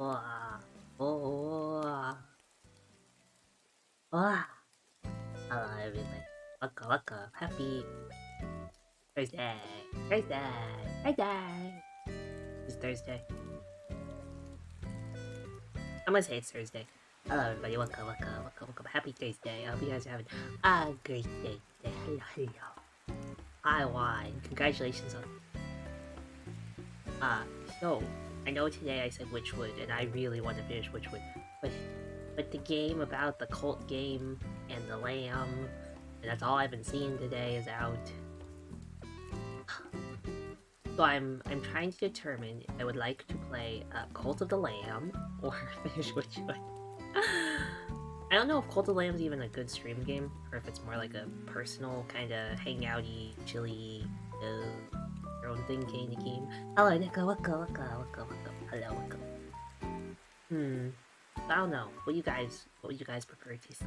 Wah. Oh. Wah. Hello, everybody. Welcome. Happy Thursday. Thursday. It's Thursday. I'm gonna say it's Thursday. Hello, everybody. Welcome. Happy Thursday. I hope you guys are having a great day. Hello. I won. Congratulations on. So I know today I said Wytchwood, and I really want to finish Wytchwood, but the game about the cult game and the lamb, and that's all I've been seeing today, is out. So I'm trying to determine if I would like to play Cult of the Lamb or finish Wytchwood. I don't know if Cult of the Lamb is even a good stream game, or if it's more like a personal kind of hangouty, chilly, your own thing kind of game. Hello, Nico. Welcome. Hello, welcome. I don't know. What would you guys prefer to see?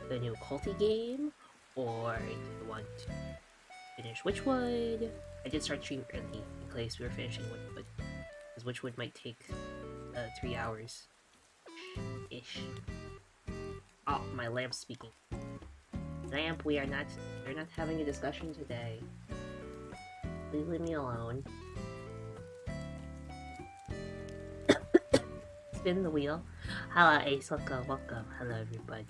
The new culty game, or do you want to finish Wytchwood? I did start stream early in case we were finishing Wytchwood, because Wytchwood might take 3 hours ish. Oh, my lamp's speaking. Lamp, we're not having a discussion today. Please leave me alone. Spin the wheel. Hello, Ace. Welcome. Hello, everybody.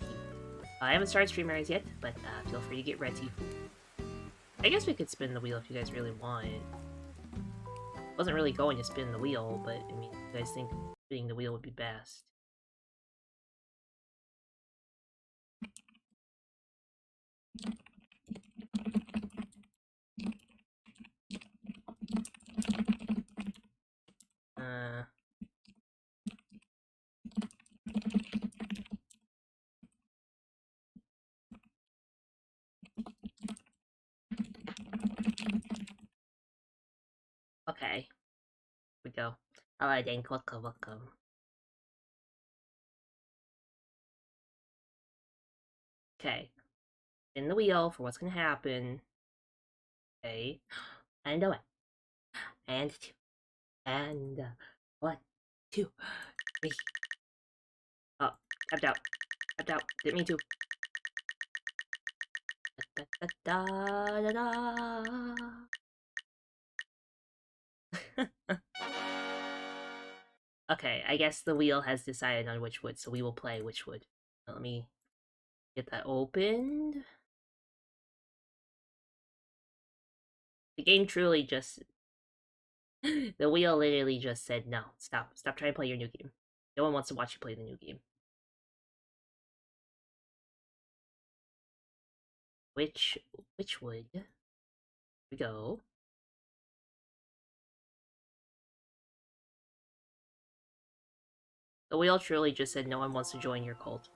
I haven't started streamers yet, but feel free to get ready. I guess we could spin the wheel if you guys really want. Wasn't really going to spin the wheel, but I mean, you guys think spinning the wheel would be best. Okay. Here we go. Alright, Dank, welcome. Okay. Spin the wheel for what's gonna happen. Okay. And away. And 2. And 1, 2, 3. Oh, tapped out. Didn't mean to. Okay, I guess the wheel has decided on Wytchwood, so we will play Wytchwood. Let me get that opened. The game truly just... the wheel literally just said, no, stop trying to play your new game. No one wants to watch you play the new game. Wytchwood. Here we go. The wheel truly just said no one wants to join your cult.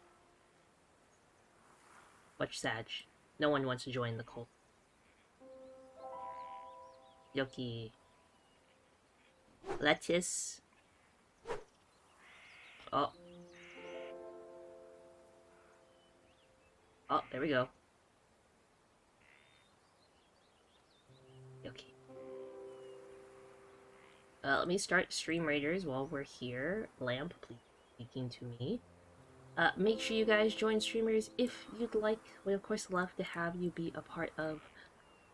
Much sad. No one wants to join the cult. Yoki. Lettuce. Oh, there we go. Okay. Let me start Stream Raiders while we're here. Lamp, please speaking to me. Make sure you guys join streamers if you'd like. We of course love to have you be a part of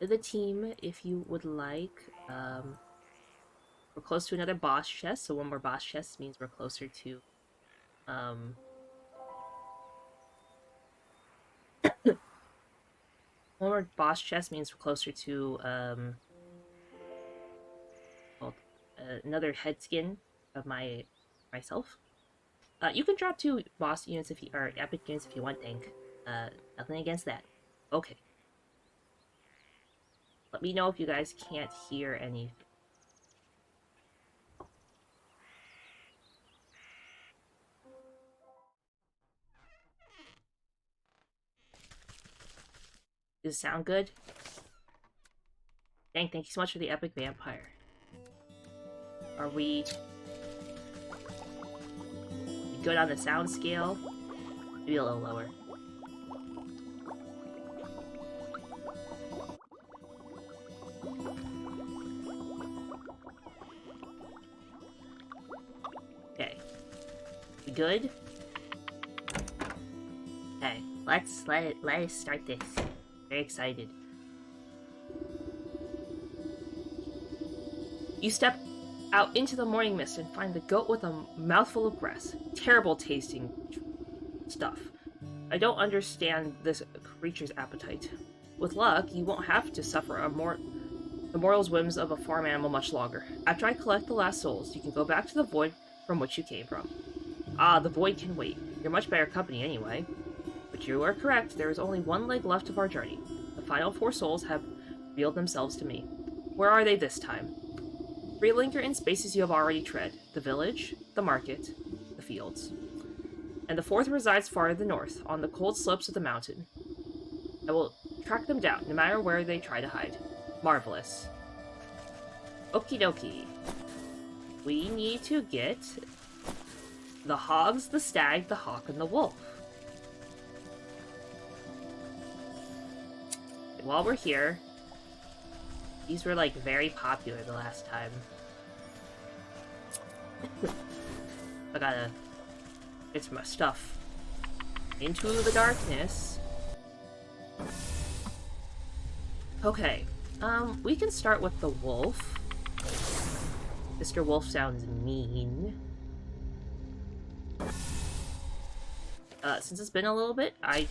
the team if you would like. We're close to another boss chest, so one more boss chest means we're closer to one more boss chest means we're closer to another head skin of myself. You can drop 2 boss units if you or epic units if you want, Tank. Nothing against that. Okay. Let me know if you guys can't hear anything. Does it sound good? Thank you so much for the epic vampire. Are we good on the sound scale? Maybe a little lower. good? Okay, let us start this. Very excited. You step out into the morning mist and find the goat with a mouthful of grass. Terrible tasting stuff. I don't understand this creature's appetite. With luck, you won't have to suffer the mortal's whims of a farm animal much longer. After I collect the last souls, you can go back to the void from which you came from. Ah, the void can wait. You're much better company anyway. But you are correct, there is only one leg left of our journey. The final 4 souls have revealed themselves to me. Where are they this time? 3 linger in spaces you have already tread. The village, the market, the fields. And the 4th resides far to the north, on the cold slopes of the mountain. I will track them down, no matter where they try to hide. Marvelous. Okie dokie. We need to get the hogs, the stag, the hawk, and the wolf. While we're here, these were, like, very popular the last time. I gotta get some stuff into the darkness. Okay, we can start with the wolf. Mr. Wolf sounds mean. Since it's been a little bit, I'm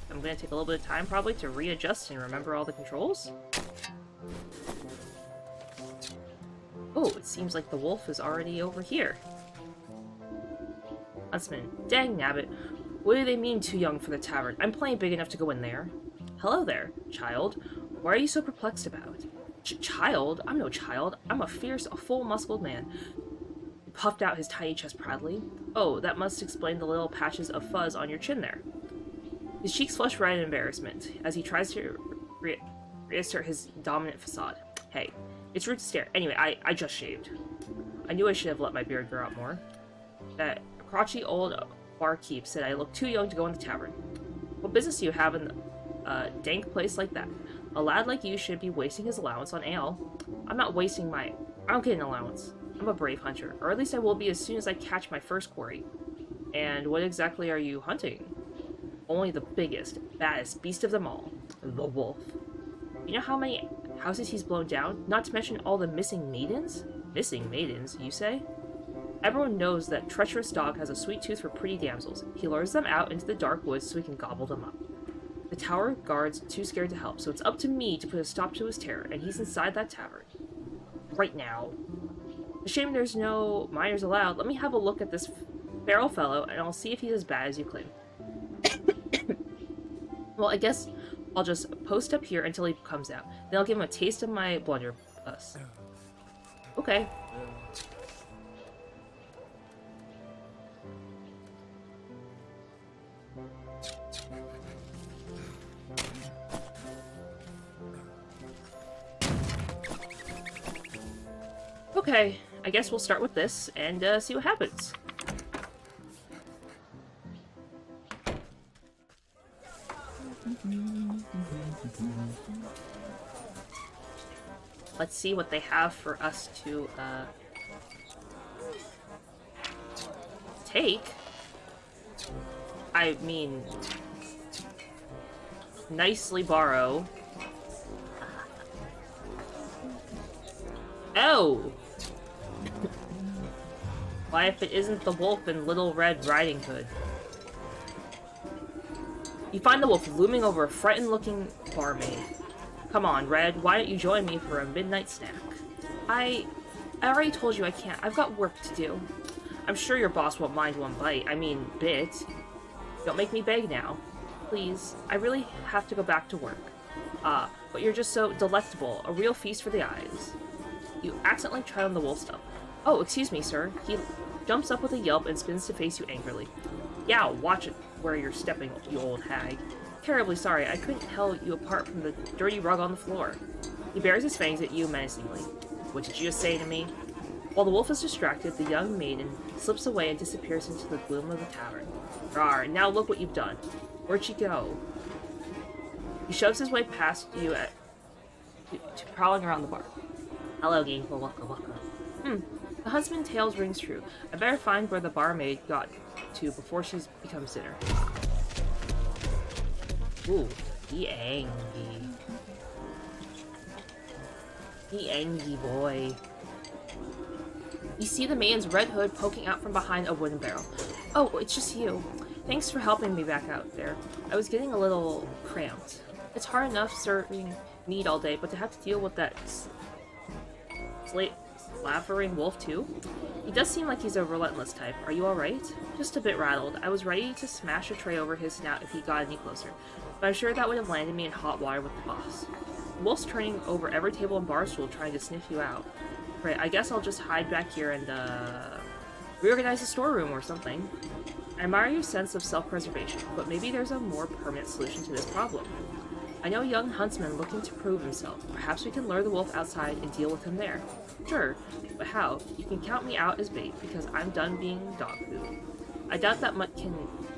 gonna take a little bit of time probably to readjust and remember all the controls. Oh, it seems like the wolf is already over here. Huntsman, dang nabbit. What do they mean too young for the tavern? I'm plenty big enough to go in there. Hello there, child. What are you so perplexed about? Child? I'm no child. I'm a fierce, full-muscled man. He puffed out his tiny chest proudly. Oh, that must explain the little patches of fuzz on your chin there. His cheeks flush red in embarrassment as he tries to reassert his dominant facade. Hey, it's rude to stare. Anyway, I just shaved. I knew I should have let my beard grow out more. That crotchety old barkeep said I look too young to go in the tavern. What business do you have in a dank place like that? A lad like you should be wasting his allowance on ale. I'm not wasting I don't get an allowance. I'm a brave hunter, or at least I will be as soon as I catch my first quarry. And what exactly are you hunting? Only the biggest, baddest beast of them all, the wolf. You know how many houses he's blown down? Not to mention all the missing maidens? Missing maidens, you say? Everyone knows that treacherous dog has a sweet tooth for pretty damsels. He lures them out into the dark woods so he can gobble them up. The tower guard's too scared to help, so it's up to me to put a stop to his terror, and he's inside that tavern. Right now. A shame there's no minors allowed. Let me have a look at this feral fellow, and I'll see if he's as bad as you claim. Well, I guess I'll just post up here until he comes out. Then I'll give him a taste of my blunderbuss. Okay. Okay, I guess we'll start with this and see what happens. Let's see what they have for us to take. I mean, nicely borrow. Oh! Why if it isn't the wolf in Little Red Riding Hood? You find the wolf looming over a frightened-looking barmaid. Come on, Red, why don't you join me for a midnight snack? I already told you I can't. I've got work to do. I'm sure your boss won't mind one bite. I mean, bit. Don't make me beg now. Please, I really have to go back to work. But you're just so delectable. A real feast for the eyes. You accidentally tread on the wolf's stump. Oh, excuse me, sir. He jumps up with a yelp and spins to face you angrily. Yeah, watch it where you're stepping, you old hag. Terribly sorry, I couldn't tell you apart from the dirty rug on the floor. He bares his fangs at you menacingly. What did you just say to me? While the wolf is distracted, the young maiden slips away and disappears into the gloom of the tavern. Rawr, now look what you've done. Where'd she go? He shoves his way past you to prowling around the bar. Hello, Gameful Waka Waka. The huntsman's tales rings true. I better find where the barmaid got to before she becomes dinner. Ooh, he angry. He angry boy. You see the man's red hood poking out from behind a wooden barrel. Oh, it's just you. Thanks for helping me back out there. I was getting a little cramped. It's hard enough serving meat all day, but to have to deal with that slavering wolf too? He does seem like he's a relentless type. Are you alright? Just a bit rattled. I was ready to smash a tray over his snout if he got any closer, but I'm sure that would have landed me in hot water with the boss. The wolf's turning over every table and bar stool trying to sniff you out. Right, I guess I'll just hide back here and, reorganize the storeroom or something. I admire your sense of self-preservation, but maybe there's a more permanent solution to this problem. I know a young huntsman looking to prove himself. Perhaps we can lure the wolf outside and deal with him there. Sure, but how? You can count me out as bait, because I'm done being dog food. I doubt that Mutt can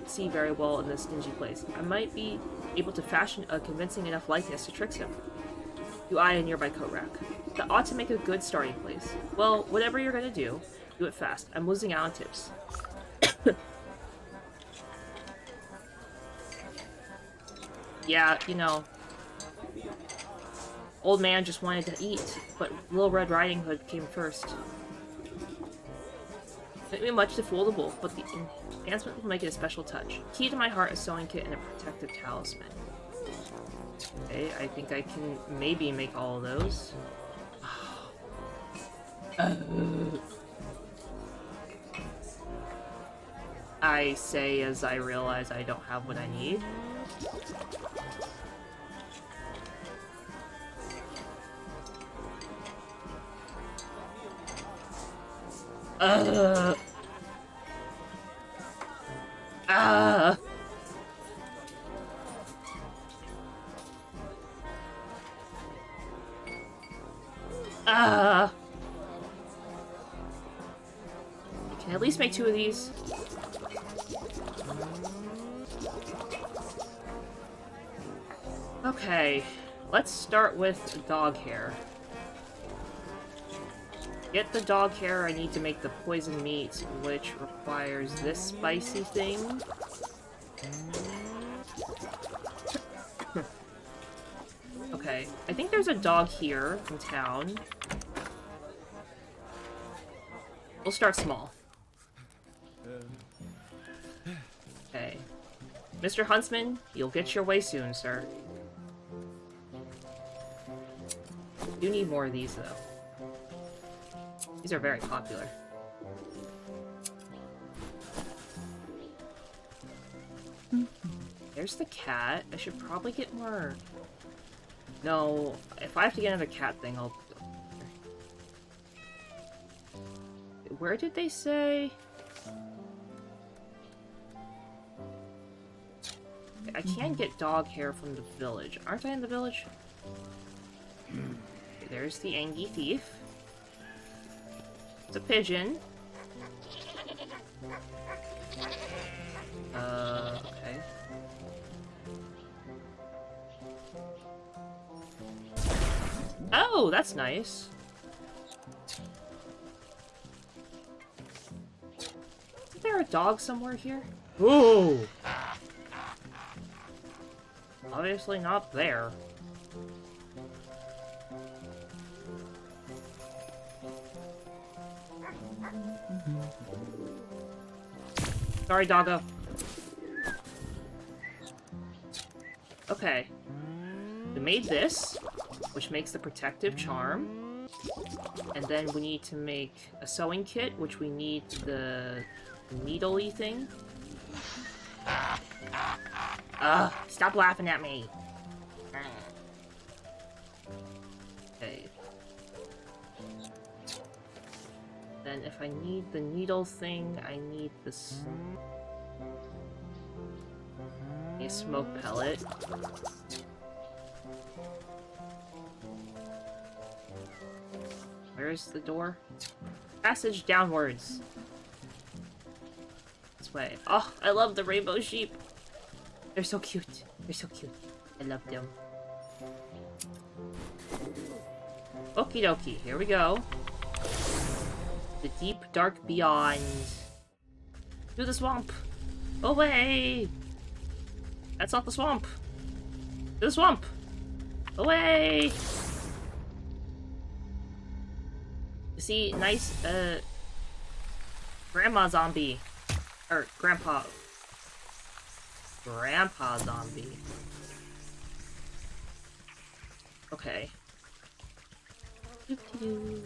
see very well in this dingy place. I might be able to fashion a convincing enough likeness to trick him. You eye a nearby coat rack. That ought to make a good starting place. Well, whatever you're gonna do it fast. I'm losing out on tips. Yeah, you know. Old man just wanted to eat, but Little Red Riding Hood came first. It took me much to fool the wolf, but the enhancement will make it a special touch. Key to my heart, a sewing kit, and a protective talisman. Okay, I think I can maybe make all of those. I say as I realize I don't have what I need. Can I at least make 2 of these? Okay, let's start with dog hair. Get the dog hair, I need to make the poison meat, which requires this spicy thing. Okay, I think there's a dog here in town. We'll start small. Okay. Mr. Huntsman, you'll get your way soon, sir. Do need more of these, though. These are very popular. There's the cat. I should probably get more... No, if I have to get another cat thing, I'll... Where did they say? I can get dog hair from the village. Aren't I in the village? Okay, there's the Angie Thief. It's a pigeon. Okay. Oh, that's nice. Is there a dog somewhere here? Ooh! Obviously not there. Sorry, doggo. Okay. We made this, which makes the protective charm. And then we need to make a sewing kit, which we need the needle-y thing. Stop laughing at me. Okay. Then if I need the needle thing, I need this... a smoke pellet. Where is the door? Passage downwards. This way. Oh, I love the rainbow sheep. They're so cute. They're so cute. I love them. Okie dokie, here we go. The deep, dark beyond. To the swamp! Away! That's not the swamp! To the swamp! Away! See, nice, Grandma zombie. Or, Grandpa. Grandpa zombie. Okay. Doo-doo-doo.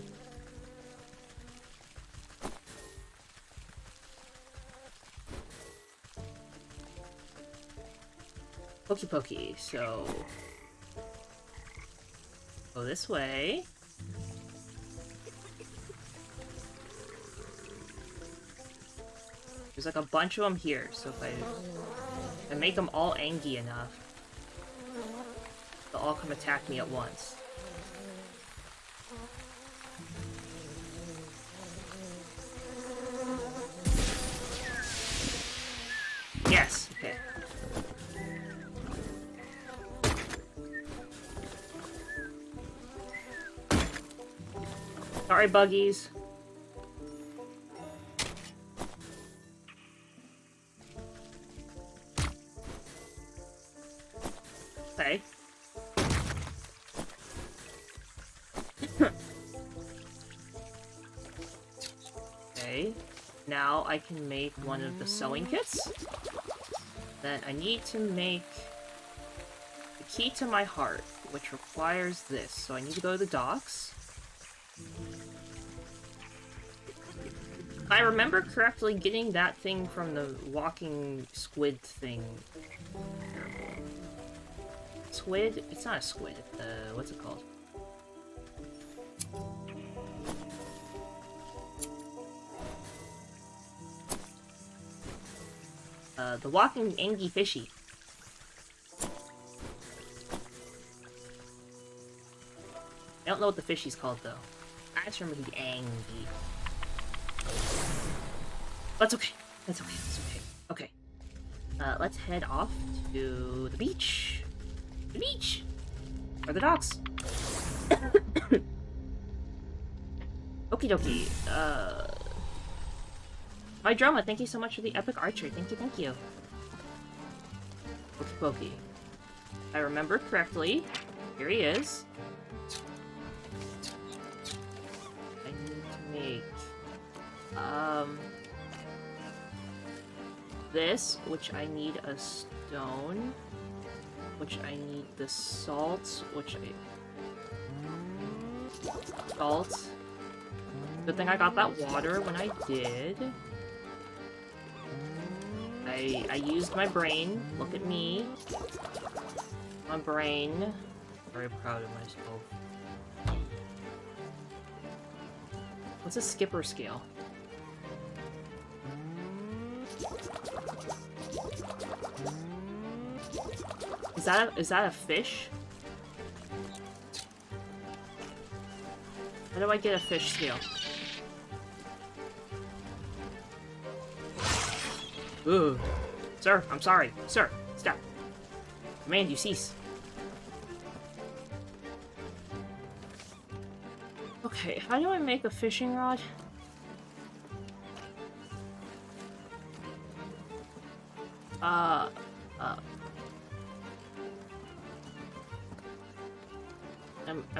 Pokey pokey, so... Go this way. There's like a bunch of them here, so if I make them all angry enough, they'll all come attack me at once. Yes, okay. Sorry, buggies. Okay. Okay. Now I can make one of the sewing kits. Then I need to make the key to my heart, which requires this. So I need to go to the docks. If I remember correctly, getting that thing from the walking squid thing. Squid? It's not a squid. What's it called? The walking angry fishy. I don't know what the fishy's called though. I just remember he's angry. That's okay. That's okay. That's okay. Okay. Let's head off to the beach. The beach! Or the docks. Okie dokie. My drama, thank you so much for the epic archery. Thank you, thank you. Okie pokey. If I remember correctly, here he is. I need to make this, which I need a stone, which I need the salt, which salt. Good thing I got that water when I did. I used my brain. Look at me. My brain. Very proud of myself. What's a skipper scale? Is that a fish? How do I get a fish scale? Ooh. Sir, I'm sorry. Sir, stop. Command you cease. Okay, how do I make a fishing rod? Am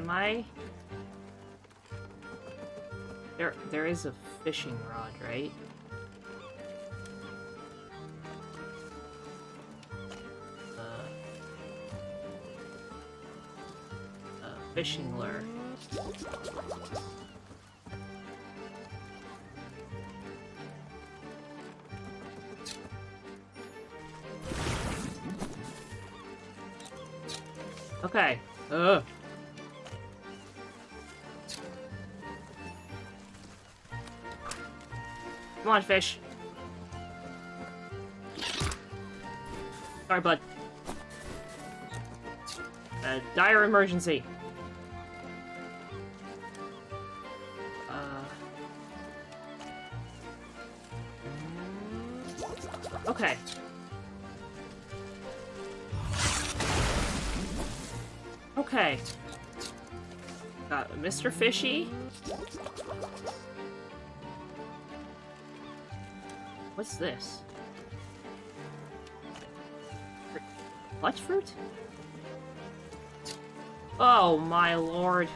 I... There is a fishing rod, right? Fishing lure. Okay. Come on, fish. Sorry, bud. Dire emergency. Okay. Okay. Got Mr. Fishy. What's this? What fruit? Oh my lord.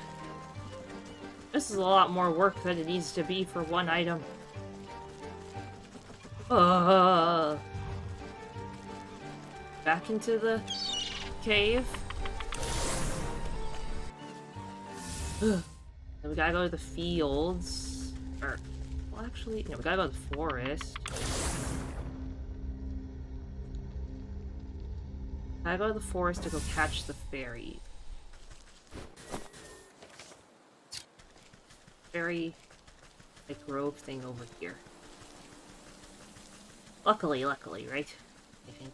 This is a lot more work than it needs to be for one item. Back into the cave. Then we gotta go to the fields. Or, well, actually, no, we gotta go to the forest. Gotta go to the forest to go catch the fairy. Fairy, like, grove thing over here. Luckily, right? I think.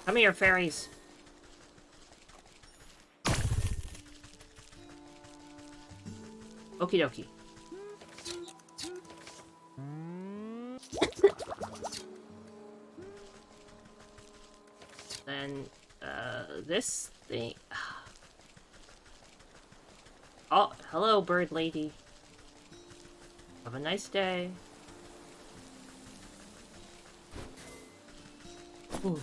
Come here, fairies. Okie dokie. Then, this thing... Oh, hello, bird lady. Have a nice day. Ooh.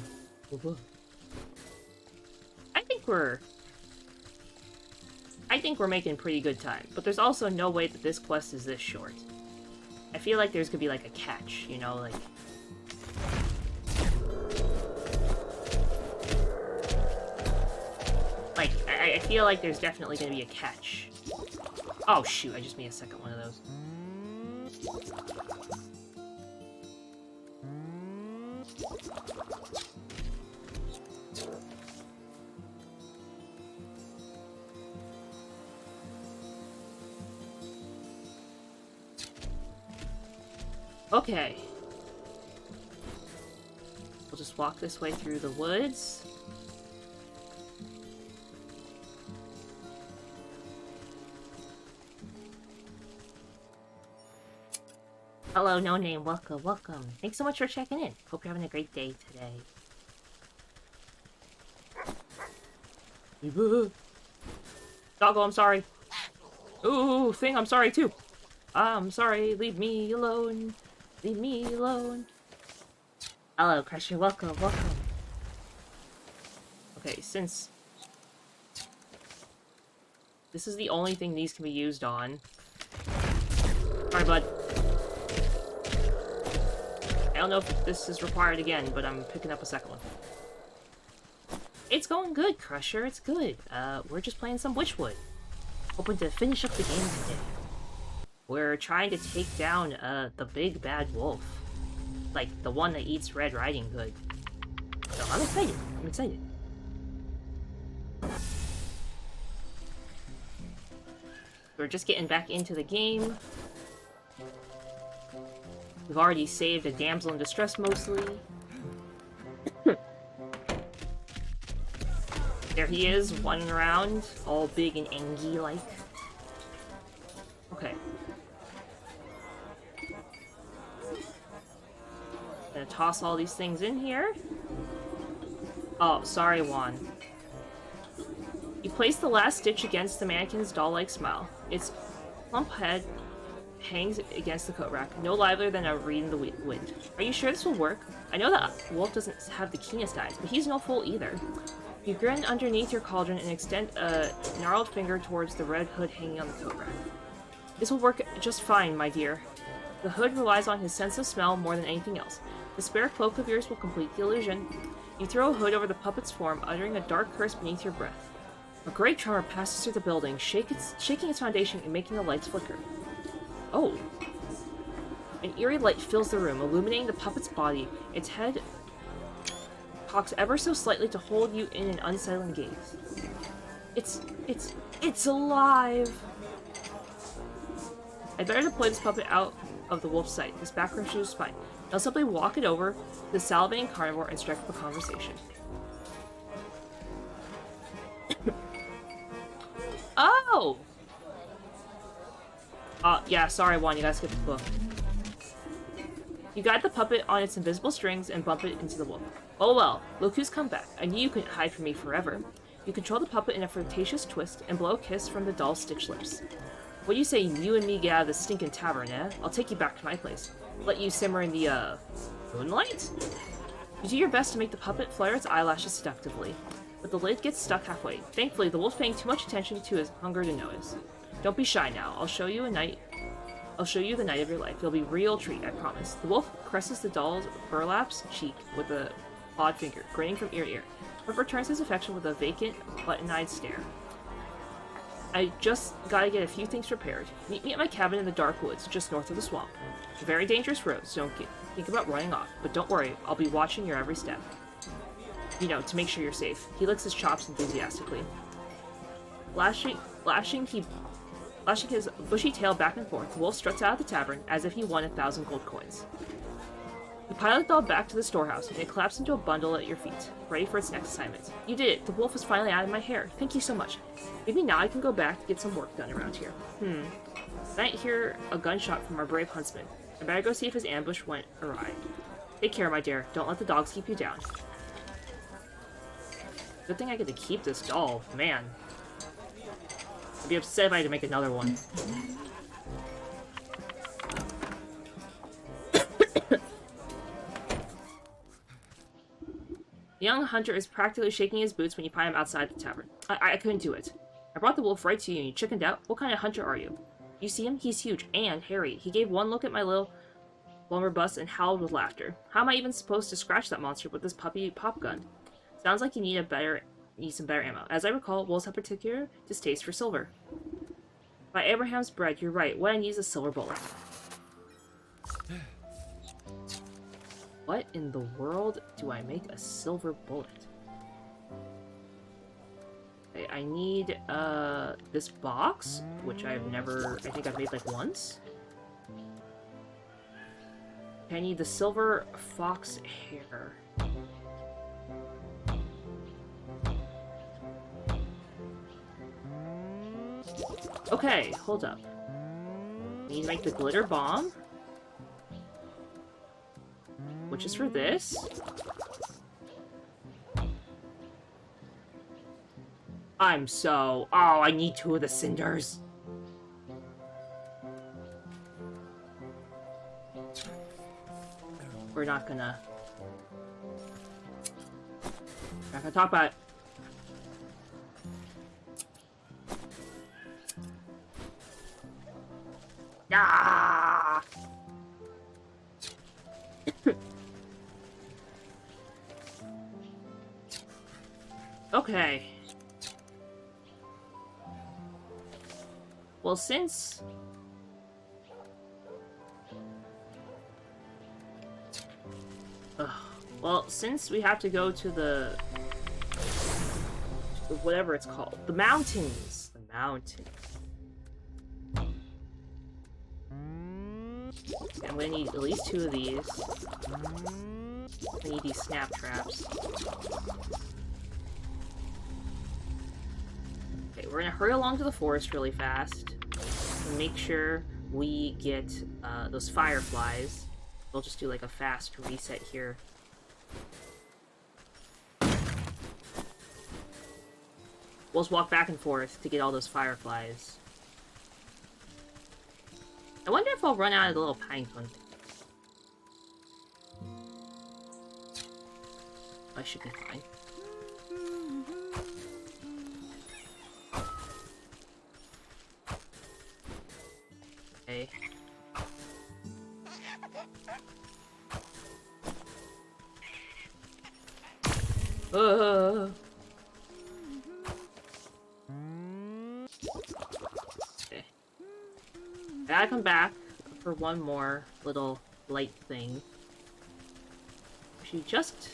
I think we're making pretty good time, but there's also no way that this quest is this short. I feel like there's gonna be like a catch, you know, like... I feel like there's definitely gonna be a catch. Oh shoot, I just made a second one of those. Okay. We'll just walk this way through the woods. Hello, no name. Welcome, welcome. Thanks so much for checking in. Hope you're having a great day today. Doggo, I'm sorry. Ooh, thing, I'm sorry too. I'm sorry, leave me alone. Leave me alone. Hello, Crusher, welcome, welcome. Okay, since this is the only thing these can be used on. Sorry, bud. I don't know if this is required again, but I'm picking up a second one. It's going good, Crusher, it's good. We're just playing some Wytchwood. Hoping to finish up the game today. We're trying to take down, the big bad wolf. Like, the one that eats Red Riding Hood. So, I'm excited. I'm excited. We're just getting back into the game. We've already saved a damsel in distress, mostly. There he is, running around, all big and angry-like. Okay. Gonna toss all these things in here. Oh, sorry, Juan. You place the last stitch against the mannequin's doll-like smile. Its plump head hangs against the coat rack, no livelier than a reed in the wind. Are you sure this will work? I know that Wolf doesn't have the keenest eyes, but he's no fool either. You grin underneath your cauldron and extend a gnarled finger towards the red hood hanging on the coat rack. This will work just fine, my dear. The hood relies on his sense of smell more than anything else. The spare cloak of yours will complete the illusion. You throw a hood over the puppet's form, uttering a dark curse beneath your breath. A great tremor passes through the building, shaking its foundation and making the lights flicker. Oh. An eerie light fills the room, illuminating the puppet's body. Its head cocks ever so slightly to hold you in an unsettling gaze. It's alive! I'd better deploy this puppet out of the wolf's sight. This back crushes his spine. I'll simply walk it over to the salivating carnivore and strike up a conversation. Oh! Yeah, sorry, Juan, you gotta skip the book. You guide the puppet on its invisible strings and bump it into the wolf. Oh well, look who's come back. I knew you couldn't hide from me forever. You control the puppet in a flirtatious twist and blow a kiss from the doll's stitched lips. What do you say you and me get out of this stinking tavern, eh? I'll take you back to my place. Let you simmer in the, moonlight? You do your best to make the puppet flare its eyelashes seductively, but the lid gets stuck halfway. Thankfully, the wolf's paying too much attention to his hunger to notice. Don't be shy now. I'll show you the night of your life. It'll be a real treat, I promise. The wolf caresses the doll's burlap's cheek with a odd finger, grinning from ear to ear. But returns his affection with a vacant, button-eyed stare. I just gotta get a few things prepared. Meet me at my cabin in the dark woods, just north of the swamp. It's a very dangerous road, so don't think about running off. But don't worry, I'll be watching your every step. You know, to make sure you're safe. He licks his chops enthusiastically. Lashing his bushy tail back and forth, the wolf struts out of the tavern as if he won 1,000 gold coins. You pilot the doll back to the storehouse, and it collapses into a bundle at your feet, ready for its next assignment. You did it! The wolf is finally out of my hair. Thank you so much. Maybe now I can go back to get some work done around here. Then I hear a gunshot from our brave huntsman. I better go see if his ambush went awry. Take care, my dear. Don't let the dogs keep you down. Good thing I get to keep this doll. Man. I'd be upset if I had to make another one. The young hunter is practically shaking his boots when you find him outside the tavern. I couldn't do it. I brought the wolf right to you and you chickened out? What kind of hunter are you? You see him? He's huge and hairy. He gave one look at my little blunderbuss and howled with laughter. How am I even supposed to scratch that monster with this puppy pop gun? Sounds like you need some better ammo. As I recall, wolves have particular distaste for silver. By Abraham's bread, you're right. What I need is a silver bullet. What in the world do I make a silver bullet? Okay, I need, this box, which I think I've made like once. I need the silver fox hair. Okay, hold up. Need to make the glitter bomb. Which is for this. Oh, I need 2 of the cinders. We're not gonna talk about it. Ah! Okay. Well, since... since we have to go to the... whatever it's called. The mountains. The mountains. Okay, I'm gonna need at least 2 of these. I need these snap traps. Okay, we're gonna hurry along to the forest really fast and make sure we get those fireflies. We'll just do like a fast reset here. We'll just walk back and forth to get all those fireflies. I wonder if I'll run out of the little pine cone. I should be fine. Okay. Okay. I gotta come back for one more little light thing. Actually, just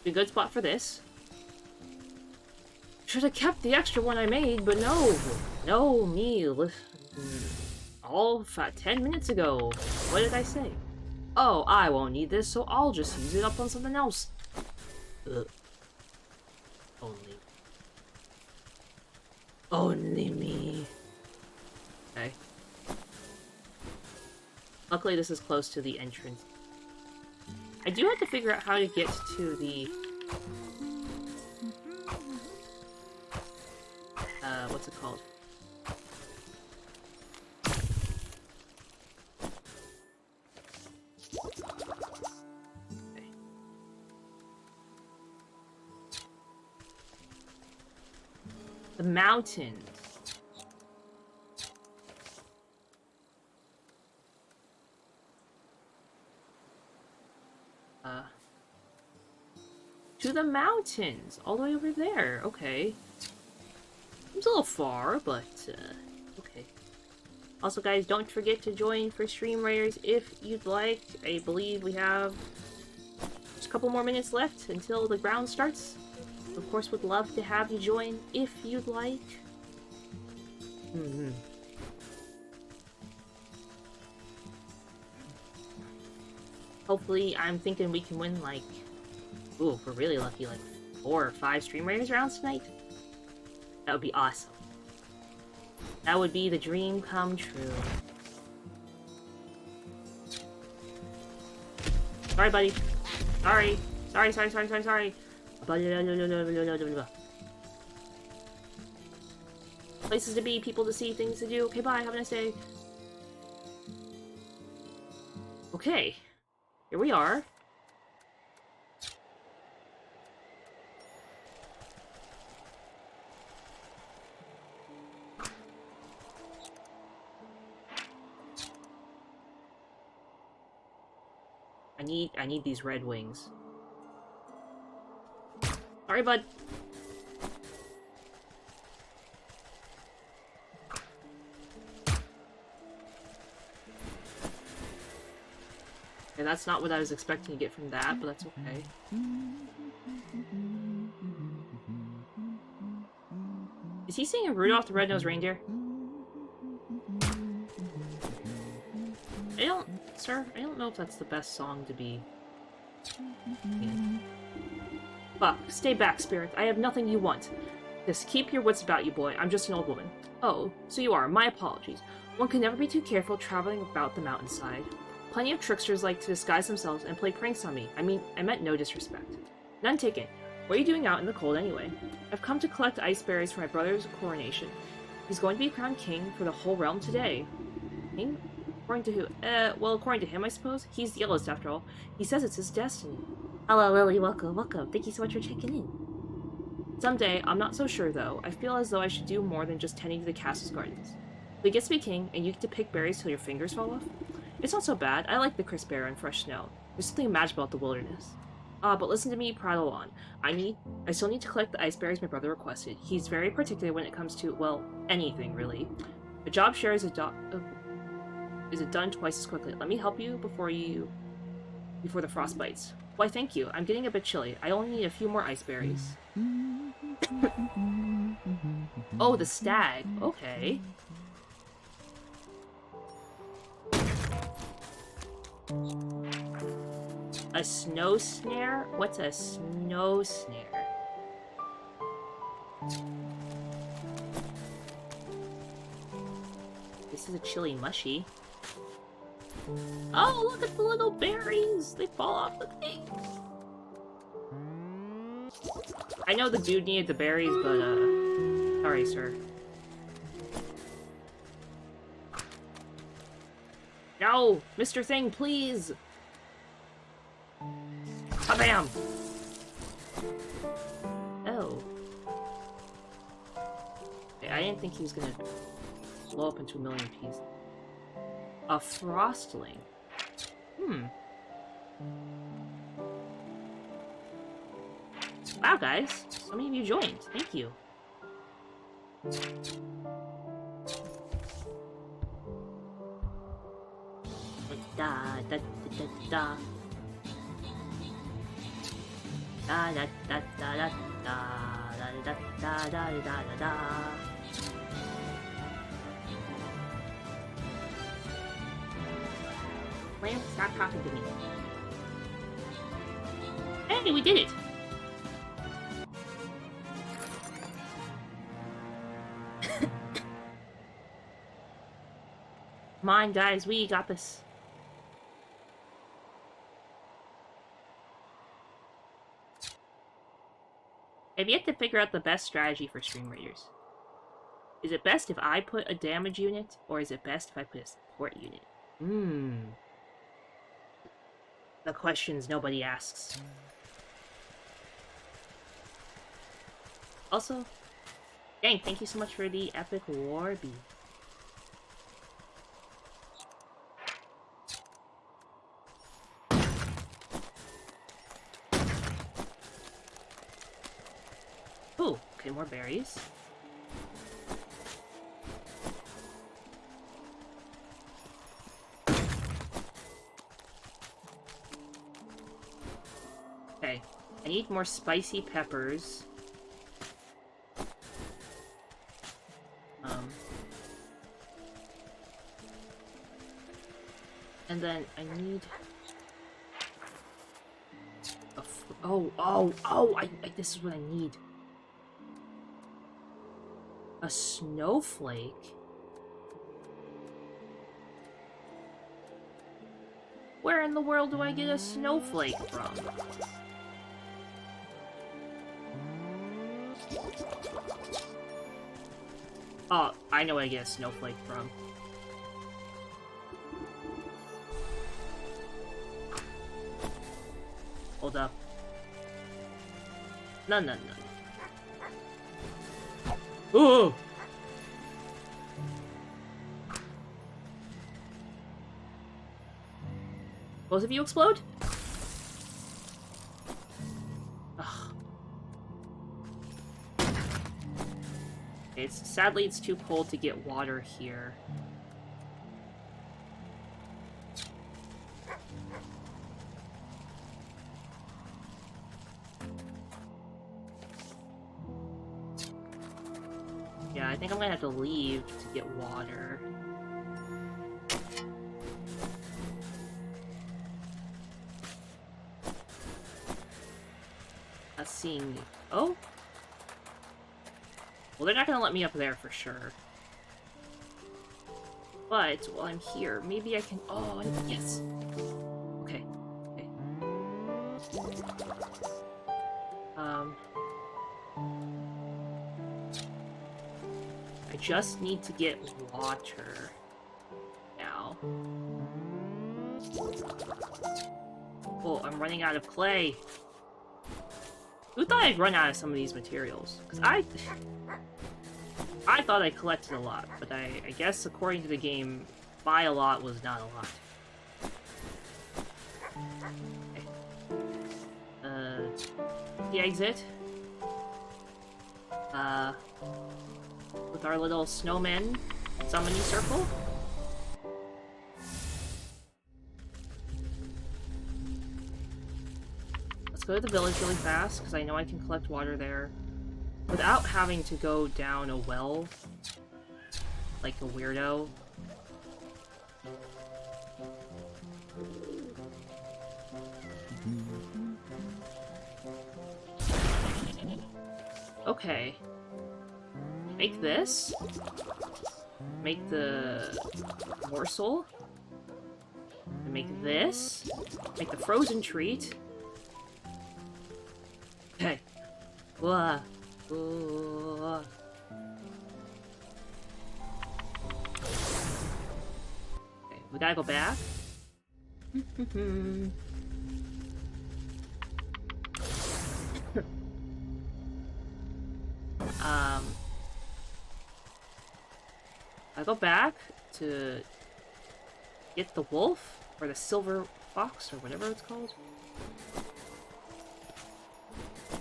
be a good spot for this. Should have kept the extra one I made, but no. No, me. All 10 minutes ago. What did I say? Oh, I won't need this, so I'll just use it up on something else. Ugh. Only me. Okay. Luckily, this is close to the entrance. I do have to figure out how to get to the... what's it called? Okay. The mountains. To the mountains! All the way over there, okay. Seems a little far, but, okay. Also, guys, don't forget to join for Stream Raiders if you'd like. I believe we have just a couple more minutes left until the ground starts. Of course, would love to have you join if you'd like. Hopefully, I'm thinking we can win, like... Ooh, if we're really lucky, like 4 or 5 Stream Raiders rounds tonight. That would be awesome. That would be the dream come true. Sorry, buddy. Sorry. Sorry. Places to be, people to see, things to do. Okay, bye. Have a nice day. Okay. Here we are. I need these red wings. Sorry, bud. Okay, that's not what I was expecting to get from that, but that's okay. Is he singing Rudolph the Red-Nosed Reindeer? Sir, I don't know if that's the best song to be in. Fuck, stay back, Spirit. I have nothing you want. Just keep your wits about you, boy. I'm just an old woman. Oh, so you are. My apologies. One can never be too careful traveling about the mountainside. Plenty of tricksters like to disguise themselves and play pranks on me. I meant no disrespect. None taken. What are you doing out in the cold anyway? I've come to collect ice berries for my brother's coronation. He's going to be crowned king for the whole realm today. King? According to who? Well, according to him, I suppose. He's the yellowest, after all. He says it's his destiny. Hello, Lily. Welcome. Thank you so much for checking in. Someday, I'm not so sure, though. I feel as though I should do more than just tending to the castle's gardens. If he gets to be king, and you get to pick berries till your fingers fall off, it's not so bad. I like the crisp air and fresh snow. There's something magical about the wilderness. But listen to me prattle on. I still need to collect the ice berries my brother requested. He's very particular when it comes to, well, anything, really. A job share is done twice as quickly. Let me help you before the frost bites. Why, thank you. I'm getting a bit chilly. I only need a few more ice berries. Oh, the stag. Okay. A snow snare? What's a snow snare? This is a chili mushy. Oh, look at the little berries! They fall off the things! I know the dude needed the berries, but, sorry, sir. No! Mr. Thing, please! Bam! Oh. Okay, I didn't think he was gonna blow up into a million pieces. A frostling. Wow, guys. So many of you joined. Thank you. Da da da da da. Da da da da da da da da da da da da. Lamp, stop talking to me. Hey, we did it! Come on, guys, we got this. I've yet to figure out the best strategy for Stream Raiders. Is it best if I put a damage unit, or is it best if I put a support unit? The questions nobody asks. Also, dang, thank you so much for the epic Warby. Ooh, okay, more berries. Okay, I need more spicy peppers. And then I need... this is what I need. A snowflake? Where in the world do I get a snowflake from? Oh, I know where I get a snowflake from. Hold up. No. Ooh! Both of you explode? Ugh. Sadly, it's too cold to get water here. Yeah, I think I'm gonna have to leave to get water. Not seeing... Oh? Well, they're not gonna let me up there for sure. But, while I'm here, maybe I can... Oh, yes! Okay. I just need to get water now. Oh, I'm running out of clay. Who thought I'd run out of some of these materials? Because I thought I collected a lot, but I guess according to the game, by a lot was not a lot. Okay. The exit. With our little snowman summoning circle. Let's go to the village really fast, because I know I can collect water there without having to go down a well like a weirdo. Okay. Make this. Make the morsel. And make this. Make the frozen treat. Okay. Okay, we gotta go back. I go back to get the wolf, or the silver fox, or whatever it's called.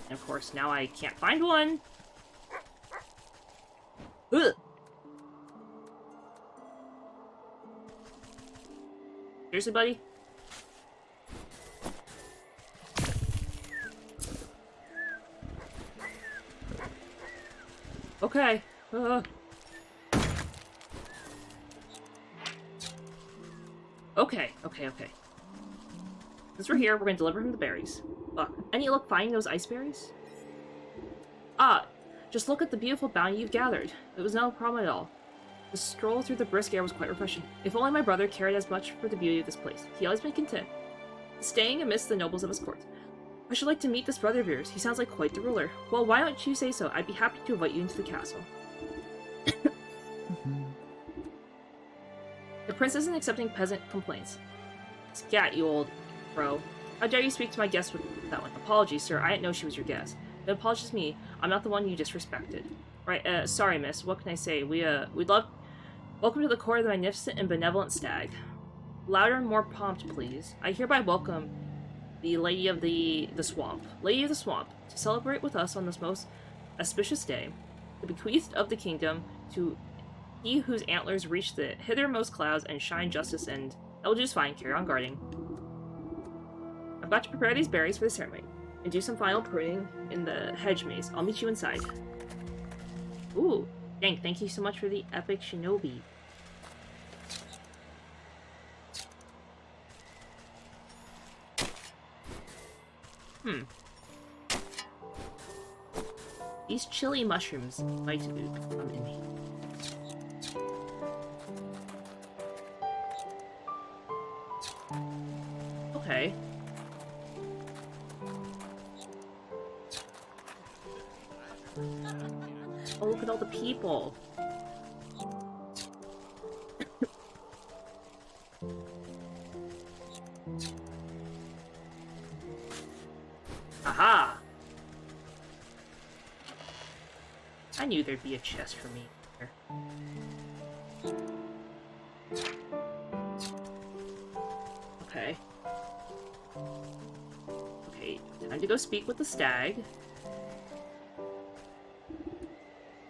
And of course, now I can't find one! Ugh. Seriously, buddy? Okay. Okay. Since we're here, we're gonna deliver him the berries. Any luck finding those ice berries? Just look at the beautiful bounty you've gathered. It was no problem at all. The stroll through the brisk air was quite refreshing. If only my brother cared as much for the beauty of this place. He always been content, staying amidst the nobles of his court. I should like to meet this brother of yours. He sounds like quite the ruler. Well, why don't you say so? I'd be happy to invite you into the castle. The prince isn't accepting peasant complaints. Scat, you old bro. How dare you speak to my guest with that one? Apologies, sir. I didn't know she was your guest. No apologies me. I'm not the one you disrespected. Right, sorry, miss. What can I say? We'd love... Welcome to the court of the magnificent and benevolent stag. Louder and more prompt, please. I hereby welcome the Lady of the Swamp. Lady of the Swamp, to celebrate with us on this most auspicious day, the bequeathed of the kingdom to he whose antlers reach the hithermost clouds and shine justice and... That will do just fine. Carry on guarding. I've got to prepare these berries for the ceremony and do some final pruning in the hedge maze. I'll meet you inside. Ooh, dang, thank you so much for the epic shinobi. These chili mushrooms might come in me. Okay. Oh, look at all the people. Aha! I knew there'd be a chest for me here. Okay. Okay, time to go speak with the stag.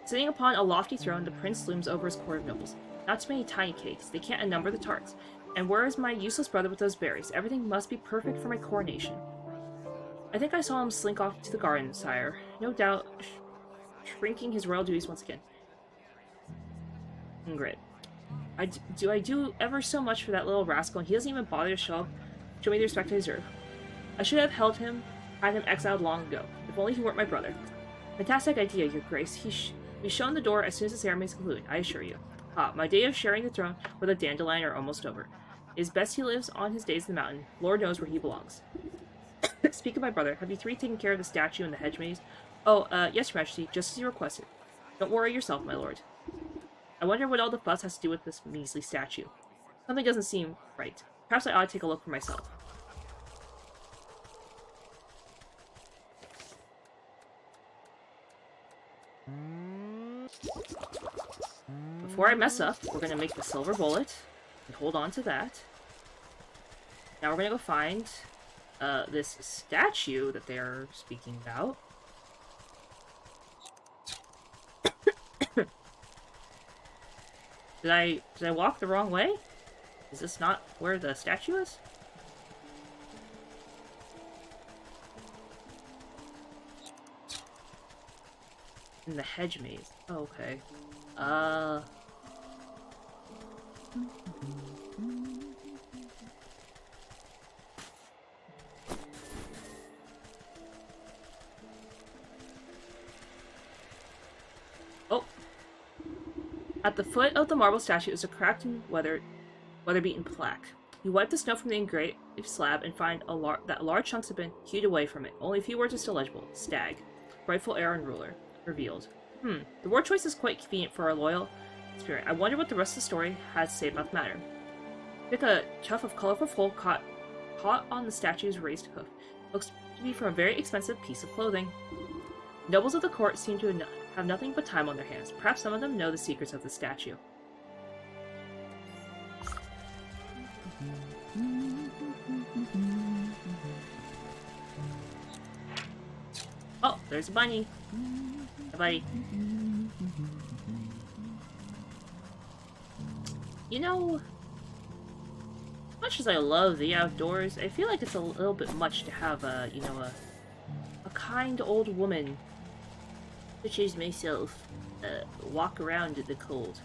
Sitting upon a lofty throne, the prince looms over his court of nobles. Not too many tiny cakes. They can't outnumber the tarts. And where is my useless brother with those berries? Everything must be perfect for my coronation. I think I saw him slink off to the garden, sire. No doubt, shrinking his royal duties once again. Ingrid. I do ever so much for that little rascal, and he doesn't even bother to show me the respect I deserve. I should have had him exiled long ago. If only he weren't my brother. Fantastic idea, your grace. He's shown the door as soon as the ceremony is concluded, I assure you. My day of sharing the throne with a dandelion are almost over. It is best he lives on his days in the mountain. Lord knows where he belongs. Speak of my brother, have you three taken care of the statue in the hedge maze? Oh, yes, Your Majesty, just as you requested. Don't worry yourself, my lord. I wonder what all the fuss has to do with this measly statue. Something doesn't seem right. Perhaps I ought to take a look for myself. Before I mess up, we're gonna make the silver bullet and hold on to that. Now we're gonna go find this statue that they're speaking about. Did I walk the wrong way? Is this not where the statue is? In the hedge maze. Oh, okay. Oh. At the foot of the marble statue is a cracked and weather-beaten plaque. You wipe the snow from the engraved slab and find that large chunks have been hewed away from it. Only a few words are still legible. Stag. Rightful heir and ruler. Revealed. The word choice is quite convenient for our loyal spirit. I wonder what the rest of the story has to say about the matter. Pick a tuft of colorful wool caught on the statue's raised hoof. Looks to be from a very expensive piece of clothing. Nobles of the court seem to have nothing but time on their hands. Perhaps some of them know the secrets of the statue. Oh, there's a bunny. Hi, buddy. You know, as much as I love the outdoors, I feel like it's a little bit much to have a kind old woman, such as myself, walk around in the cold.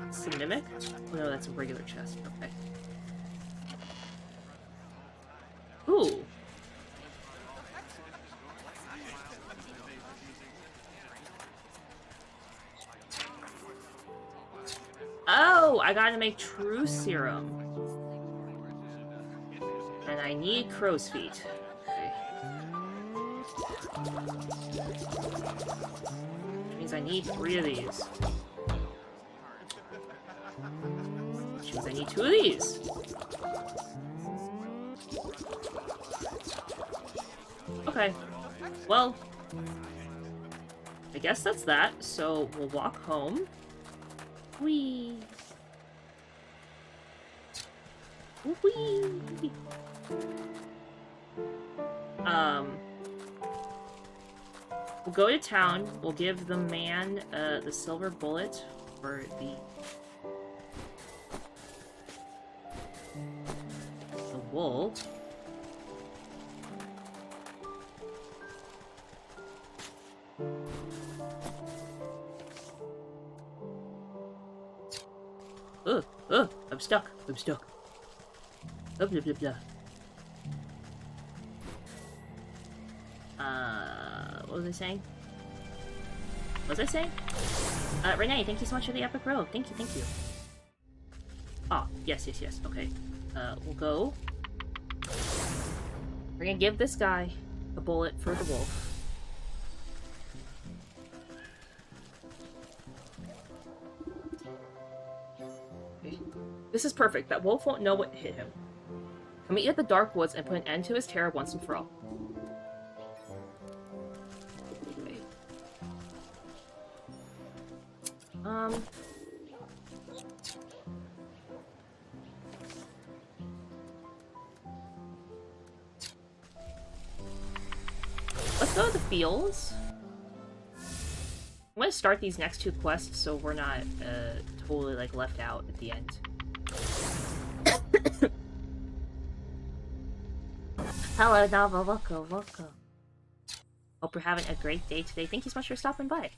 It's a mimic? Oh no, that's a regular chest. Okay. Ooh. Oh, I gotta make true serum. And I need crow's feet. Okay. Which means I need 3 of these. Which means I need 2 of these. Okay. Well, I guess that's that. So we'll walk home. Whee! Whee! We'll go to town. We'll give the man the silver bullet for the wool. I'm stuck. I'm stuck. Blah, blah, blah, blah. What was I saying? What was I saying? Renee, thank you so much for the epic row. Thank you, thank you. Ah, yes, yes, yes. Okay. We'll go. We're gonna give this guy a bullet for the wolf. Okay. This is perfect. That wolf won't know what hit him. Come meet at the dark woods and put an end to his terror once and for all. Okay. Let's go to the fields. I'm gonna start these next 2 quests so we're not totally like left out at the end. Hello, Nava. Welcome, welcome. Hope you're having a great day today. Thank you so much for stopping by.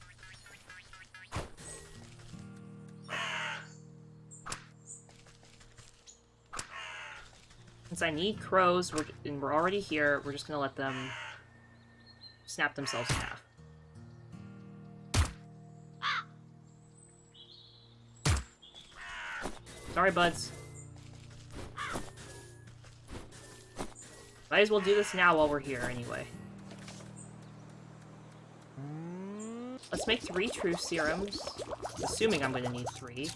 Since I need crows, and we're already here, we're just gonna let them snap themselves in half. Sorry, buds. Might as well do this now while we're here, anyway. Let's make 3 true serums. Assuming I'm gonna need 3. Did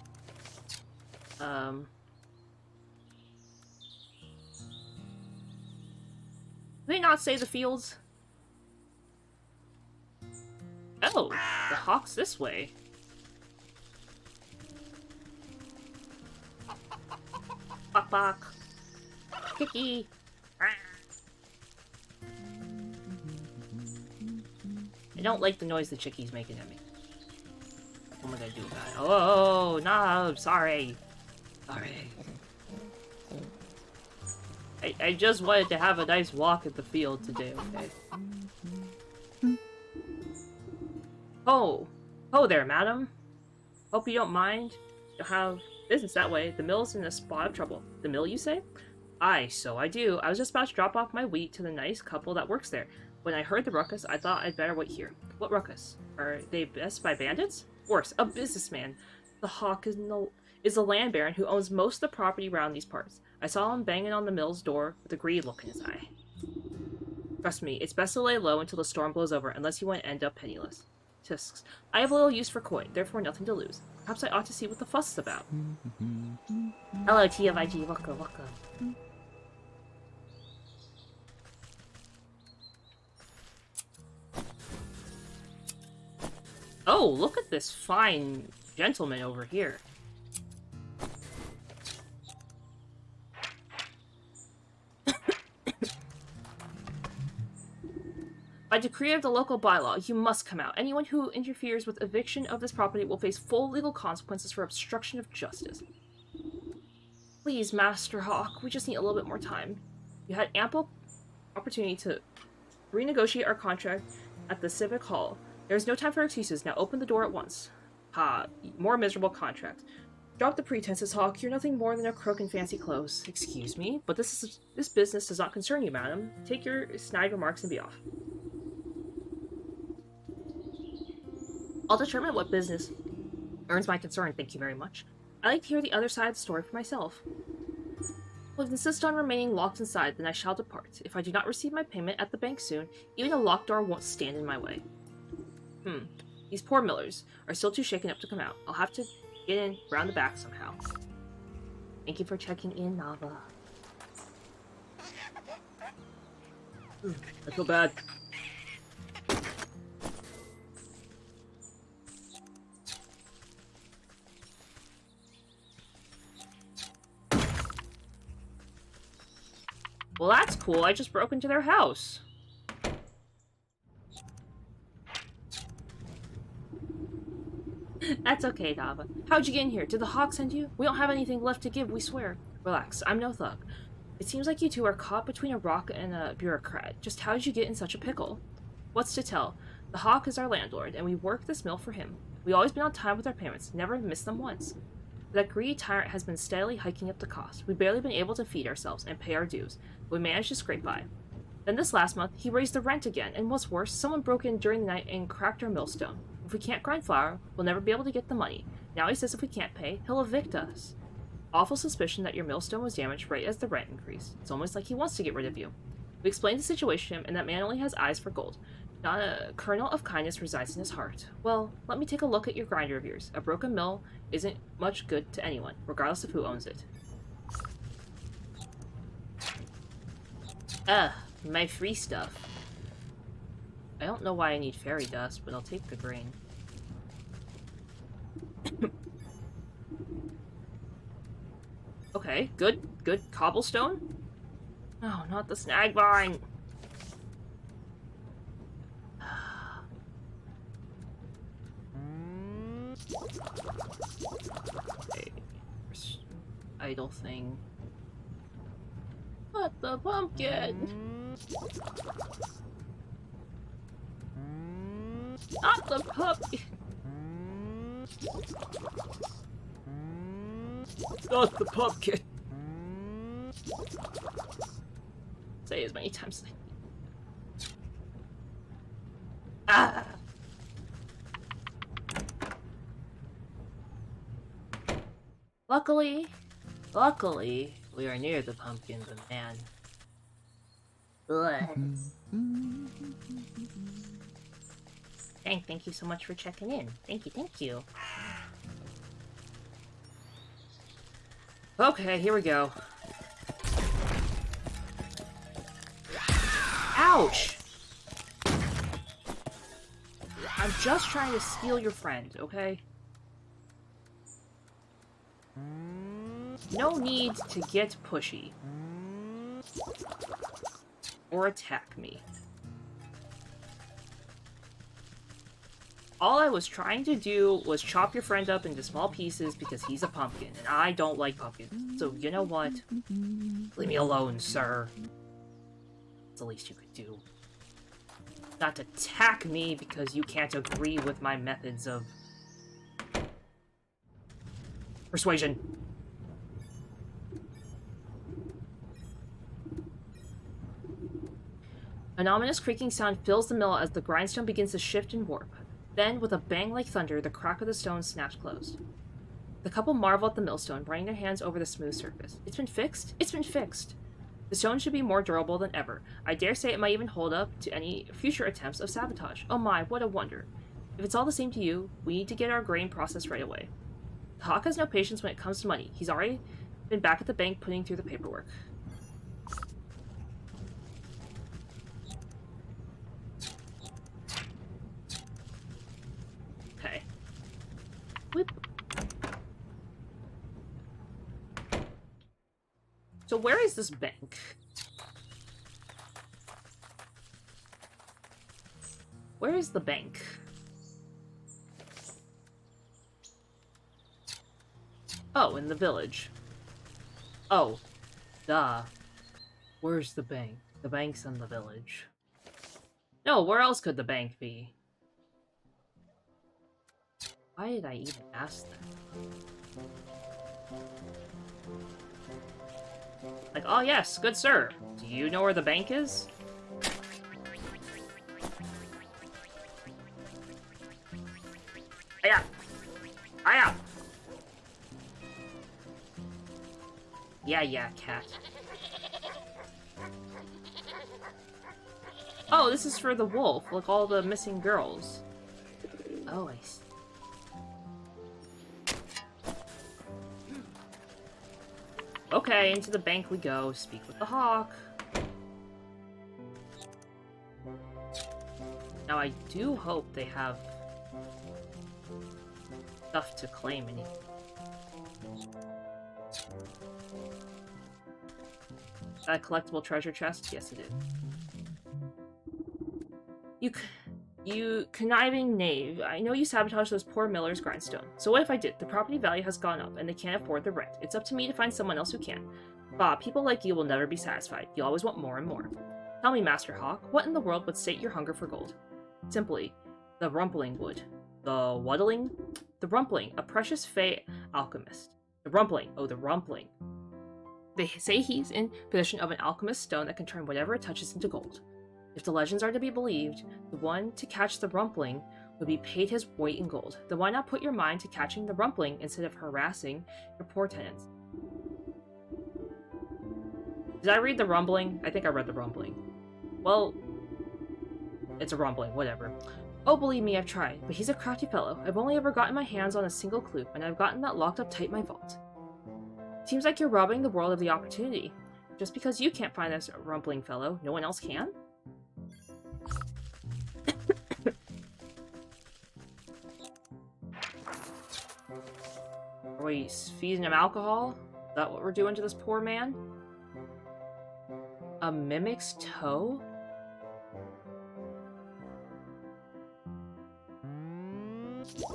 they not say the fields? Oh, the hawk's this way. Bok bok. Kiki. I don't like the noise the chickie's making at me. What am I gonna do about it? Oh, no, I'm sorry. Sorry. I just wanted to have a nice walk at the field today, okay? Oh. Oh there, madam. Hope you don't mind. You'll have business that way. The mill's in a spot of trouble. The mill, you say? Aye, so I do. I was just about to drop off my wheat to the nice couple that works there. When I heard the ruckus, I thought I'd better wait here. What ruckus? Are they beset by bandits? Worse, a businessman. The hawk is a land baron who owns most of the property around these parts. I saw him banging on the mill's door with a greedy look in his eye. Trust me, it's best to lay low until the storm blows over, unless you want to end up penniless. Tisks. I have little use for coin, therefore nothing to lose. Perhaps I ought to see what the fuss is about. Hello, TFIG. Welcome, welcome. Oh, look at this fine gentleman over here. By decree of the local bylaw, you must come out. Anyone who interferes with eviction of this property will face full legal consequences for obstruction of justice. Please, Master Hawk, we just need a little bit more time. You had ample opportunity to renegotiate our contract at the Civic Hall. There's no time for excuses. Now open the door at once. Ha, more miserable contract. Drop the pretenses, Hawk. You're nothing more than a crook in fancy clothes. Excuse me, but this business does not concern you, madam. Take your snide remarks and be off. I'll determine what business earns my concern, thank you very much. I like to hear the other side of the story for myself. If I insist on remaining locked inside, then I shall depart. If I do not receive my payment at the bank soon, even a locked door won't stand in my way. These poor Millers are still too shaken up to come out. I'll have to get in round the back somehow. Thank you for checking in, Nava. I feel bad. Well, that's cool. I just broke into their house. That's okay, Nava. How'd you get in here? Did the Hawk send you? We don't have anything left to give, we swear. Relax, I'm no thug. It seems like you two are caught between a rock and a bureaucrat. Just how did you get in such a pickle? What's to tell? The Hawk is our landlord, and we work this mill for him. We've always been on time with our payments, never missed them once. That greedy tyrant has been steadily hiking up the cost. We've barely been able to feed ourselves and pay our dues, but we managed to scrape by. Then this last month, he raised the rent again, and what's worse, someone broke in during the night and cracked our millstone. If we can't grind flour, we'll never be able to get the money. Now he says if we can't pay, he'll evict us. Awful suspicion that your millstone was damaged right as the rent increased. It's almost like he wants to get rid of you. We explained the situation to him, and that man only has eyes for gold. Not a kernel of kindness resides in his heart. Well, let me take a look at your grinder of yours. A broken mill isn't much good to anyone, regardless of who owns it. My free stuff. I don't know why I need fairy dust, but I'll take the grain. Okay, good. Cobblestone? Oh, not the snag vine! Okay. Idle thing. What the pumpkin? Not the pumpkin! Not the pumpkin! Say as many times as I need. Ah! Luckily, we are near the pumpkin, but man. Thank you so much for checking in. Thank you. Okay, here we go. Ouch! I'm just trying to steal your friend, okay? No need to get pushy. Or attack me. All I was trying to do was chop your friend up into small pieces because he's a pumpkin, and I don't like pumpkins. So, you know what? Leave me alone, sir. That's the least you could do. Not attack me because you can't agree with my methods of persuasion. An ominous creaking sound fills the mill as the grindstone begins to shift and warp. Then, with a bang like thunder, the crack of the stone snaps closed. The couple marvel at the millstone, running their hands over the smooth surface. It's been fixed? It's been fixed! The stone should be more durable than ever. I dare say it might even hold up to any future attempts of sabotage. Oh my, what a wonder. If it's all the same to you, we need to get our grain processed right away. The Hawk has no patience when it comes to money. He's already been back at the bank putting through the paperwork. Okay. Whoop. So where is this bank? Where is the bank? Oh, in the village. Oh, duh. Where's the bank? The bank's in the village. No, where else could the bank be? Why did I even ask that? Like, oh yes, good sir. Do you know where the bank is? Hiya! Hiya! Yeah, cat. Oh, this is for the wolf, like all the missing girls. Oh, I see. Okay, into the bank we go. Speak with the hawk. Now, I do hope they have stuff to claim anything. Is that a collectible treasure chest? Yes, it is. You conniving knave. I know you sabotaged those poor Miller's grindstone. So what if I did? The property value has gone up, and they can't afford the rent. It's up to me to find someone else who can. Bob, people like you will never be satisfied. You always want more and more. Tell me, Master Hawk, what in the world would sate your hunger for gold? Simply, the Rumpling would. The Wuddling? The Rumpling, a precious fey alchemist. The Rumpling. Oh, the Rumpling. They say he's in possession of an alchemist stone that can turn whatever it touches into gold. If the legends are to be believed, the one to catch the Rumpling would be paid his weight in gold. Then why not put your mind to catching the Rumpling instead of harassing your poor tenants? Did I read the Rumbling? I think I read the Rumbling. Well, it's a rumbling, whatever. Oh, believe me, I've tried, but he's a crafty fellow. I've only ever gotten my hands on a single clue, and I've gotten that locked up tight in my vault. Seems like you're robbing the world of the opportunity. Just because you can't find this rumbling fellow, no one else can? Are we feeding him alcohol? Is that what we're doing to this poor man? A mimic's toe?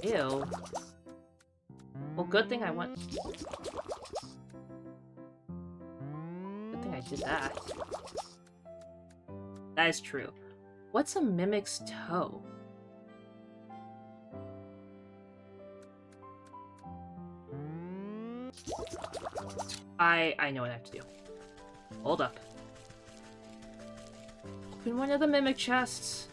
Ew. Well, good thing I went... Good thing I did that. That is true. What's a mimic's toe? I know what I have to do. Hold up. Open one of the mimic chests.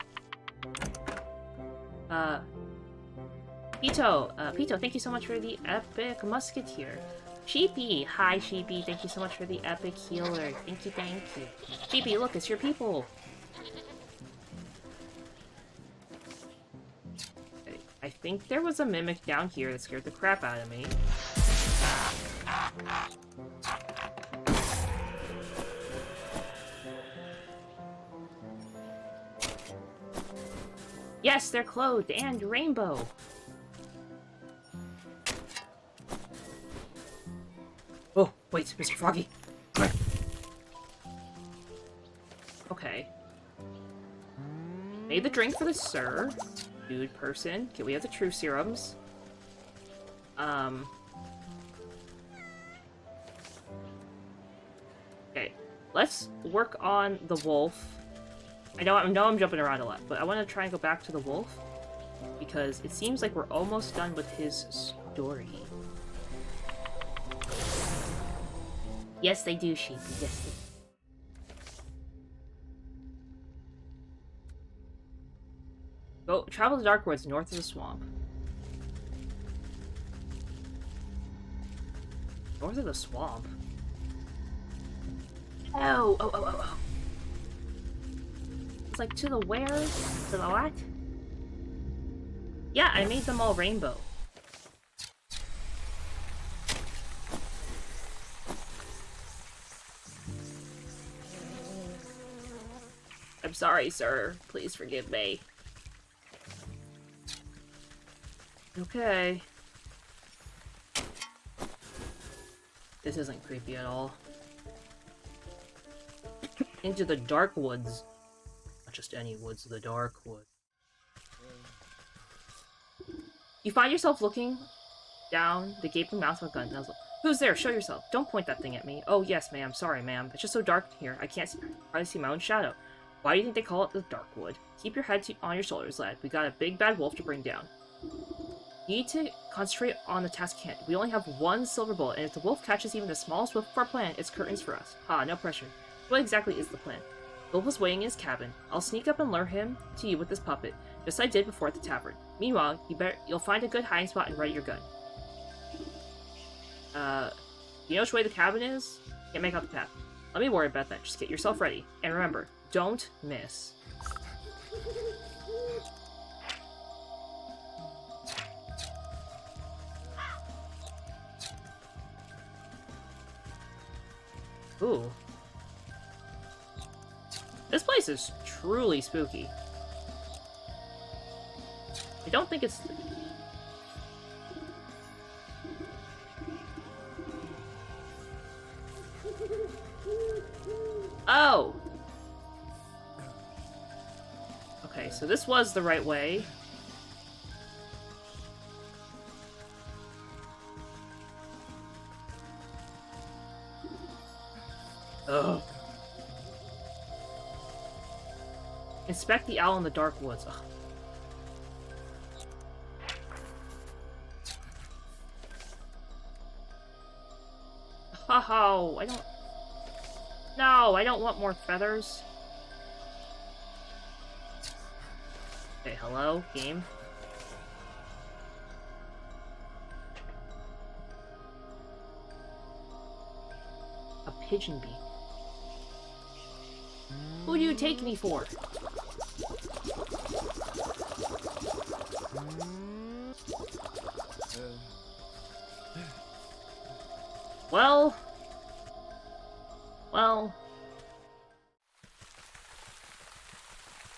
Pito, thank you so much for the epic musketeer. Sheepy, hi Sheepy, thank you so much for the epic healer. Thank you. Sheepy, look, it's your people. I think there was a mimic down here that scared the crap out of me. Yes, they're clothed and rainbow. Oh, wait, Mr. Froggy. Okay. Made the drink for the sir. Dude person. Okay, we have the true serums. Okay, let's work on the wolf. I know I'm jumping around a lot, but I want to try and go back to the wolf because it seems like we're almost done with his story. Yes, they do, Sheepy. Yes, they do. Go travel the dark woods north of the swamp. North of the swamp? Oh. It's like to the where? To the what? Yeah, I made them all rainbow. I'm sorry, sir. Please forgive me. Okay. This isn't creepy at all. Into the dark woods. Not just any woods, the dark woods. You find yourself looking down the gaping mouth of a gun muzzle. Who's there? Show yourself. Don't point that thing at me. Oh, yes, ma'am. Sorry, ma'am. It's just so dark here. I can't hardly see my own shadow. Why do you think they call it the dark wood? Keep your head on your shoulders, lad. We got a big bad wolf to bring down. You need to concentrate on the task at hand. We only have one silver bullet, and if the wolf catches even the smallest whiff of our plan, it's curtains for us. Ha, no pressure. What exactly is the plan? The wolf is waiting in his cabin. I'll sneak up and lure him to you with this puppet, just as I did before at the tavern. Meanwhile, you'll find a good hiding spot and ready your gun. You know which way the cabin is? Can't make out the path. Let me worry about that. Just get yourself ready. And remember, don't miss. Ooh. This place is truly spooky. I don't think it's... Oh! Okay, so this was the right way. Ugh. Inspect the owl in the dark woods. Ugh. Oh, I don't... No, I don't want more feathers. Okay, hello, game. A pigeon beak. Who do you take me for? Well...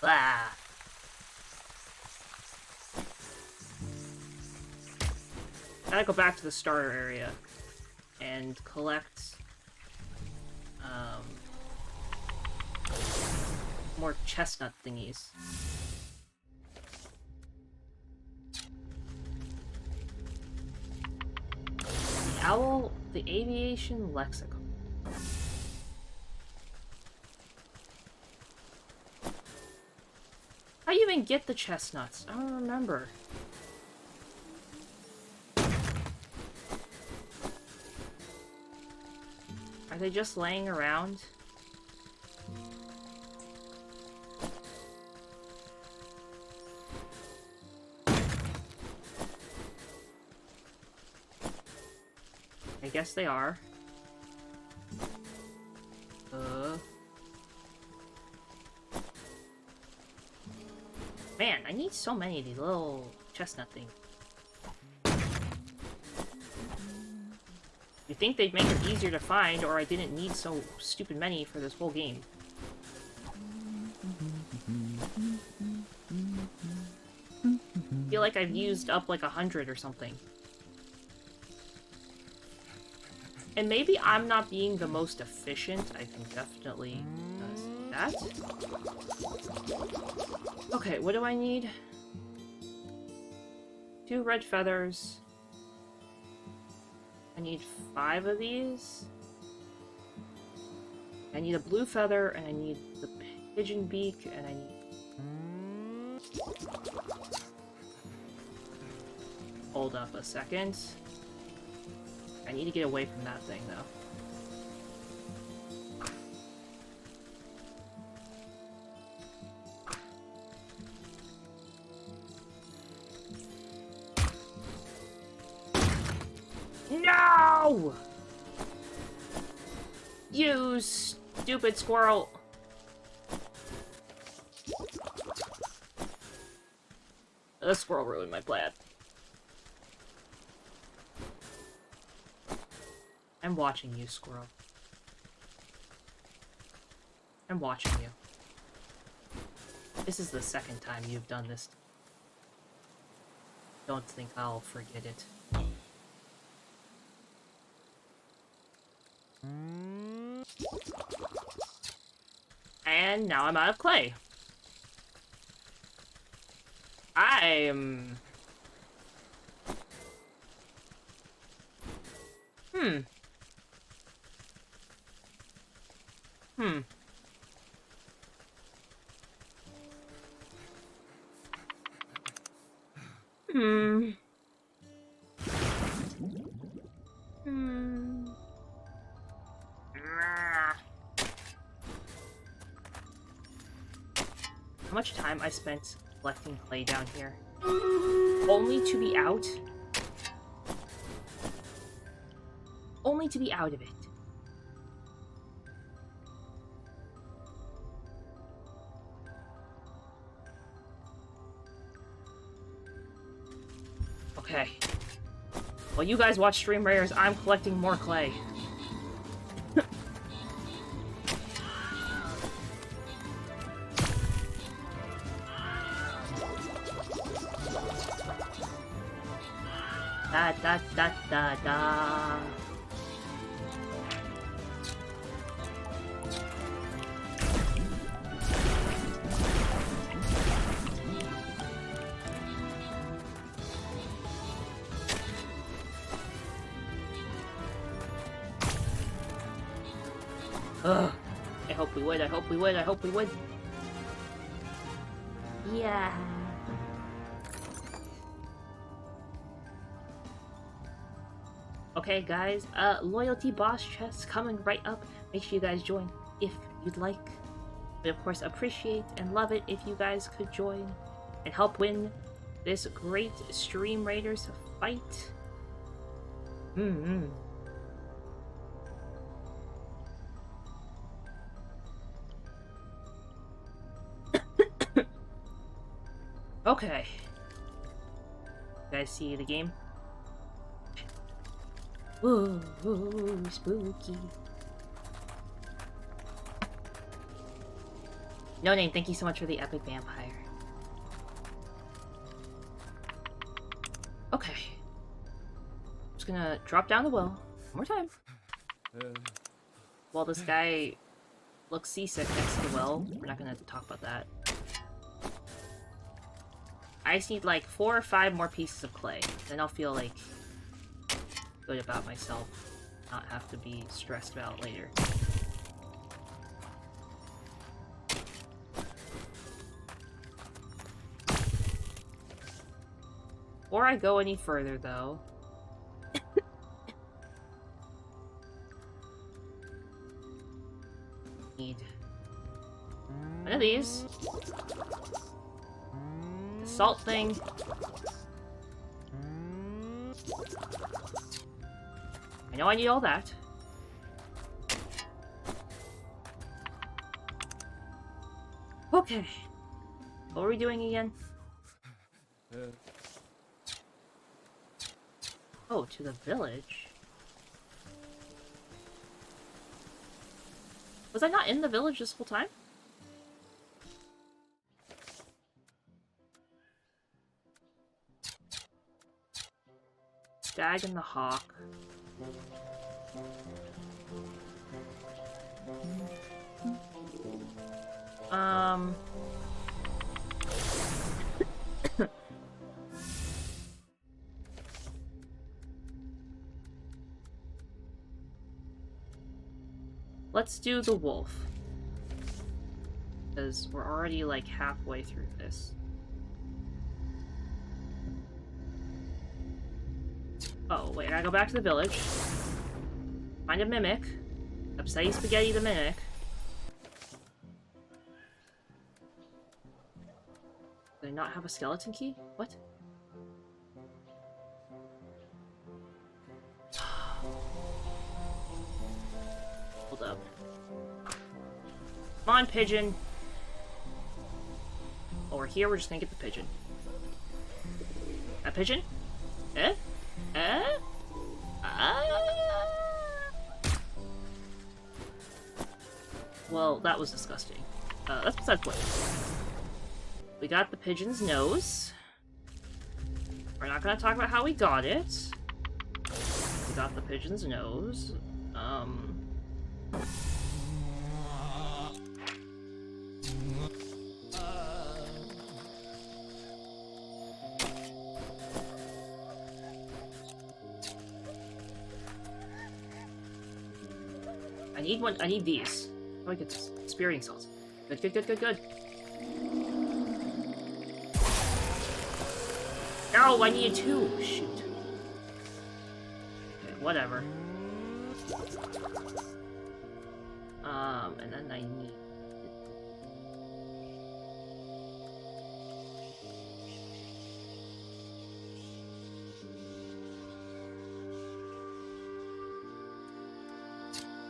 Ah. Gotta go back to the starter area and collect more chestnut thingies. The owl, the aviation lexicon. How do you even get the chestnuts? I don't remember. Are they just laying around? I guess they are. Man, I need so many of these little chestnut things. You'd think they'd make them easier to find, or I didn't need so stupid many for this whole game. I feel like I've used up like 100 or something. And maybe I'm not being the most efficient. I can definitely see that. Okay, what do I need? 2 red feathers. I need 5 of these. I need a blue feather, and I need the pigeon beak, and I need... Hold up a second. I need to get away from that thing, though. No! You stupid squirrel! The squirrel ruined my plan. I'm watching you, squirrel. I'm watching you. This is the second time you've done this. Don't think I'll forget it. And now I'm out of clay. I'm... How much time I spent collecting clay down here? Only to be out? Only to be out of it. While you guys watch Stream Raiders, I'm collecting more clay. Da da da da da. Ugh. I hope we would, I hope we would, I hope we would. Yeah. Okay, guys, loyalty boss chest coming right up. Make sure you guys join if you'd like. But of course, appreciate and love it if you guys could join and help win this great Stream Raiders fight. Okay. You guys see the game? Ooh, spooky. No Name, thank you so much for the epic vampire. Okay. Just gonna drop down the well one more time. While this guy looks seasick next to the well, we're not gonna talk about that. I just need like 4 or 5 more pieces of clay. Then I'll feel like good about myself. Not have to be stressed about later. Before I go any further though, need one of these. The salt thing. I know I need all that. Okay. What are we doing again? Oh, to the village. Was I not in the village this whole time? Stag and the hawk. Let's do the wolf. Because we're already like halfway through this. Oh, wait, I gotta go back to the village. Find a mimic. Upsetty Spaghetti the mimic. Do I not have a skeleton key? What? Hold up. Come on, pigeon! Oh, we're here, we're just gonna get the pigeon. That pigeon? Eh? Well, that was disgusting. That's besides the point. We got the pigeon's nose. We're not gonna talk about how we got it. We got the pigeon's nose. I need one. I need these. Oh, I get experience salts. Good, good, good, good, good. No, I needed 2. Shoot. Okay, whatever. And then I need...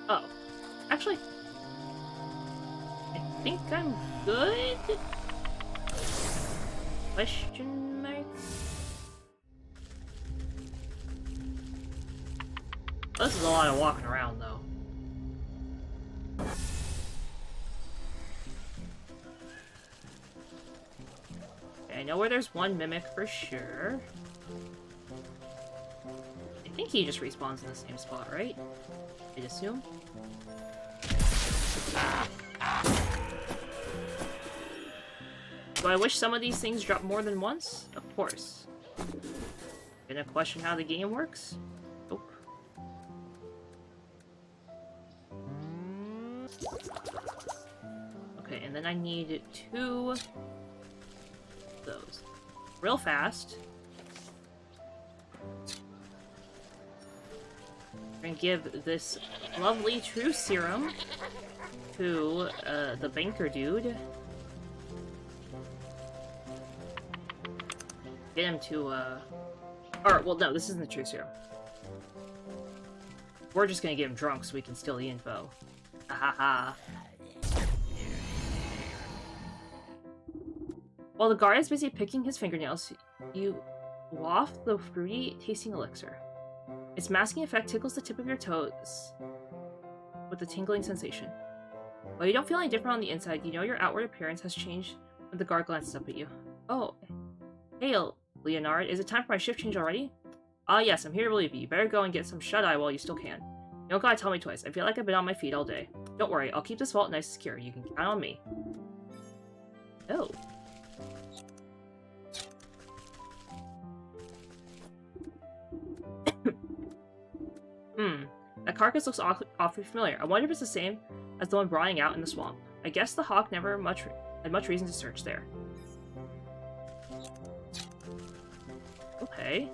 Oh. Actually... I think I'm good? Question mark? This is a lot of walking around, though. Okay, I know where there's one mimic for sure. I think he just respawns in the same spot, right? I'd assume. Do I wish some of these things drop more than once? Of course. Gonna question how the game works? Nope. Okay, and then I need 2 of those. Real fast. We're gonna give this lovely true serum to the banker dude. Get him to, or, well, no, this isn't the true serum. We're just gonna get him drunk so we can steal the info. Ahaha. While the guard is busy picking his fingernails, you waft the fruity tasting elixir. Its masking effect tickles the tip of your toes with a tingling sensation. While you don't feel any different on the inside, you know your outward appearance has changed when the guard glances up at you. Oh, hail, Leonard. Is it time for my shift change already? Ah, yes, I'm here to relieve you. You better go and get some shut-eye while you still can. You don't gotta tell me twice. I feel like I've been on my feet all day. Don't worry, I'll keep this vault nice and secure. You can count on me. Oh. That carcass looks awfully familiar. I wonder if it's the same as the one rotting out in the swamp. I guess the hawk never had much reason to search there. Okay.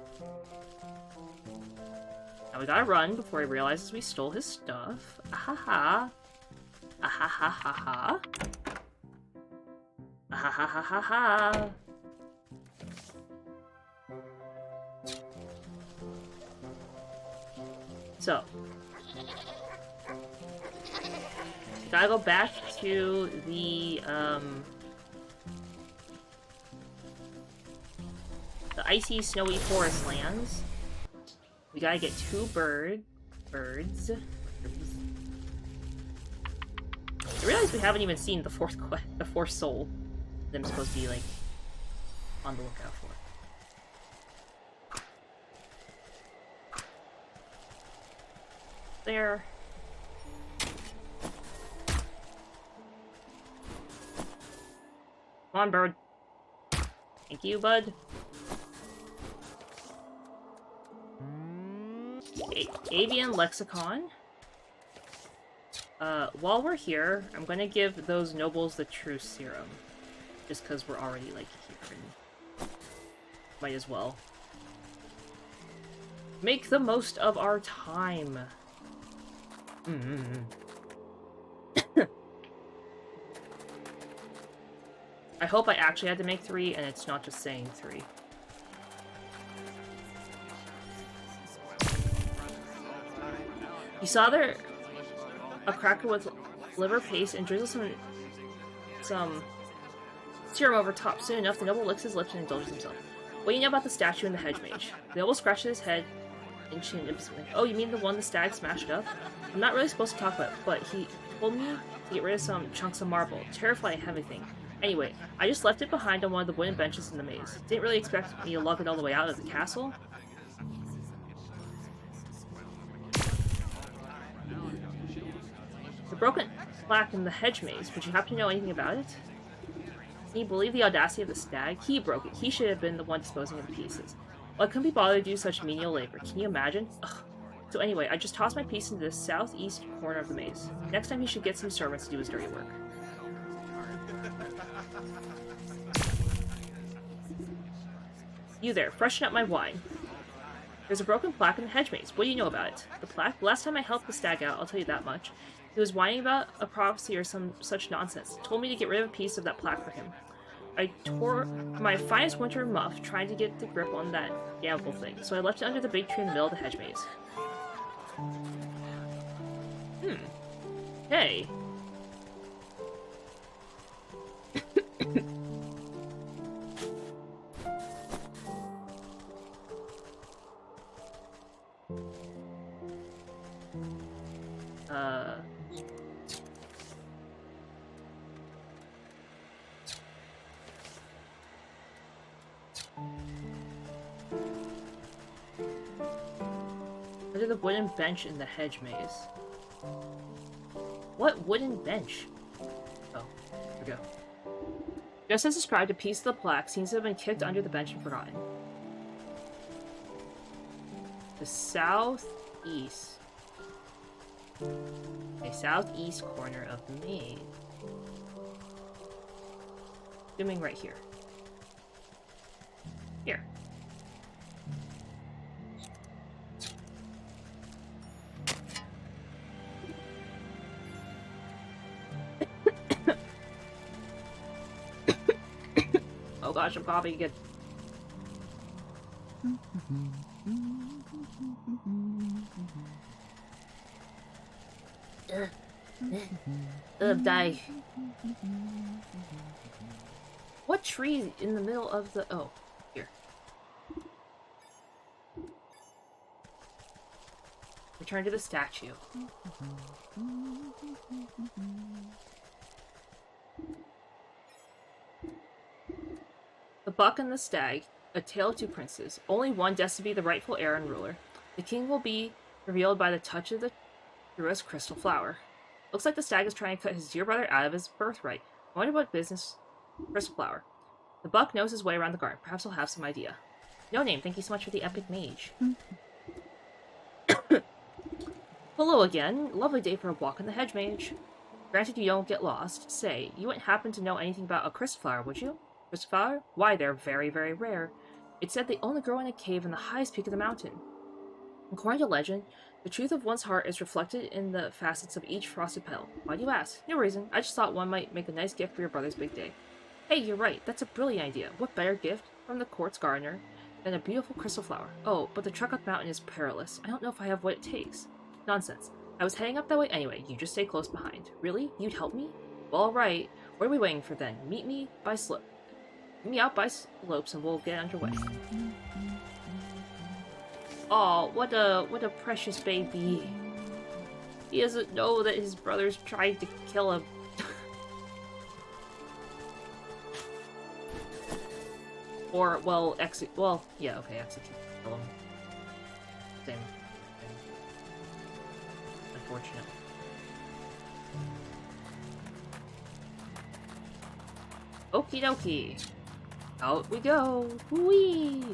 Now we gotta run before he realizes we stole his stuff. Ahaha. Ahahaha. Ahahaha. So, gotta go back to the icy, snowy forest lands. We gotta get 2 birds. I realize we haven't even seen the fourth soul that I'm supposed to be, like, on the lookout for. There. Come on, bird. Thank you, bud. Avian Lexicon. While we're here, I'm gonna give those nobles the true serum. Just because we're already, like, here and might as well make the most of our time. I hope I actually had to make 3 and it's not just saying 3. You saw there a cracker with liver paste and drizzle some serum over top. Soon enough, the noble licks his lips and indulges himself. What do you know about the statue and the hedge mage? The noble scratches his head and chin impotently. Oh, you mean the one the stag smashed up? I'm not really supposed to talk about it, but he told me to get rid of some chunks of marble. Terrifying heavy thing. Anyway, I just left it behind on one of the wooden benches in the maze. Didn't really expect me to lug it all the way out of the castle. The broken plaque in the hedge maze. Would you happen to know anything about it? Can you believe the audacity of the stag? He broke it. He should have been the one disposing of the pieces. Well, I couldn't be bothered to do such menial labor. Can you imagine? Ugh. So anyway, I just tossed my piece into the southeast corner of the maze. Next time he should get some servants to do his dirty work. You there, freshen up my wine. There's a broken plaque in the hedge maze. What do you know about it? The plaque? Last time I helped the stag out, I'll tell you that much. He was whining about a prophecy or some such nonsense. Told me to get rid of a piece of that plaque for him. I tore my finest winter muff trying to get the grip on that gamble thing, so I left it under the big tree in the middle of the hedge maze. Hey. Uh... Under the wooden bench in the hedge maze. What wooden bench? Oh, here we go. Just as described, a piece of the plaque seems to have been kicked under the bench and forgotten. The southeast. A southeast corner of the maze. Zooming right here. Here. Oh gosh, I'm coughing again. Die. What tree in the middle of the... Oh, here. Return to the statue. The Buck and the Stag, a tale of two princes. Only one destined to be the rightful heir and ruler. The king will be revealed by the touch of the truest crystal flower. Looks like the stag is trying to cut his dear brother out of his birthright. I wonder what business... Crystal flower. The Buck knows his way around the garden. Perhaps he'll have some idea. No name, thank you so much for the epic mage. Hello again. Lovely day for a walk in the hedge mage. Granted you don't get lost. Say, you wouldn't happen to know anything about a crystal flower, would you? Crystal flower? Why, they're very, very rare. It's said they only grow in a cave in the highest peak of the mountain. According to legend, the truth of one's heart is reflected in the facets of each frosted petal. Why do you ask? No reason. I just thought one might make a nice gift for your brother's big day. Hey, you're right. That's a brilliant idea. What better gift from the court's gardener than a beautiful crystal flower? Oh, but the trek up the mountain is perilous. I don't know if I have what it takes. Nonsense. I was heading up that way anyway. You just stay close behind. Really? You'd help me? Well, alright. What are we waiting for then? Meet me out by slopes and we'll get underway. Oh, what a precious baby. He doesn't know that his brother's trying to kill him. Or, well, yeah, okay, execute. Kill him. Same. Unfortunate. Okie dokie. Out we go. Whee!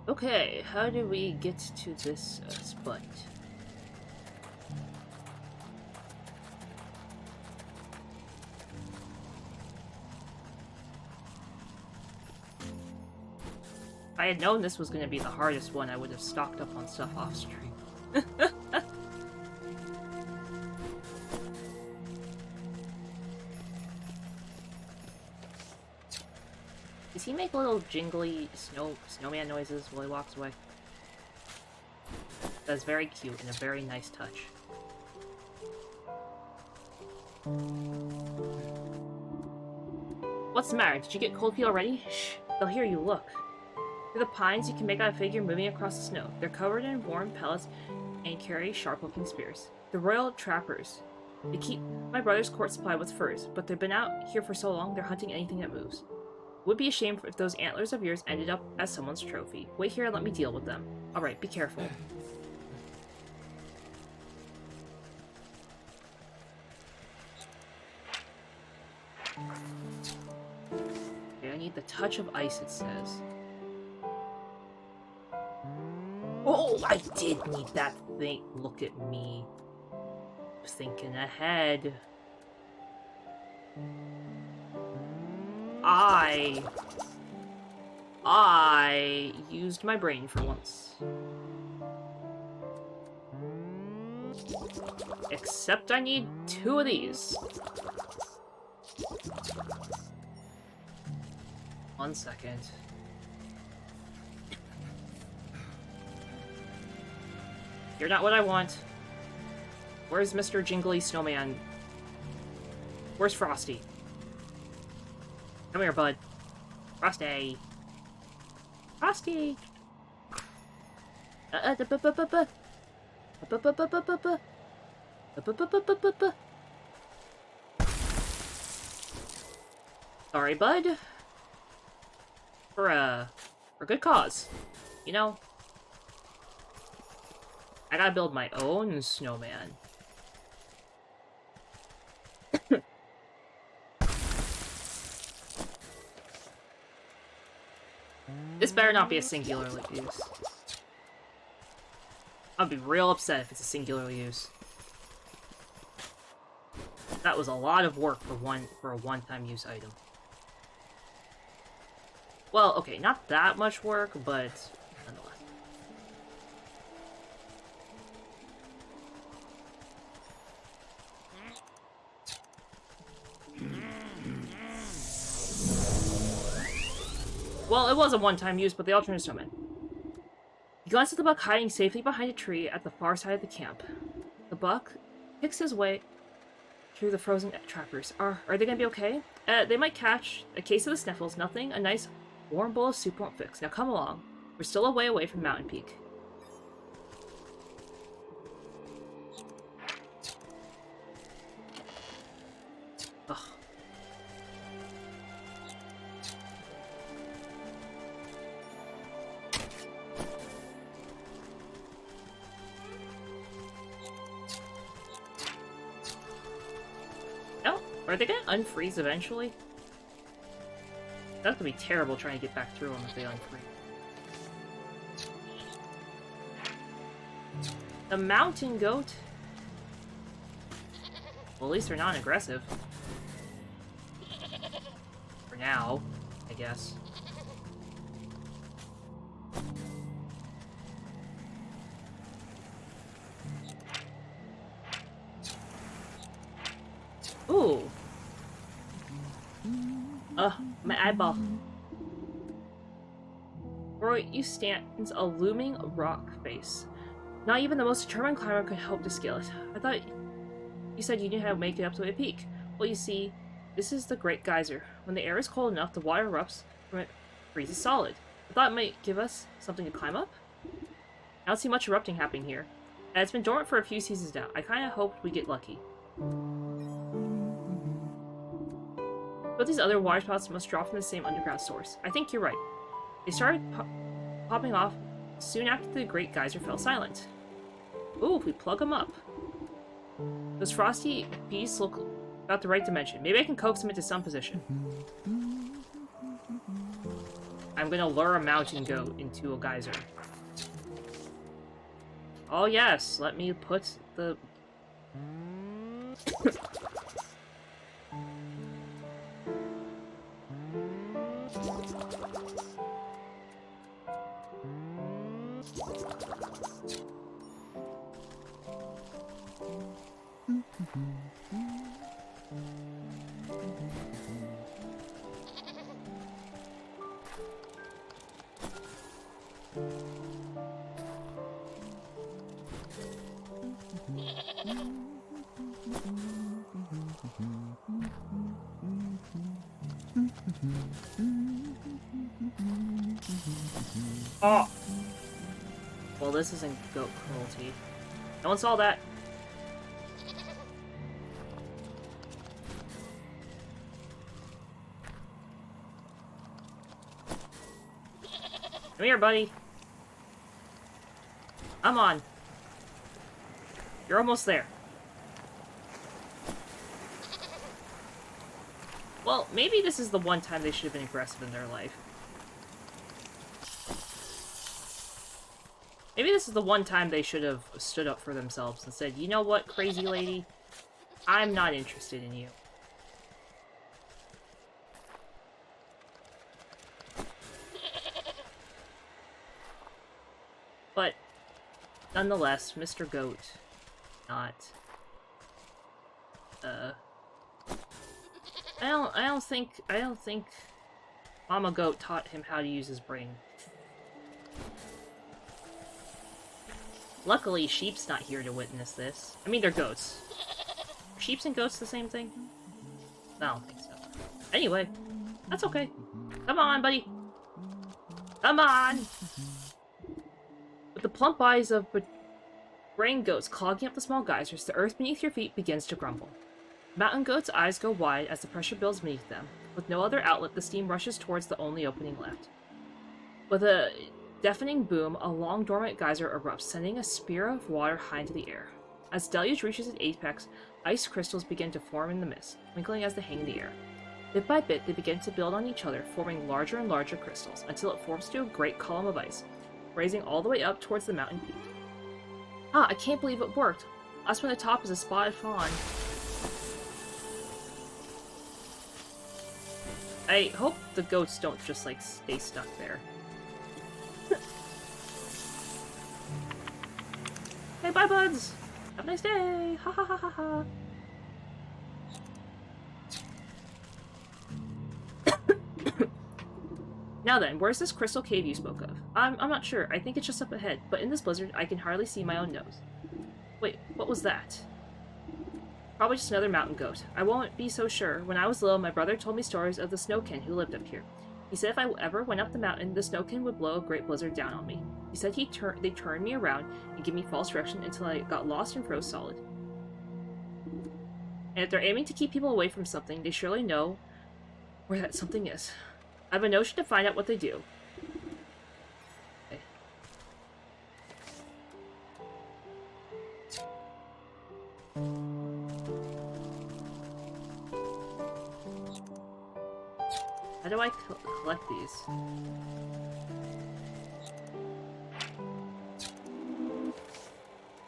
Okay, how do we get to this spot? If I had known this was going to be the hardest one, I would have stocked up on stuff off stream. Does he make little jingly snowman noises while he walks away? That's very cute and a very nice touch. What's the matter? Did you get cold feet already? Shh, they'll hear you, look. Through the pines, you can make out a figure moving across the snow. They're covered in warm pellets and carry sharp-looking spears. The royal trappers. They keep my brother's court supplied with furs, but they've been out here for so long, they're hunting anything that moves. Would be a shame if those antlers of yours ended up as someone's trophy. Wait here and let me deal with them. Alright, be careful. Okay, I need the touch of ice, it says. Oh, I did need that thing. Look at me. Thinking ahead. I used my brain for once. Except I need 2 of these. 1 second. You're not what I want. Where's Mr. Jingly Snowman? Where's Frosty? Come here, bud. Frosty! Frosty! Sorry, bud. For a good cause. You know? I gotta build my own snowman. This better not be a singular use. I'd be real upset if it's a singular use. That was a lot of work for a one-time use item. Well, okay, not that much work, but nonetheless. Well, it was a one-time use, but the alternate snowman. He glances at the buck hiding safely behind a tree at the far side of the camp. The buck picks his way through the frozen trappers. Are they gonna be okay? They might catch a case of the sniffles. Nothing a nice warm bowl of soup won't fix. Now come along. We're still a way away from Mountain Peak. Ugh. Oh, are they gonna unfreeze eventually? That would be terrible trying to get back through them if they unfreeze. The mountain goat? Well, at least they're not aggressive. For now, I guess. Ooh. My eyeball. Before you stands a looming rock face. Not even the most determined climber could hope to scale it. I thought you said you knew how to make it up to a peak. Well, you see, this is the Great Geyser. When the air is cold enough, the water erupts from it, freezes solid. I thought it might give us something to climb up. I don't see much erupting happening here. And it's been dormant for a few seasons now. I kind of hoped we get lucky. But these other water spouts must draw from the same underground source. I think you're right. They started popping off soon after the Great Geyser fell silent. Ooh, if we plug them up. Those frosty beasts look about the right dimension. Maybe I can coax them into some position. I'm gonna lure a mountain goat into a geyser. Oh yes, let me put the... Oh! Well, this isn't goat cruelty. No one saw that. Come here, buddy. Come on. You're almost there. Well, maybe this is the one time they should have been aggressive in their life. Maybe this is the one time they should have stood up for themselves and said, you know what, crazy lady? I'm not interested in you. But, nonetheless, Mr. Goat, not... I don't think Mama Goat taught him how to use his brain. Luckily, sheep's not here to witness this. I mean, they're goats. Are sheeps and goats the same thing? I don't think so. Anyway, that's okay. Come on, buddy. Come on! the plump eyes of brain goats clogging up the small geysers, the earth beneath your feet begins to crumble. Mountain goats' eyes go wide as the pressure builds beneath them. With no other outlet, the steam rushes towards the only opening left. With a deafening boom, a long dormant geyser erupts, sending a spear of water high into the air. As deluge reaches its apex, ice crystals begin to form in the mist, twinkling as they hang in the air. Bit by bit, they begin to build on each other, forming larger and larger crystals, until it forms into a great column of ice, rising all the way up towards the mountain peak. Ah, I can't believe it worked! Last one at the top is a spotted fawn. I hope the goats don't just, like, stay stuck there. Hey, bye, buds! Have a nice day! Ha ha ha ha ha! Now then, where's this crystal cave you spoke of? I'm not sure. I think it's just up ahead, but in this blizzard, I can hardly see my own nose. Wait, what was that? Probably just another mountain goat. I won't be so sure. When I was little, my brother told me stories of the snowkin who lived up here. He said if I ever went up the mountain, the snowkin would blow a great blizzard down on me. He said they'd turn me around and give me false direction until I got lost and froze solid. And if they're aiming to keep people away from something, they surely know where that something is. I have a notion to find out what they do. Okay. How do I collect these?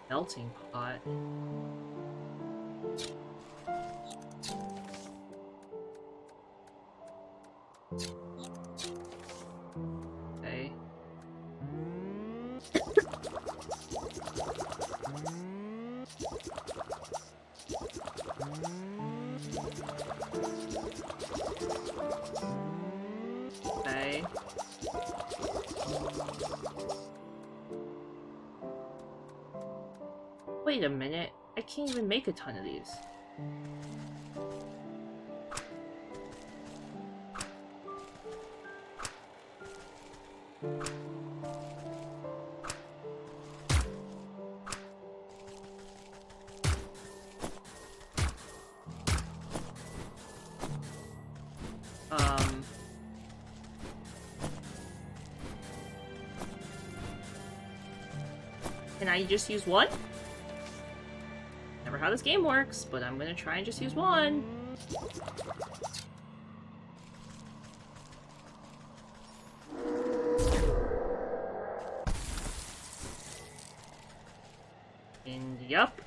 Melting pot. Okay. Okay. Wait a minute. I can't even make a ton of these. Can I just use one? Never how this game works, but I'm gonna try and just use one. And yup.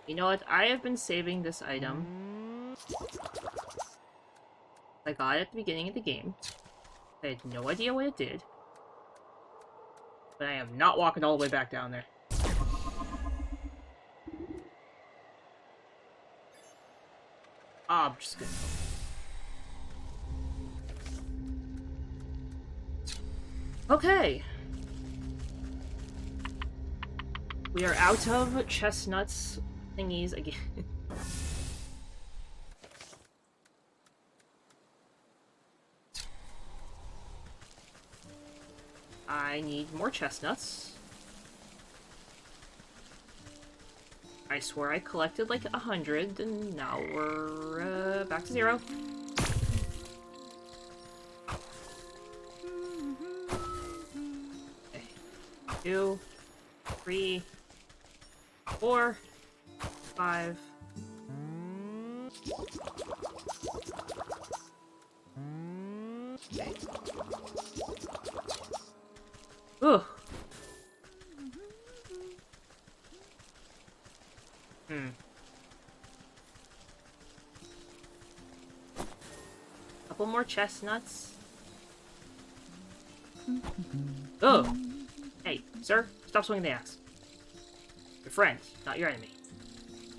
You know what? I have been saving this item. I got it at the beginning of the game. I had no idea what it did. But I am not walking all the way back down there. I'm just gonna... Okay. We are out of chestnuts thingies again. I need more chestnuts. I swear I collected like 100, and now we're back to 0. Okay. 2, 3, 4, 5. Okay. Ugh. Couple more chestnuts. Oh! Hey, sir, stop swinging the axe. Your friend, not your enemy.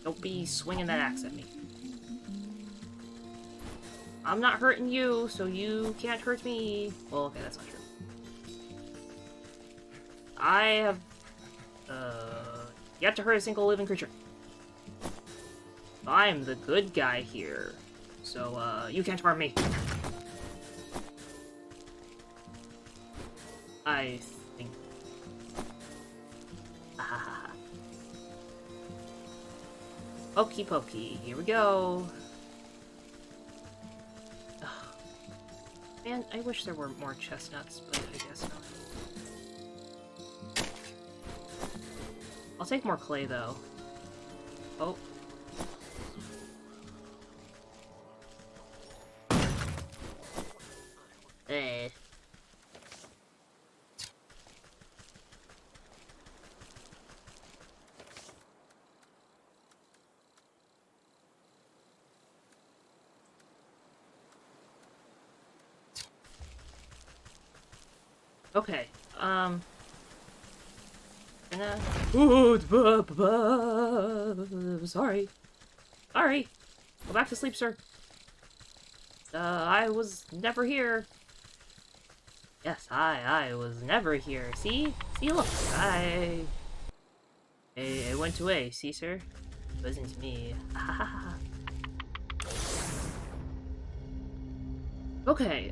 Don't be swinging that axe at me. I'm not hurting you, so you can't hurt me. Well, okay, that's not true. I have, yet to hurt a single living creature. I'm the good guy here. So, you can't harm me. I think... Okie pokey, here we go. Ugh. Man, I wish there were more chestnuts, but I guess not. I'll take more clay, though. Oh. Eh. Okay, sorry. Sorry. Go back to sleep, sir. I was never here. Yes, I was never here. See? See, look, I went away. See, sir? It wasn't me. Okay,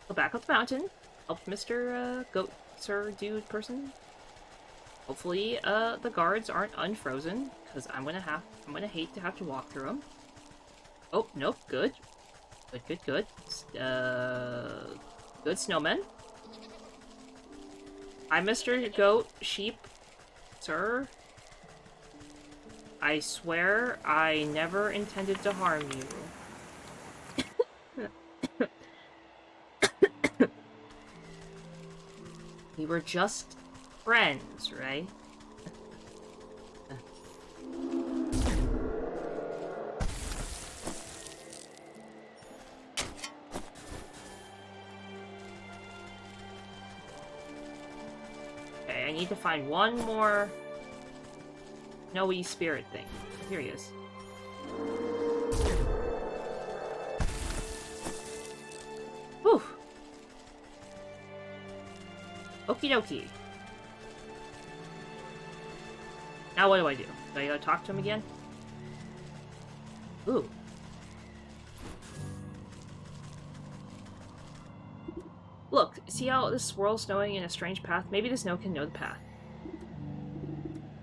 go back up the mountain. Help Mr. Goat Sir Dude person. Hopefully, the guards aren't unfrozen, because I'm gonna hate to have to walk through them. Oh, nope, good. Good. Good snowmen. Hi, Mr. Goat Sheep, sir. I swear I never intended to harm you. We were just friends, right? Okay, I need to find one more snowy spirit thing. Here he is. Whew. Okie dokie. Now what do I do? Do I gotta talk to him again? Ooh. Look, see how this swirl's snowing in a strange path? Maybe the snow can know the path.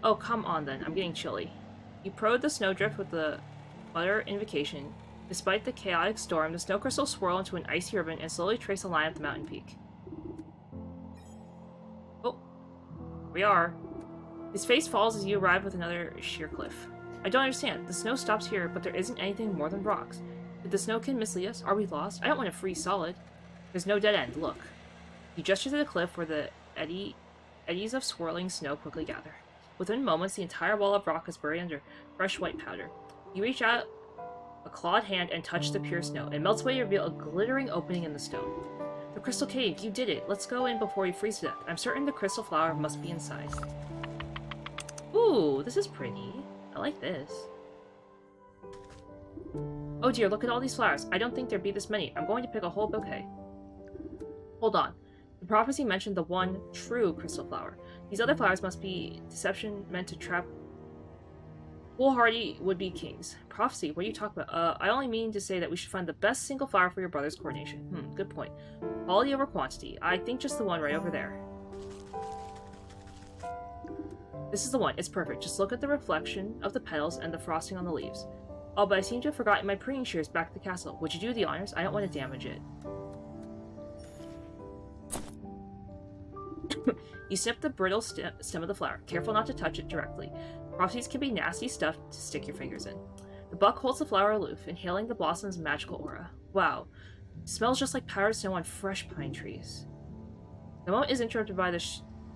Oh, come on then. I'm getting chilly. You probed the snowdrift with the butter invocation. Despite the chaotic storm, the snow crystals swirl into an icy ribbon and slowly trace a line up the mountain peak. Oh. Here we are. His face falls as you arrive with another sheer cliff. I don't understand. The snow stops here, but there isn't anything more than rocks. Did the snowkin mislead us? Are we lost? I don't want to freeze solid. There's no dead end. Look. You gesture to the cliff where the eddies of swirling snow quickly gather. Within moments, the entire wall of rock is buried under fresh white powder. You reach out a clawed hand and touch the pure snow. It melts away to reveal a glittering opening in the stone. The crystal cave. You did it. Let's go in before we freeze to death. I'm certain the crystal flower must be inside. Ooh, this is pretty. I like this. Oh dear, look at all these flowers. I don't think there'd be this many. I'm going to pick a whole bouquet. Hold on. The prophecy mentioned the one true crystal flower. These other flowers must be deception meant to trap foolhardy would-be kings. Prophecy? What are you talking about? I only mean to say that we should find the best single flower for your brother's coronation. Good point. Quality over quantity. I think just the one right over there. This is the one. It's perfect. Just look at the reflection of the petals and the frosting on the leaves. Oh, but I seem to have forgotten my preening shears back at the castle. Would you do the honors? I don't want to damage it. You snip the brittle stem of the flower, careful not to touch it directly. Prophecies can be nasty stuff to stick your fingers in. The buck holds the flower aloof, inhaling the blossom's magical aura. Wow. It smells just like powdered snow on fresh pine trees. The moment is interrupted by the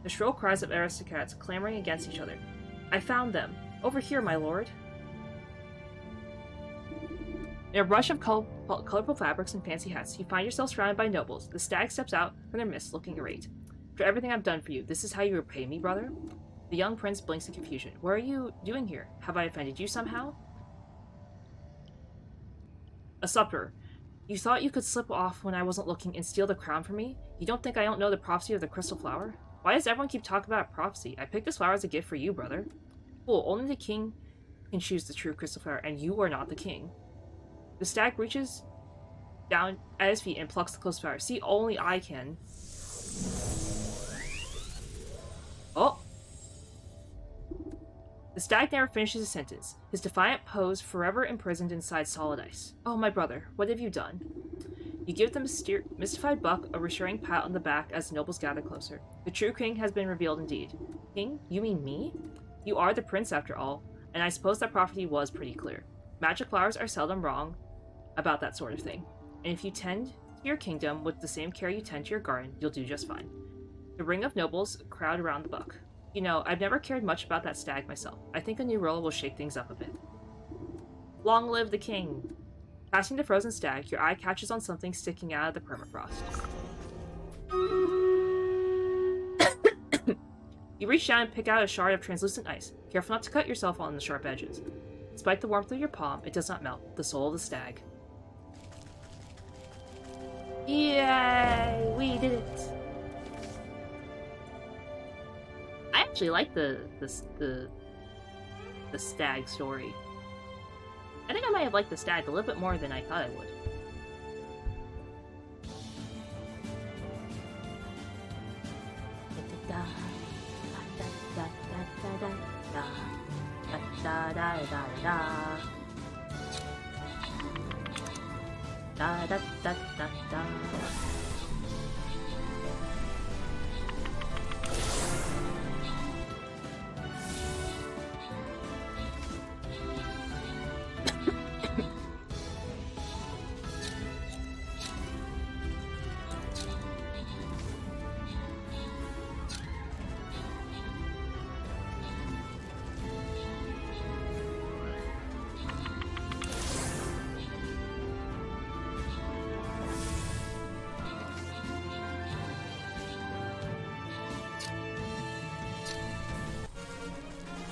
shrill cries of aristocrats clamoring against each other. I found them. Over here, my lord. In a rush of colorful fabrics and fancy hats, you find yourself surrounded by nobles. The stag steps out from their midst, looking irate. For everything I've done for you, this is how you repay me, brother? The young prince blinks in confusion. What are you doing here? Have I offended you somehow? A supper. You thought you could slip off when I wasn't looking and steal the crown from me? You don't think I don't know the prophecy of the crystal flower? Why does everyone keep talking about prophecy? I picked this flower as a gift for you, brother. Fool, only the king can choose the true crystal flower, and you are not the king. The stag reaches down at his feet and plucks the close fire. See, only I can. Oh! The stag never finishes his sentence, his defiant pose forever imprisoned inside solid ice. Oh, my brother, what have you done? You give the mystified buck a reassuring pat on the back as the nobles gather closer. The true king has been revealed indeed. King? You mean me? You are the prince after all, and I suppose that prophecy was pretty clear. Magic flowers are seldom wrong about that sort of thing, and if you tend to your kingdom with the same care you tend to your garden, you'll do just fine. The ring of nobles crowd around the buck. You know, I've never cared much about that stag myself. I think a new role will shake things up a bit. Long live the king! Passing the frozen stag, your eye catches on something sticking out of the permafrost. You reach down and pick out a shard of translucent ice, careful not to cut yourself on the sharp edges. Despite the warmth of your palm, it does not melt the soul of the stag. Yay! We did it! I actually like the stag story. I think I might have liked the stag a little bit more than I thought I would.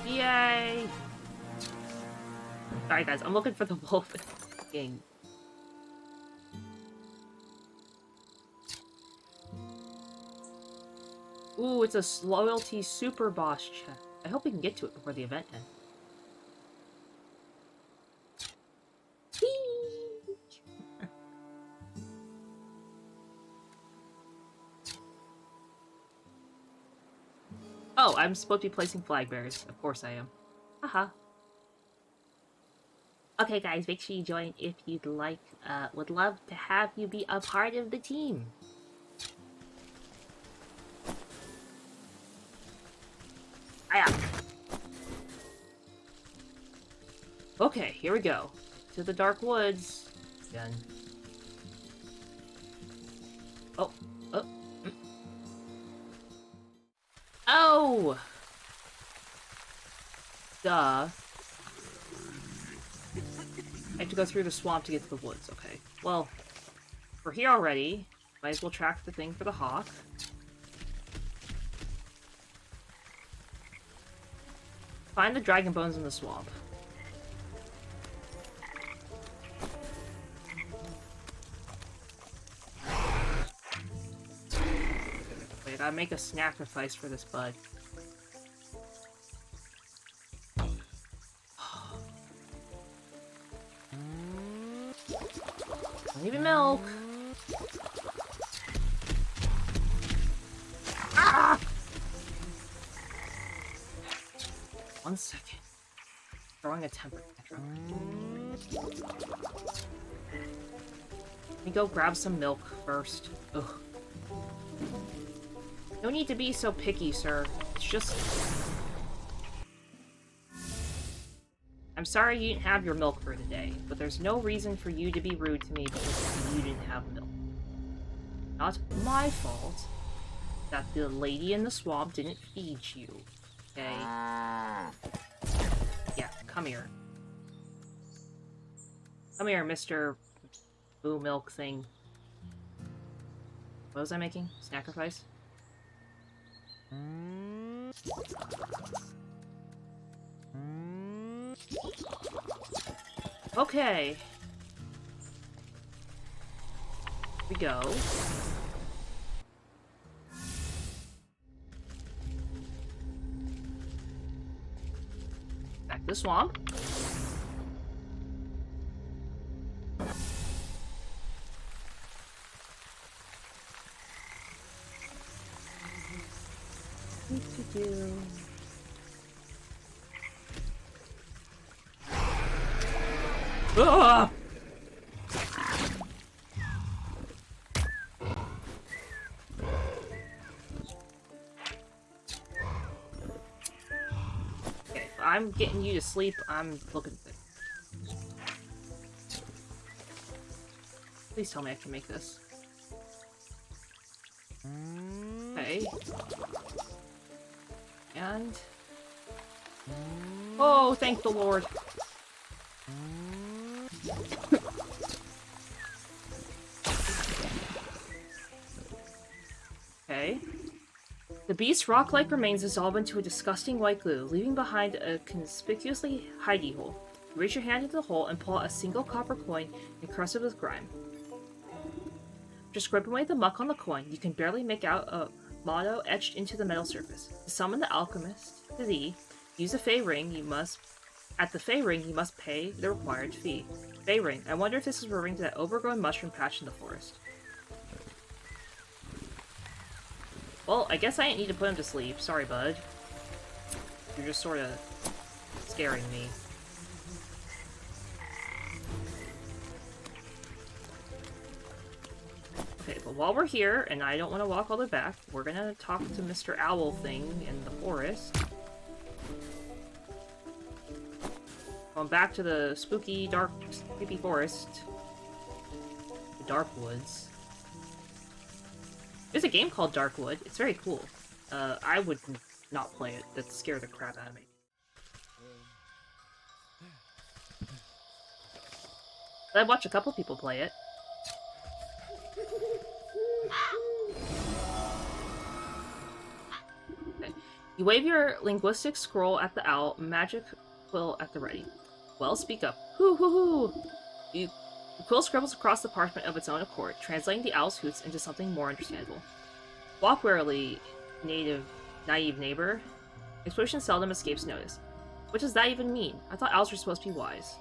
Yay! Sorry guys, I'm looking for the wolf game. Ooh, it's a loyalty super boss check. I hope we can get to it before the event ends. Oh, I'm supposed to be placing flag bearers. Of course I am. Haha. Okay guys, make sure you join if you'd like. Would love to have you be a part of the team. Hiya. Okay, here we go. To the dark woods. Again. Oh. Oh. Oh! Duh. I have to go through the swamp to get to the woods. Okay. Well, we're here already. Might as well track the thing for the hawk. Find the dragon bones in the swamp. Wait, I gotta make a sacrifice for this bud. Don't even milk. Ah! 1 second. Throwing a temper tantrum. Let me go grab some milk first. Ugh. No need to be so picky, sir. It's just... I'm sorry you didn't have your milk for today, but there's no reason for you to be rude to me because you didn't have milk. Not my fault that the lady in the swamp didn't feed you, okay? Yeah, come here. Come here, Mr. Boo Milk thing. What was I making? Sacrifice? Okay. Here we go. Back to the swamp. Ah! Okay, if I'm getting you to sleep, I'm looking good. Please tell me I can make this. Okay. And... oh, thank the Lord. Okay. The beast's rock-like remains dissolve into a disgusting white glue, leaving behind a conspicuously hidey hole. You reach your hand into the hole and pull out a single copper coin encrusted with grime. After scraping away the muck on the coin, you can barely make out a motto etched into the metal surface. To summon the alchemist to thee, use a Fey ring. At the Fey ring, you must pay the required fee. Fey ring. I wonder if this is referring to that overgrown mushroom patch in the forest. Well, I guess I didn't need to put him to sleep. Sorry, bud. You're just sort of scaring me. Okay, but while we're here, and I don't want to walk all the way back, we're gonna talk to Mr. Owl thing in the forest. Going back to the spooky, dark, creepy forest. The dark woods. There's a game called Darkwood. It's very cool. I would not play it. That'd scare the crap out of me. But I've watched a couple people play it. Okay. You wave your linguistic scroll at the owl, magic quill at the ready. Well, speak up. Hoo hoo hoo! The quill scribbles across the parchment of its own accord, translating the owl's hoots into something more understandable. Walk warily, naive neighbor. Explosion seldom escapes notice. What does that even mean? I thought owls were supposed to be wise.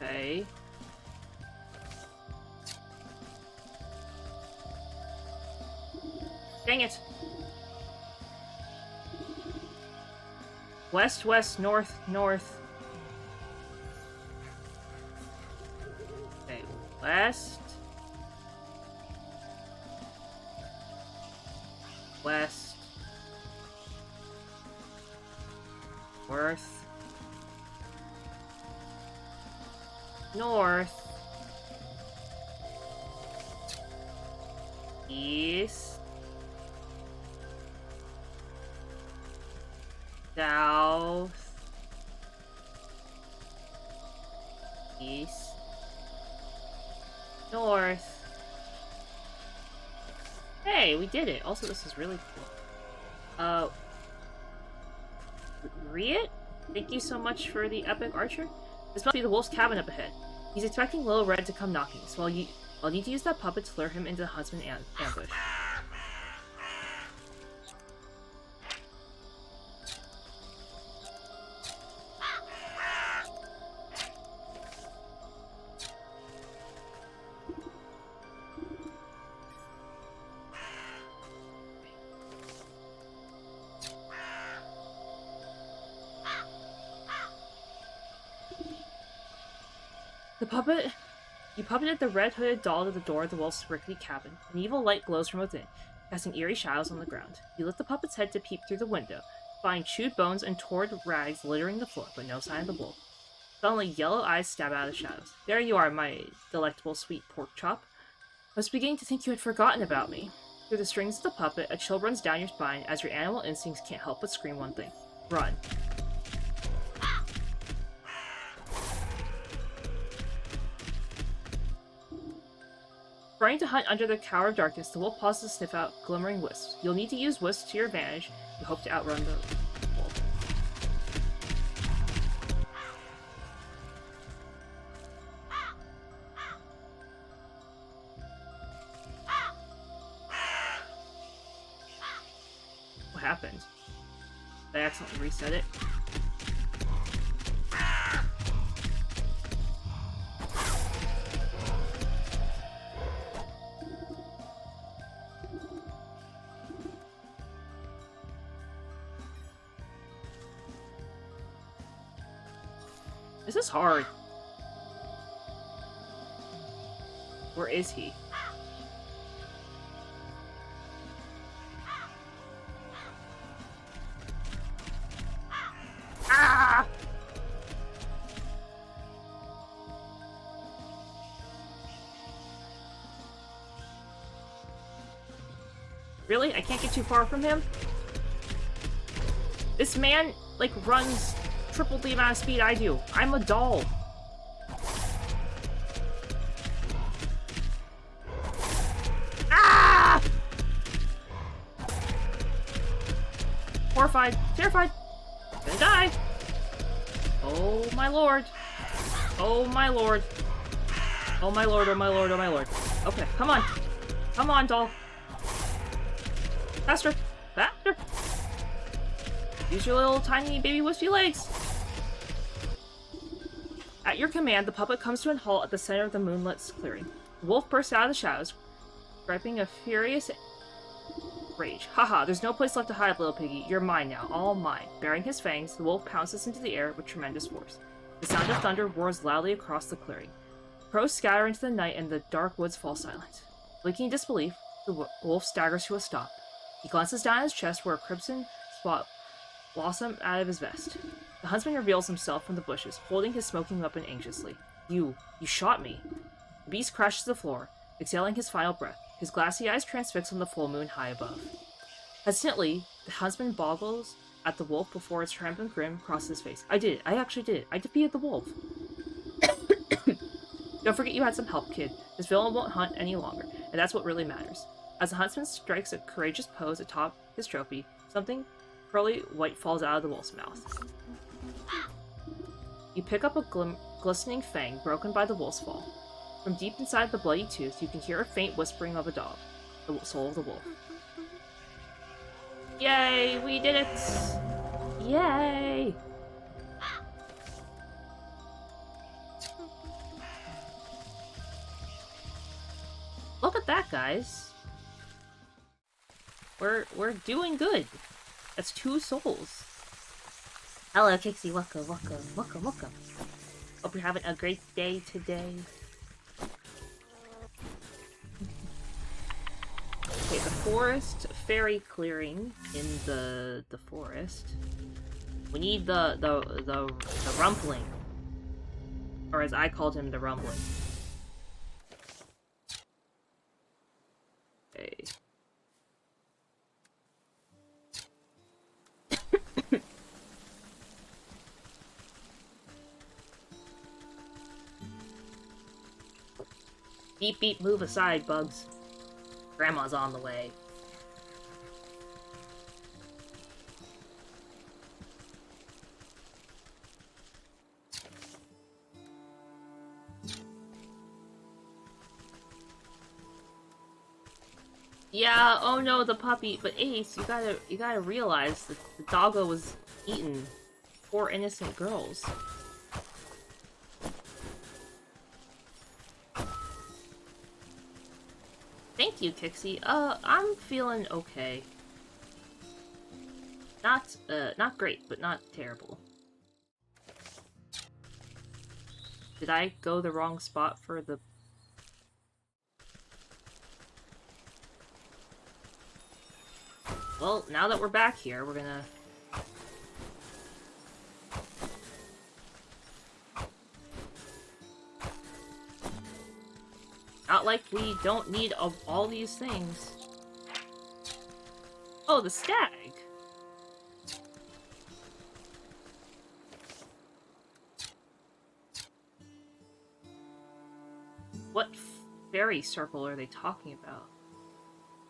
Okay. Dang it! West, west, north, north. Okay, west. West. North. North. East. South. East. North. Hey, we did it. Also, this is really cool. Riet? Thank you so much for the epic archer. This must be the wolf's cabin up ahead. He's expecting Little Red to come knocking, so I'll need to use that puppet to lure him into the huntsman ambush. You puppeted the red-hooded doll to the door of the wolf's rickety cabin. An evil light glows from within, casting eerie shadows on the ground. You lift the puppet's head to peep through the window, find chewed bones and torn rags littering the floor, but no sign of the wolf. Suddenly, yellow eyes stab out of the shadows. There you are, my delectable sweet pork chop. I was beginning to think you had forgotten about me. Through the strings of the puppet, a chill runs down your spine as your animal instincts can't help but scream one thing. Run. Trying to hunt under the cover of darkness, the wolf pauses to sniff out glimmering wisps. You'll need to use wisps to your advantage. You hope to outrun the wolf. happened? Did I accidentally reset it? This is hard. Where is he? Ah! Really? I can't get too far from him? This man, like, runs triple the amount of speed I do. I'm a doll. Ah! Horrified. Terrified. Gonna die. Oh my lord. Oh my lord. Oh my lord, oh my lord, oh my lord. Okay, come on. Come on, doll. Faster. Faster. Use your little tiny baby wispy legs. At your command, the puppet comes to a halt at the center of the moonlit clearing. The wolf bursts out of the shadows, griping a furious rage. Haha, there's no place left to hide, little piggy. You're mine now, all mine. Baring his fangs, the wolf pounces into the air with tremendous force. The sound of thunder roars loudly across the clearing. Crows scatter into the night and the dark woods fall silent. Blinking in disbelief, the wolf staggers to a stop. He glances down at his chest where a crimson spot blossomed out of his vest. The huntsman reveals himself from the bushes, holding his smoking weapon anxiously. You shot me. The beast crashes to the floor, exhaling his final breath, his glassy eyes transfixed on the full moon high above. Hesitantly, the huntsman boggles at the wolf before its triumphant grin crosses his face. I did it. I actually did it. I defeated the wolf. Don't forget you had some help, kid. This villain won't hunt any longer, and that's what really matters. As the huntsman strikes a courageous pose atop his trophy, something pearly white falls out of the wolf's mouth. You pick up a glistening fang broken by the wolf's fall. From deep inside the bloody tooth, you can hear a faint whispering of a dog, the soul of the wolf. Yay! We did it! Yay! Look at that, guys. We're doing good. That's 2 souls. Hello, Kixie. Welcome. Hope you're having a great day today. Okay, the forest fairy clearing in the forest. We need the rumpling, or as I called him, the rumbling. Okay. Beep beep, move aside, bugs. Grandma's on the way. Yeah, oh no, the puppy. But Ace, you gotta realize that the doggo was eating 4 innocent girls. Thank you, Kixie. I'm feeling okay. Not great, but not terrible. Did I go the wrong spot for the... Well, now that we're back here, we're gonna... Not like we don't need all these things. Oh, the stag! What fairy circle are they talking about?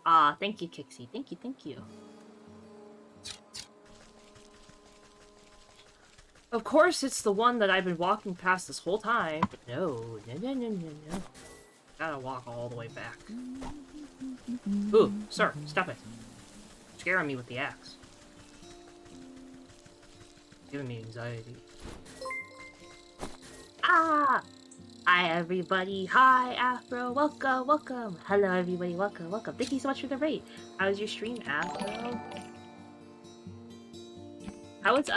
Ah, thank you, Kixie. Thank you. Of course, it's the one that I've been walking past this whole time. But no. Gotta walk all the way back. Ooh, sir, stop it. Scaring me with the axe. Giving me anxiety. Ah! Hi everybody, hi Afro, welcome, welcome. Hello everybody, welcome, welcome. Thank you so much for the rate. How was your stream, Afro? How was,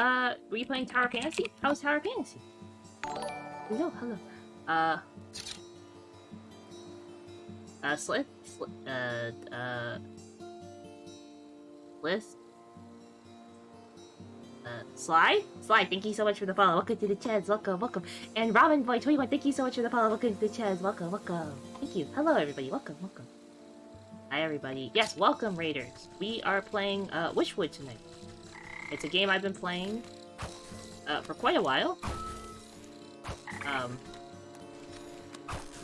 were you playing Tower Fantasy? How was Tower Fantasy? Hello, hello. Slith? List? Sly? Sly, thank you so much for the follow. Welcome to the Chaz, welcome, welcome. And Ramen Boy 21, thank you so much for the follow. Welcome to the Chaz, welcome, welcome. Thank you. Hello everybody, welcome, welcome. Hi everybody. Yes, welcome Raiders. We are playing Wytchwood tonight. It's a game I've been playing for quite a while. It's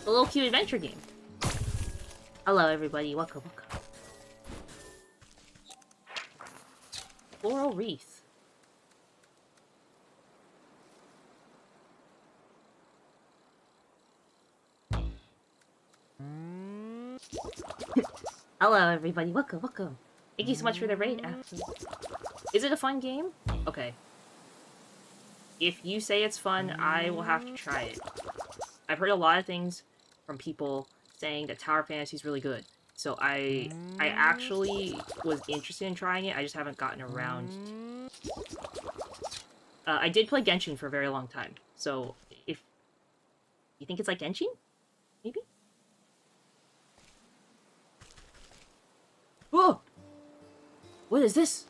a little cute adventure game. Hello everybody, welcome, welcome. Floral Wreath. Hello everybody, welcome, welcome. Thank you so much for the raid, Axel. Is it a fun game? Okay. If you say it's fun, I will have to try it. I've heard a lot of things from people saying that Tower Fantasy is really good. So I actually was interested in trying it, I just haven't gotten around to... I did play Genshin for a very long time, so if... You think it's like Genshin? Maybe? Whoa! What is this?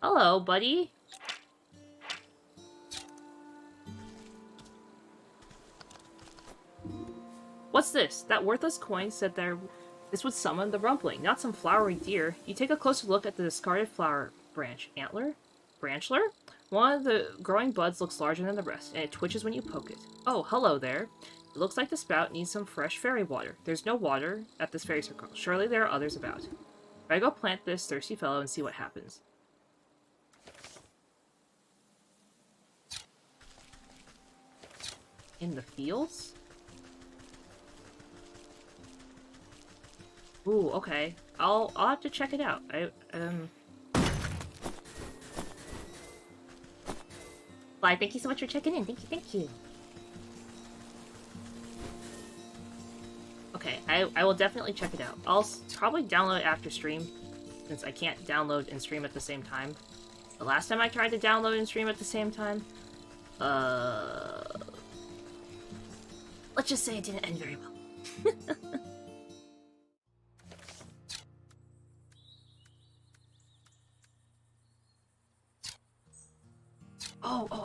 Hello, buddy. What's this? That worthless coin said this would summon the rumbling, not some flowery deer. You take a closer look at the discarded flower branch. Antler? Branchler? One of the growing buds looks larger than the rest, and it twitches when you poke it. Oh, hello there. It looks like the spout needs some fresh fairy water. There's no water at this fairy circle. Surely there are others about. I go plant this thirsty fellow and see what happens. In the fields? Ooh, okay. I'll have to check it out. Bye, thank you so much for checking in. Thank you, thank you. Okay, I will definitely check it out. I'll probably download it after stream, since I can't download and stream at the same time. The last time I tried to download and stream at the same time, let's just say it didn't end very well.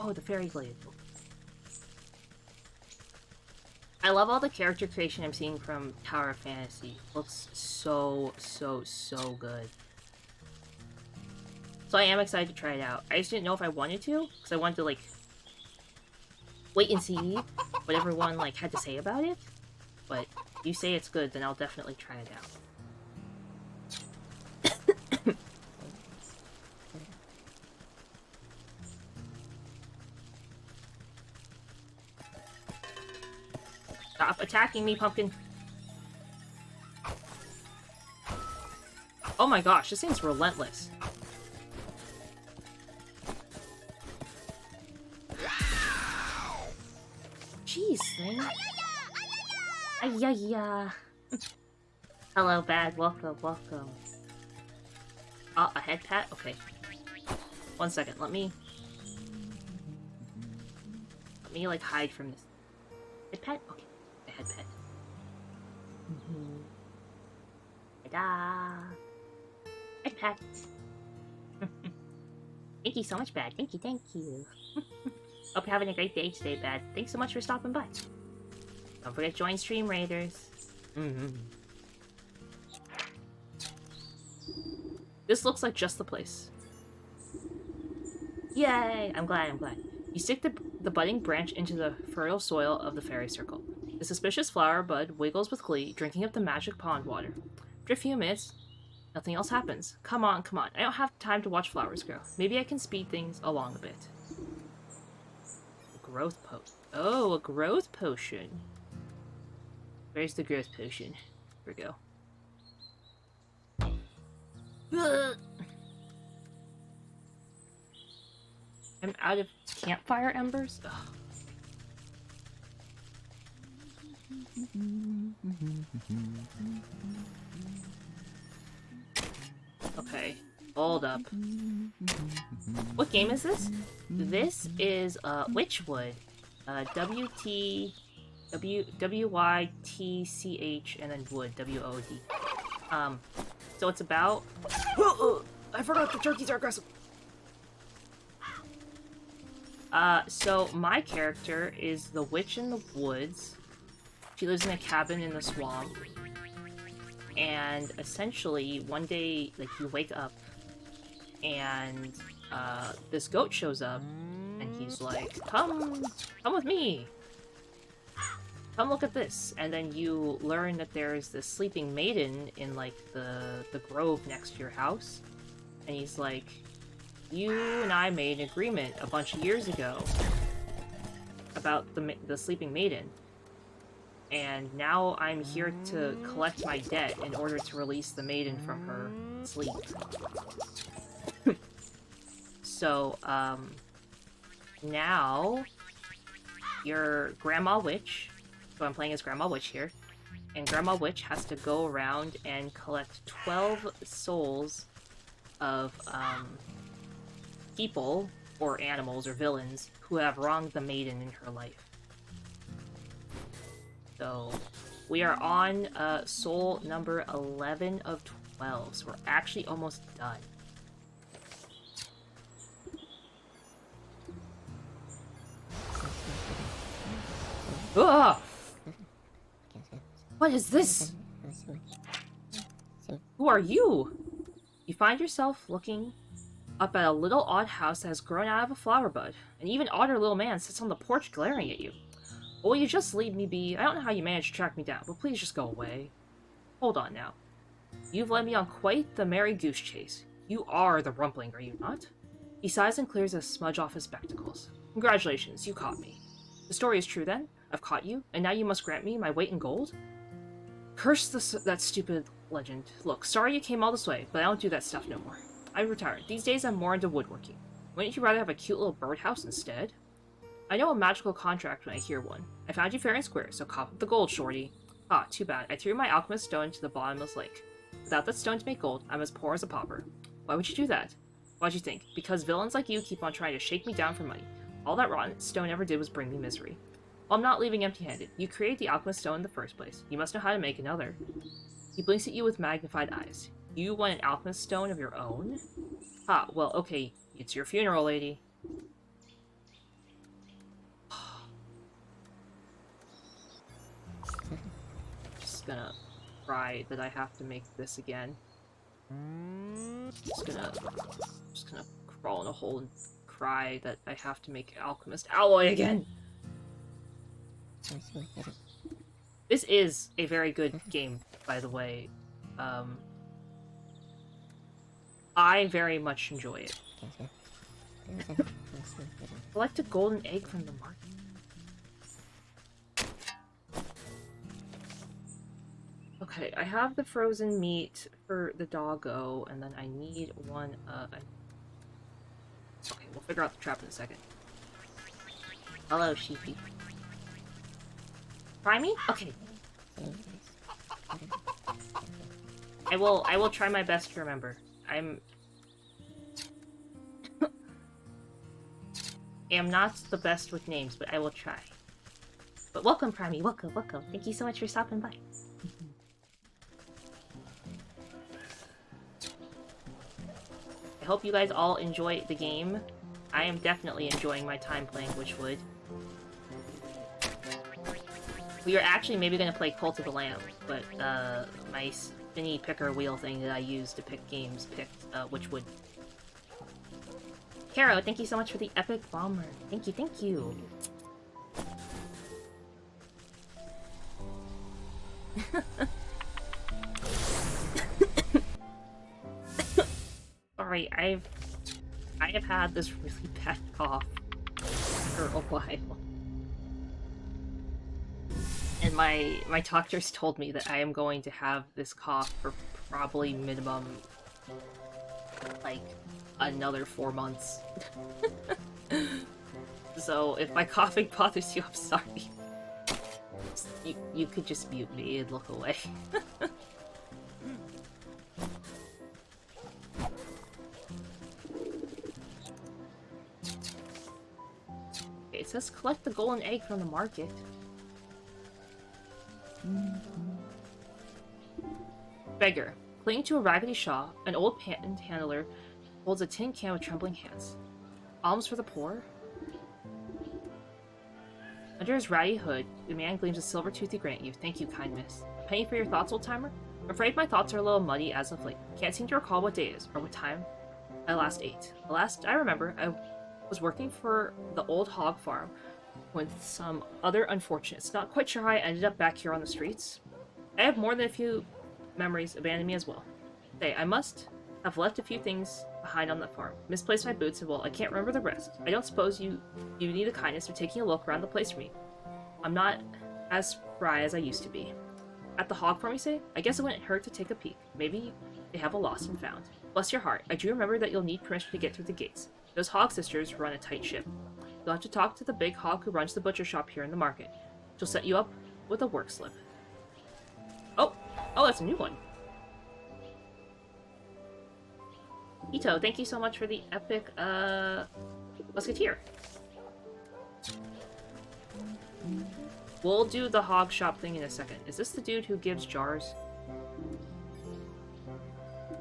Oh, the fairy glade. I love all the character creation I'm seeing from Tower of Fantasy. Looks so good. So I am excited to try it out. I just didn't know if I wanted to, because I wanted to, like, wait and see what everyone, like, had to say about it. But if you say it's good, then I'll definitely try it out. Stop attacking me, pumpkin! Oh my gosh, this thing's relentless. Jeez, thing. Ayaya! Hello, Bad. Welcome, welcome. Oh, a head pat? Okay. 1 second, let me, like, hide from this. Head pat? Okay. Head pet. Ta-da! Head pet! Thank you so much, Bad. Thank you, thank you. Hope you're having a great day today, Bad. Thanks so much for stopping by. Don't forget to join Stream Raiders. This looks like just the place. Yay! I'm glad, I'm glad. You stick the budding branch into the fertile soil of the fairy circle. The suspicious flower bud wiggles with glee, drinking up the magic pond water. After a few minutes, nothing else happens. Come on, come on. I don't have time to watch flowers grow. Maybe I can speed things along a bit. A growth potion. Oh, a growth potion. Where's the growth potion? Here we go. I'm out of campfire embers? Ugh. Okay, hold up. What game is this? This is Wytchwood. W-Y-T-C-H and then wood, W-O-D. So it's about... I forgot the turkeys are aggressive. So my character is the witch in the woods. She lives in a cabin in the swamp. And essentially, one day, like, you wake up and this goat shows up and he's like, come with me. Come look at this. And then you learn that there's this sleeping maiden in, like, the grove next to your house. And he's like, you and I made an agreement a bunch of years ago about the sleeping maiden. And now I'm here to collect my debt in order to release the maiden from her sleep. So, now you're Grandma Witch. So I'm playing as Grandma Witch here. And Grandma Witch has to go around and collect 12 souls of, people, or animals, or villains, who have wronged the maiden in her life. So, we are on soul number 11 of 12, so we're actually almost done. Ugh! What is this? Who are you? You find yourself looking up at a little odd house that has grown out of a flower bud. An even odder little man sits on the porch glaring at you. Will you just leave me be? I don't know how you managed to track me down, but please just go away. Hold on now. You've led me on quite the merry goose chase. You are the Rumpling, are you not? He sighs and clears a smudge off his spectacles. Congratulations, you caught me. The story is true then? I've caught you, and now you must grant me my weight in gold? Curse that stupid legend. Look, sorry you came all this way, but I don't do that stuff no more. I've retired. These days I'm more into woodworking. Wouldn't you rather have a cute little birdhouse instead? I know a magical contract when I hear one. I found you fair and square, so cop up the gold, shorty. Ah, too bad. I threw my alchemist stone into the bottomless lake. Without that stone to make gold, I'm as poor as a pauper. Why would you do that? Why'd you think? Because villains like you keep on trying to shake me down for money. All that rotten stone ever did was bring me misery. Well, I'm not leaving empty-handed. You created the alchemist stone in the first place. You must know how to make another. He blinks at you with magnified eyes. You want an alchemist stone of your own? Ah, well, okay. It's your funeral, lady. Just gonna cry that I have to make this again. Just gonna crawl in a hole and cry that I have to make alchemist alloy again. This is a very good game, by the way. I very much enjoy it. Collect a golden egg from the market. Okay, I have the frozen meat for the doggo, and then I need one, Okay, we'll figure out the trap in a second. Hello, sheepy. Try me? Okay. I will try my best to remember. I am not the best with names, but I will try. But welcome, Primey. Welcome, welcome. Thank you so much for stopping by. I hope you guys all enjoy the game. I am definitely enjoying my time playing Wytchwood. We are actually maybe going to play Cult of the Lamb, but my spinny picker wheel thing that I use to pick games picked Wytchwood. Caro, thank you so much for the epic bomber. Thank you, thank you. Sorry, I have had this really bad cough for a while. And my doctors told me that I am going to have this cough for probably minimum, like, another 4 months. So if my coughing bothers you, I'm sorry. You could just mute me and look away. Okay, it says collect the golden egg from the market. Beggar. Clinging to a raggedy shawl, an old handler holds a tin can with trembling hands. Alms for the poor? Under his ratty hood, the man gleams a silver tooth to grant you. Thank you, kind miss. A penny for your thoughts, old timer? I'm afraid my thoughts are a little muddy as of late. Can't seem to recall what day it is, or what time I last ate. The last I remember, I was working for the old hog farm with some other unfortunates. Not quite sure how I ended up back here on the streets. I have more than a few memories abandon me as well. Say, I must have left a few things behind on the farm. Misplaced my boots, and well, I can't remember the rest. I don't suppose you need the kindness of taking a look around the place for me. I'm not as spry as I used to be. At the hog farm, you say? I guess it wouldn't hurt to take a peek. Maybe they have a lost and found. Bless your heart, I do remember that you'll need permission to get through the gates. Those hog sisters run a tight ship. You'll have to talk to the big hog who runs the butcher shop here in the market. She'll set you up with a work slip. Oh, that's a new one. Ito, thank you so much for the epic, musketeer. We'll do the hog shop thing in a second. Is this the dude who gives jars?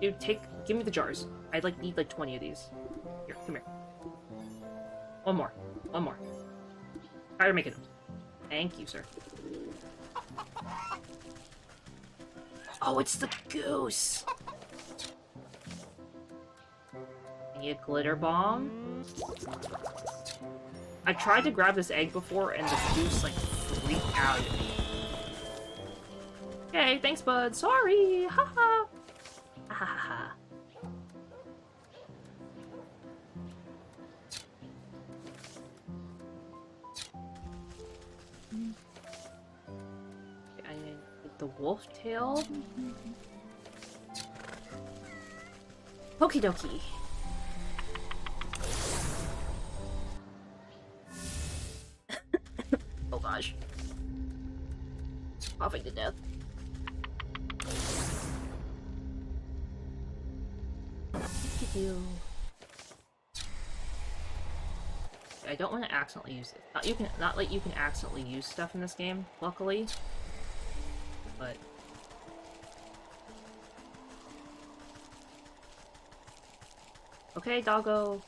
Dude, give me the jars. I'd need 20 of these. Here, come here. One more. Try to make it. Thank you, sir. Oh, it's the goose! I need a glitter bomb. I tried to grab this egg before, and the goose, freaked out at me. Okay, thanks, bud. Sorry! Haha! Ha ha ha. I need the wolf tail. Okie dokie. Oh gosh. Coughing to death. I don't want to accidentally use it. Not like you can accidentally use stuff in this game, luckily. But okay, doggo.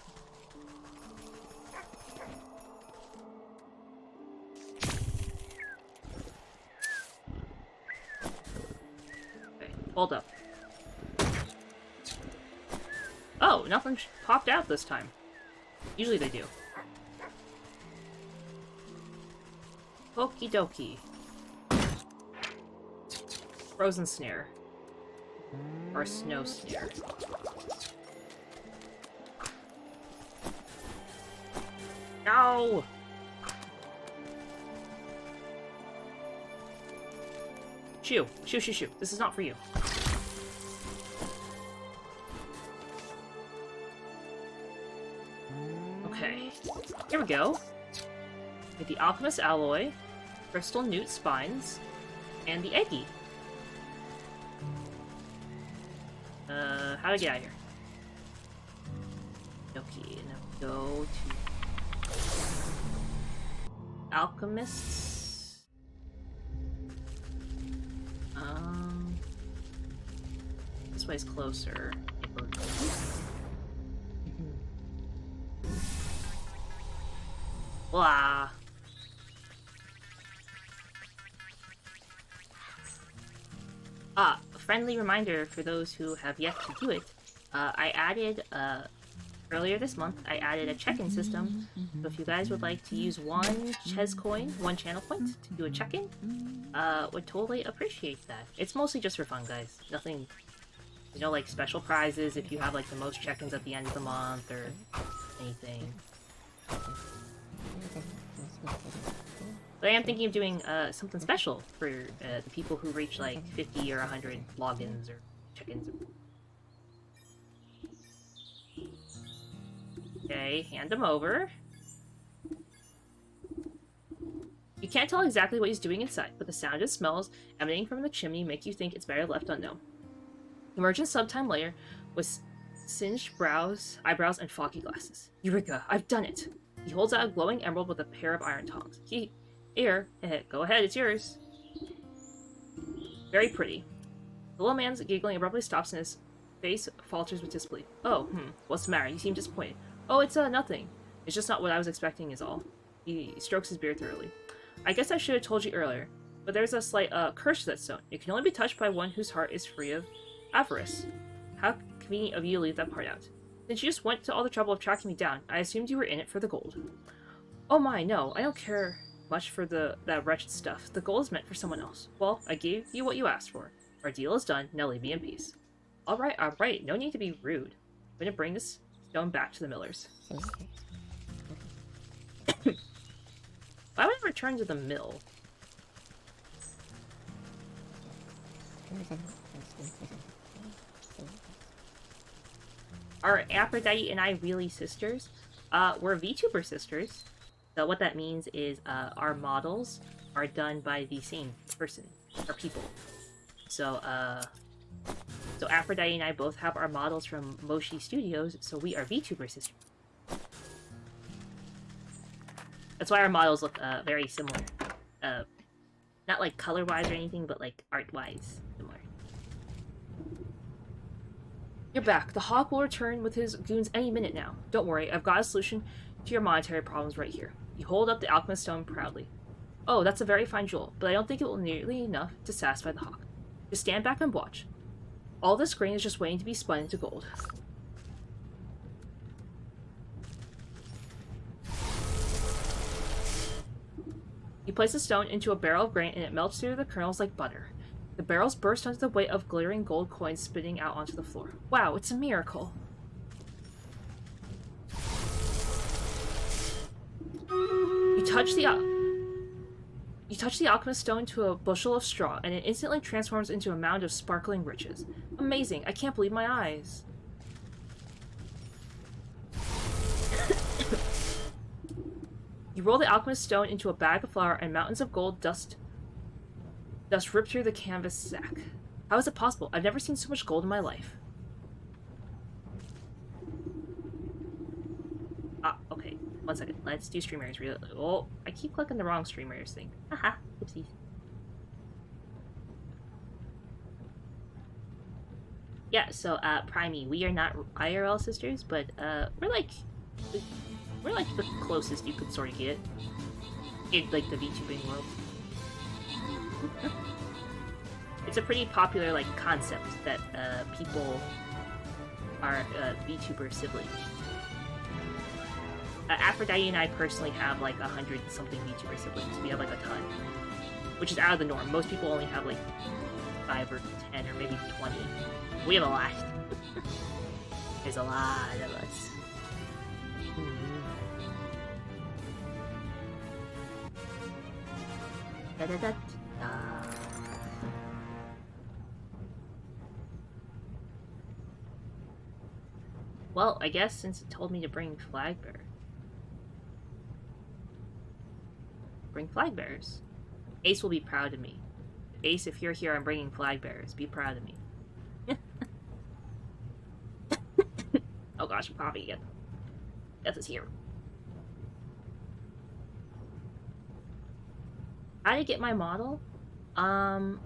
Okay, hold up. Oh, nothing popped out this time. Usually they do. Okie dokie. Frozen snare. Or snow snare. No! Shoo! Shoo, shoo, shoo. This is not for you. Okay. Here we go. Get the Alchemist Alloy, Crystal Newt Spines, and the Eggy. How do I get out of here? Okay, now go to Alchemists. This way's closer. Blah. A friendly reminder for those who have yet to do it. I added, earlier this month, I added a check-in system. So if you guys would like to use one Ches coin, one channel point, to do a check-in, would totally appreciate that. It's mostly just for fun, guys. Nothing, special prizes if you have, the most check-ins at the end of the month, or anything. But I am thinking of doing something special for the people who reach 50 or 100 logins or check-ins. Okay, hand them over. You can't tell exactly what he's doing inside, but the sound and smells emanating from the chimney make you think it's better left unknown. He emerges sometime later with singed eyebrows, and foggy glasses. Eureka! I've done it! He holds out a glowing emerald with a pair of iron tongs. Here, go ahead, it's yours. Very pretty. The little man's giggling abruptly stops and his face falters with disbelief. Oh, what's the matter? You seem disappointed. Oh, it's, nothing. It's just not what I was expecting is all. He strokes his beard thoroughly. I guess I should have told you earlier, but there's a slight, curse to that stone. It can only be touched by one whose heart is free of avarice. How convenient of you to leave that part out. Since you just went to all the trouble of tracking me down, I assumed you were in it for the gold. Oh my, no, I don't care much for that wretched stuff. The gold is meant for someone else. Well, I gave you what you asked for. Our deal is done, now leave me in peace. Alright, no need to be rude. I'm gonna bring this stone back to the millers. Why would I return to the mill? Are Aphrodite and I really sisters? We're VTuber sisters. So what that means is our models are done by the same person, or people. So Aphrodite and I both have our models from Moshi Studios, so we are VTuber sisters. That's why our models look very similar. Not like color-wise or anything, but like art-wise similar. You're back. The Hawk will return with his goons any minute now. Don't worry, I've got a solution to your monetary problems right here. You hold up the alchemist stone proudly. Oh, that's a very fine jewel, but I don't think it will nearly enough to satisfy the Hawk. Just stand back and watch. All this grain is just waiting to be spun into gold. You place the stone into a barrel of grain and it melts through the kernels like butter. The barrels burst under the weight of glittering gold coins spitting out onto the floor. Wow, it's a miracle. You touch the alchemist stone to a bushel of straw, and it instantly transforms into a mound of sparkling riches. Amazing! I can't believe my eyes. You roll the alchemist stone into a bag of flour, and mountains of gold dust rip through the canvas sack. How is it possible? I've never seen so much gold in my life. Okay. 1 second. Let's do streamers. Oh, I keep clicking the wrong streamers thing. Haha. Oopsies. Yeah, so, Primey, we are not IRL sisters, but, we're like the closest you could sort of get in, like, the VTubing world. It's a pretty popular, like, concept that, people are, VTuber siblings. Aphrodite and I personally have, like, 100-something VTuber siblings. We have, like, a ton. Which is out of the norm. Most people only have, like, 5 or 10 or maybe 20. We have a lot. There's a lot of us. Da-da-da-da. Well, I guess since it told me to bring flag bearers. Bring flag bearers. Ace will be proud of me. Ace, if you're here, I'm bringing flag bearers. Be proud of me. Oh gosh, I'm coughing again. Death is here. How to get my model? I'll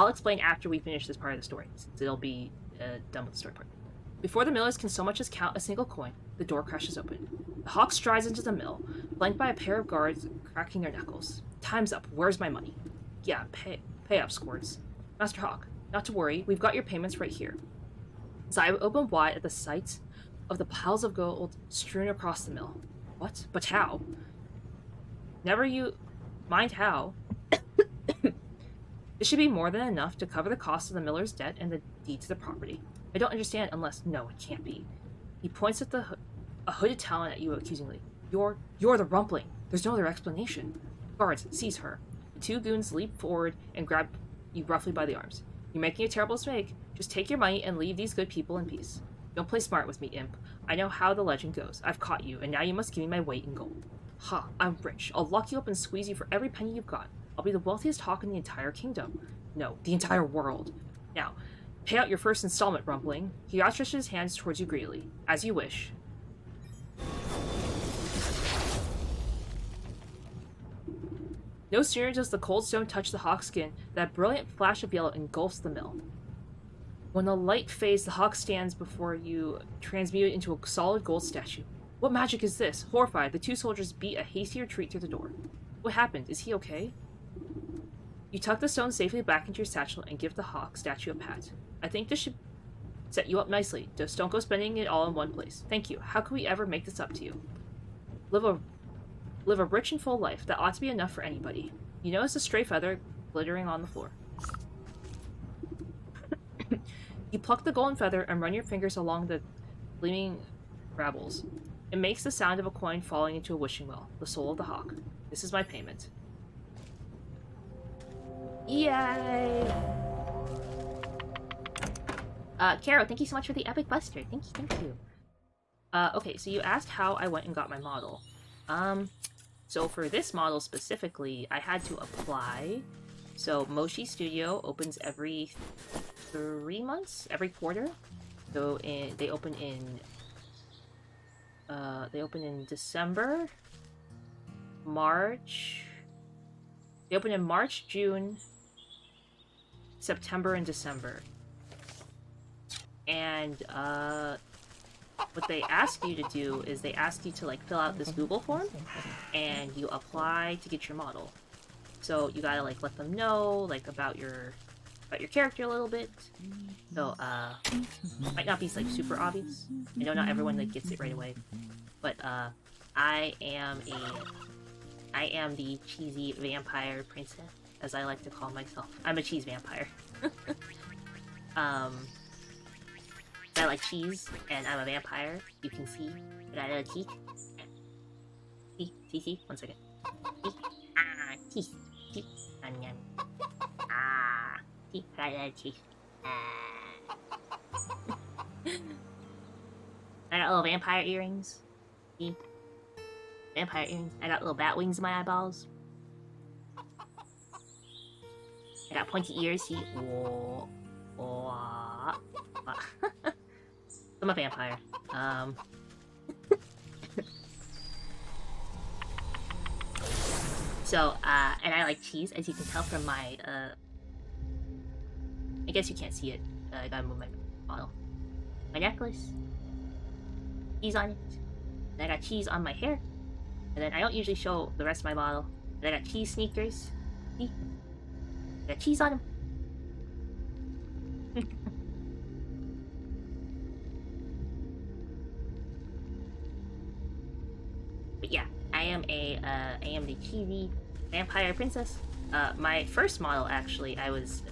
explain after we finish this part of the story, since it'll be done with the story part. Before the millers can so much as count a single coin, the door crashes open. The Hawk strides into the mill, flanked by a pair of guards cracking their knuckles. Time's up. Where's my money? Yeah, pay up, Squirts. Master Hawk, not to worry. We've got your payments right here. His eye opened wide at the sight of the piles of gold strewn across the mill. What? But how? Never you mind how. This should be more than enough to cover the cost of the miller's debt and the deed to the property. I don't understand unless... No, it can't be. He points at a hooded talon at you accusingly. You're the Rumpling. There's no other explanation. Guards, seize her. The 2 goons leap forward and grab you roughly by the arms. You're making a terrible mistake. Just take your money and leave these good people in peace. Don't play smart with me, imp. I know how the legend goes. I've caught you, and now you must give me my weight in gold. Ha, I'm rich. I'll lock you up and squeeze you for every penny you've got. I'll be the wealthiest hawk in the entire kingdom. No, the entire world. Now, pay out your first installment, Rumbling. He outstretches his hands towards you greedily. As you wish. No sooner does the cold stone touch the hawk's skin, that brilliant flash of yellow engulfs the mill. When the light fades, the hawk stands before you, transmuted into a solid gold statue. What magic is this? Horrified, the two soldiers beat a hasty retreat through the door. What happened? Is he okay? You tuck the stone safely back into your satchel and give the hawk statue a pat. I think this should set you up nicely. Just don't go spending it all in one place. Thank you. How could we ever make this up to you? Live a rich and full life. That ought to be enough for anybody. You notice a stray feather glittering on the floor. You pluck the golden feather and run your fingers along the gleaming rabbles. It makes the sound of a coin falling into a wishing well. The soul of the hawk. This is my payment. Yay! Caro, thank you so much for the epic buster. Thank you. Okay, so you asked how I went and got my model. So for this model specifically, I had to apply. So Moshi Studio opens every 3 months, every quarter. So they open in December, March. They open in March, June, September, and December. And what they ask you to do is they ask you to like fill out this Google form, and you apply to get your model. So you gotta like let them know like about your character a little bit. So might not be like super obvious. I know not everyone like gets it right away, but I am the cheesy vampire princess, as I like to call myself. I'm a cheese vampire. I like cheese, and I'm a vampire. You can see. I got a little teeth. See? 1 second. Teeth. Ah, teeth. Teeth. Yum. Ah, teeth. I got a little teeth. I got little vampire earrings. See? Vampire earrings. I got little bat wings in my eyeballs. I got pointy ears. See? Whoa. Whoa. I'm a vampire. So, and I like cheese, as you can tell from my, I guess you can't see it. I gotta move my model. My necklace. Cheese on it. And I got cheese on my hair. And then I don't usually show the rest of my model. And I got cheese sneakers. See? I got cheese on them. But yeah, I am the cheesy vampire princess. My first model, actually, I was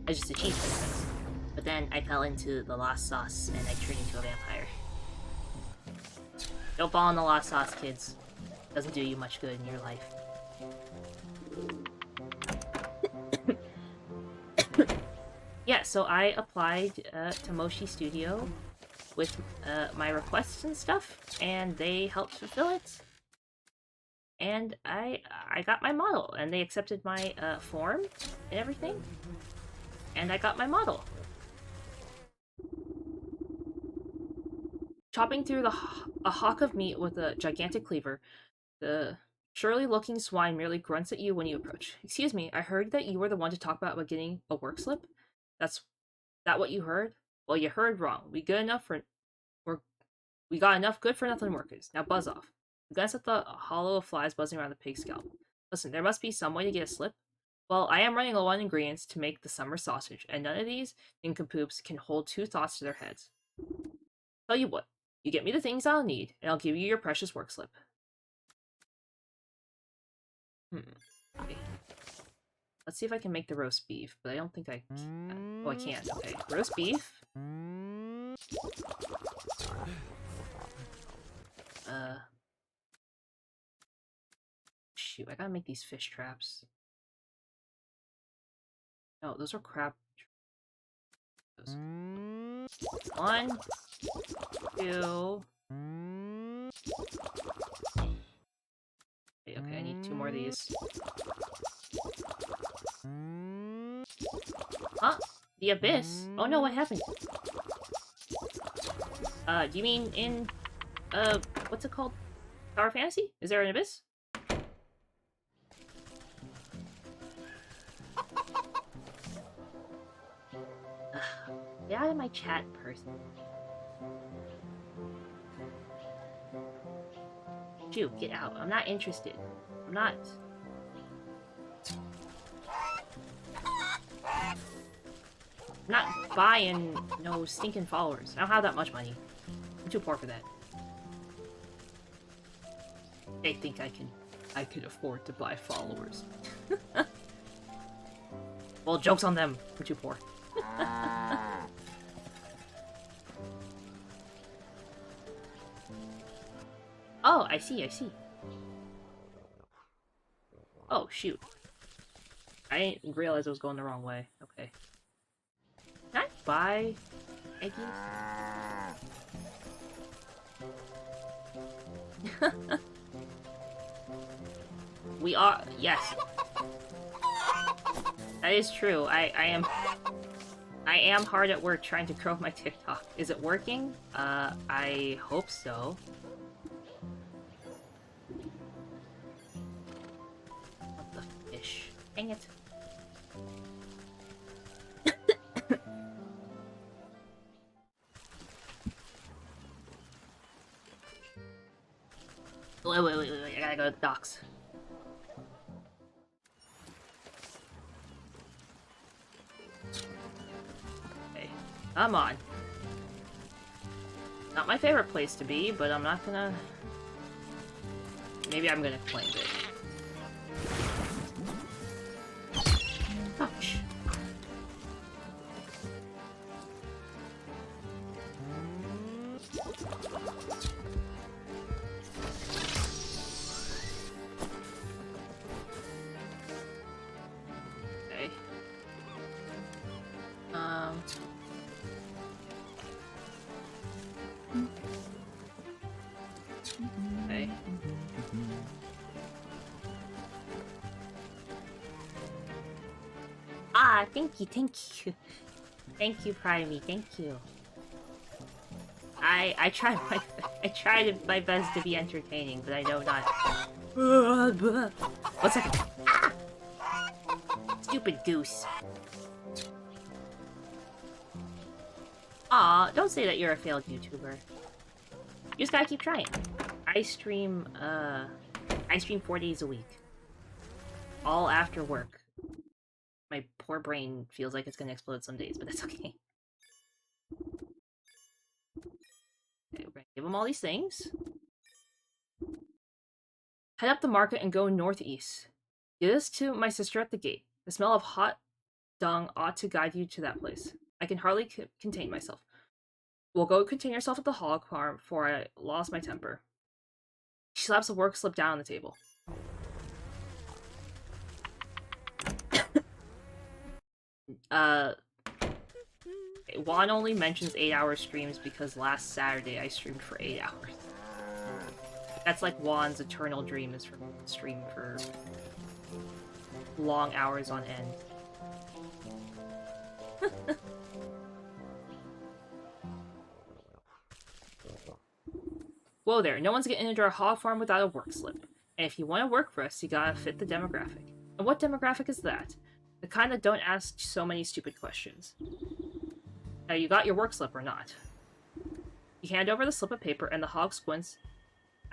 just a cheese princess. But then I fell into the lost sauce and I turned into a vampire. Don't fall in the lost sauce, kids. Doesn't do you much good in your life. Yeah, so I applied to Moshi Studio with my requests and stuff, and they helped fulfill it. And I got my model, and they accepted my form and everything, and I got my model. Chopping through a hawk of meat with a gigantic cleaver, the surly-looking swine merely grunts at you when you approach. Excuse me, I heard that you were the one to talk about getting a work slip? That what you heard? Well, you heard wrong. We got enough good-for-nothing workers. Now buzz off. You glance at the hollow of flies buzzing around the pig's scalp. Listen, there must be some way to get a slip. Well, I am running low on ingredients to make the summer sausage, and none of these nincompoops can hold 2 thoughts to their heads. Tell you what, you get me the things I'll need, and I'll give you your precious work slip. Okay. Let's see if I can make the roast beef, but I don't think I can. Oh, I can't. Okay, roast beef. Shoot, I gotta make these fish traps. No, those are crab. Those. 1, 2... Okay, I need 2 more of these. Huh? The abyss? Oh no, what happened? Do you mean in, what's it called? Tower Fantasy? Is there an abyss? Get out of my chat, person. Shoo, get out. I'm not interested. I'm not. I'm not buying no stinking followers. I don't have that much money. I'm too poor for that. They think I can afford to buy followers. Well, joke's on them. I'm too poor. Oh, I see, I see. Oh, shoot. I didn't realize I was going the wrong way. Okay. Can I buy eggies? We are... Yes. That is true. I am hard at work trying to grow my TikTok. Is it working? I hope so. What the fish? Dang it. Wait, I gotta go to the docks. Okay, come on. Not my favorite place to be, but I'm not gonna... Maybe I'm gonna claim it. Ouch. Okay. Okay. Ah, thank you. Thank you, Primey, thank you. I try my best to be entertaining, but I know not. 1 second. Ah! Stupid goose. Aw, don't say that you're a failed YouTuber. You just gotta keep trying. I stream 4 days a week. All after work. My poor brain feels like it's gonna explode some days, but that's okay. Okay, we're gonna give them all these things. Head up the market and go northeast. Give this to my sister at the gate. The smell of hot dung ought to guide you to that place. I can hardly contain myself. Well, go contain yourself at the hog farm, for I lost my temper. She slaps a work slip down on the table. Juan only mentions 8-hour streams because last Saturday I streamed for 8 hours. That's like Juan's eternal dream, is for stream for long hours on end. Whoa there, no one's getting into our hog farm without a work slip. And if you want to work for us, you gotta fit the demographic. And what demographic is that? The kind that don't ask so many stupid questions. You got your work slip or not? You hand over the slip of paper and the hog squints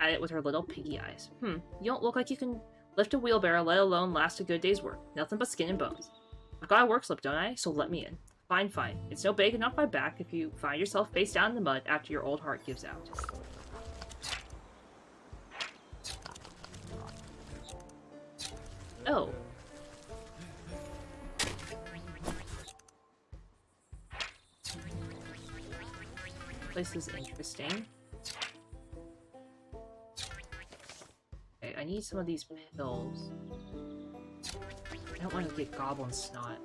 at it with her little piggy eyes. You don't look like you can lift a wheelbarrow, let alone last a good day's work. Nothing but skin and bones. I've got a work slip, don't I? So let me in. Fine, fine. It's no big enough my back if you find yourself face down in the mud after your old heart gives out. Oh. This is interesting. Okay, I need some of these pills. I don't want to get goblin snot.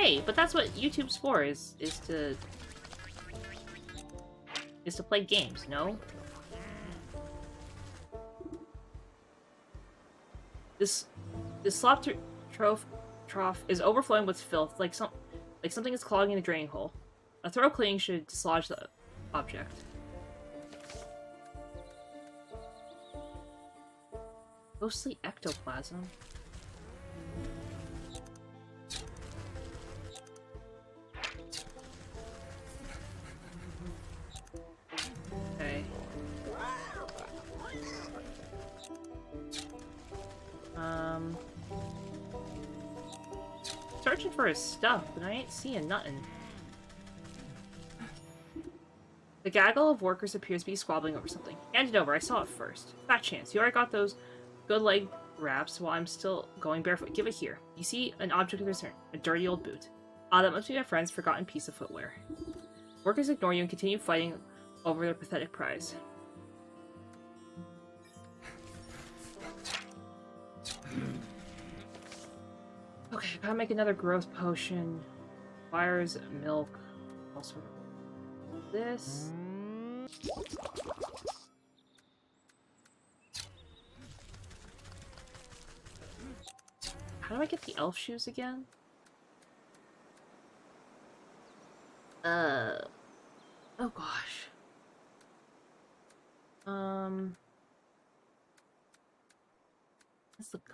Hey, but that's what YouTube's for, is to play games, no? This slop trough is overflowing with filth, like something is clogging the draining hole. A thorough cleaning should dislodge the object. Ghostly ectoplasm. Okay. Searching for his stuff, but I ain't seeing nothing. The gaggle of workers appears to be squabbling over something. Hand it over, I saw it first. Fat chance, you already got those good leg wraps while I'm still going barefoot. Give it here. You see an object of concern, a dirty old boot. Ah, that must be my friend's forgotten piece of footwear. Workers ignore you and continue fighting over their pathetic prize. Okay, gotta make another growth potion. Fires, milk, also this. How do I get the elf shoes again? Oh gosh. Let's look.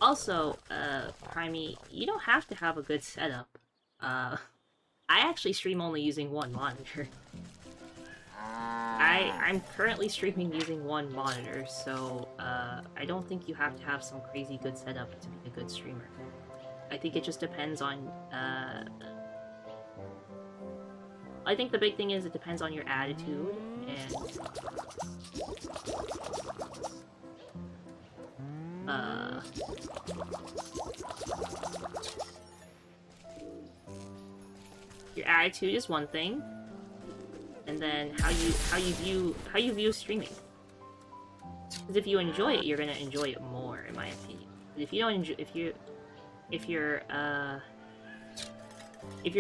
Also, Primey, you don't have to have a good setup. I actually stream only using one monitor. I'm currently streaming using one monitor, so I don't think you have to have some crazy good setup to be a good streamer. I think it just depends on, I think the big thing is it depends on your attitude, and your attitude is one thing, and then how you view streaming. Because if you enjoy it, you're gonna enjoy it more, in my opinion. But if you don't enjoy, if you're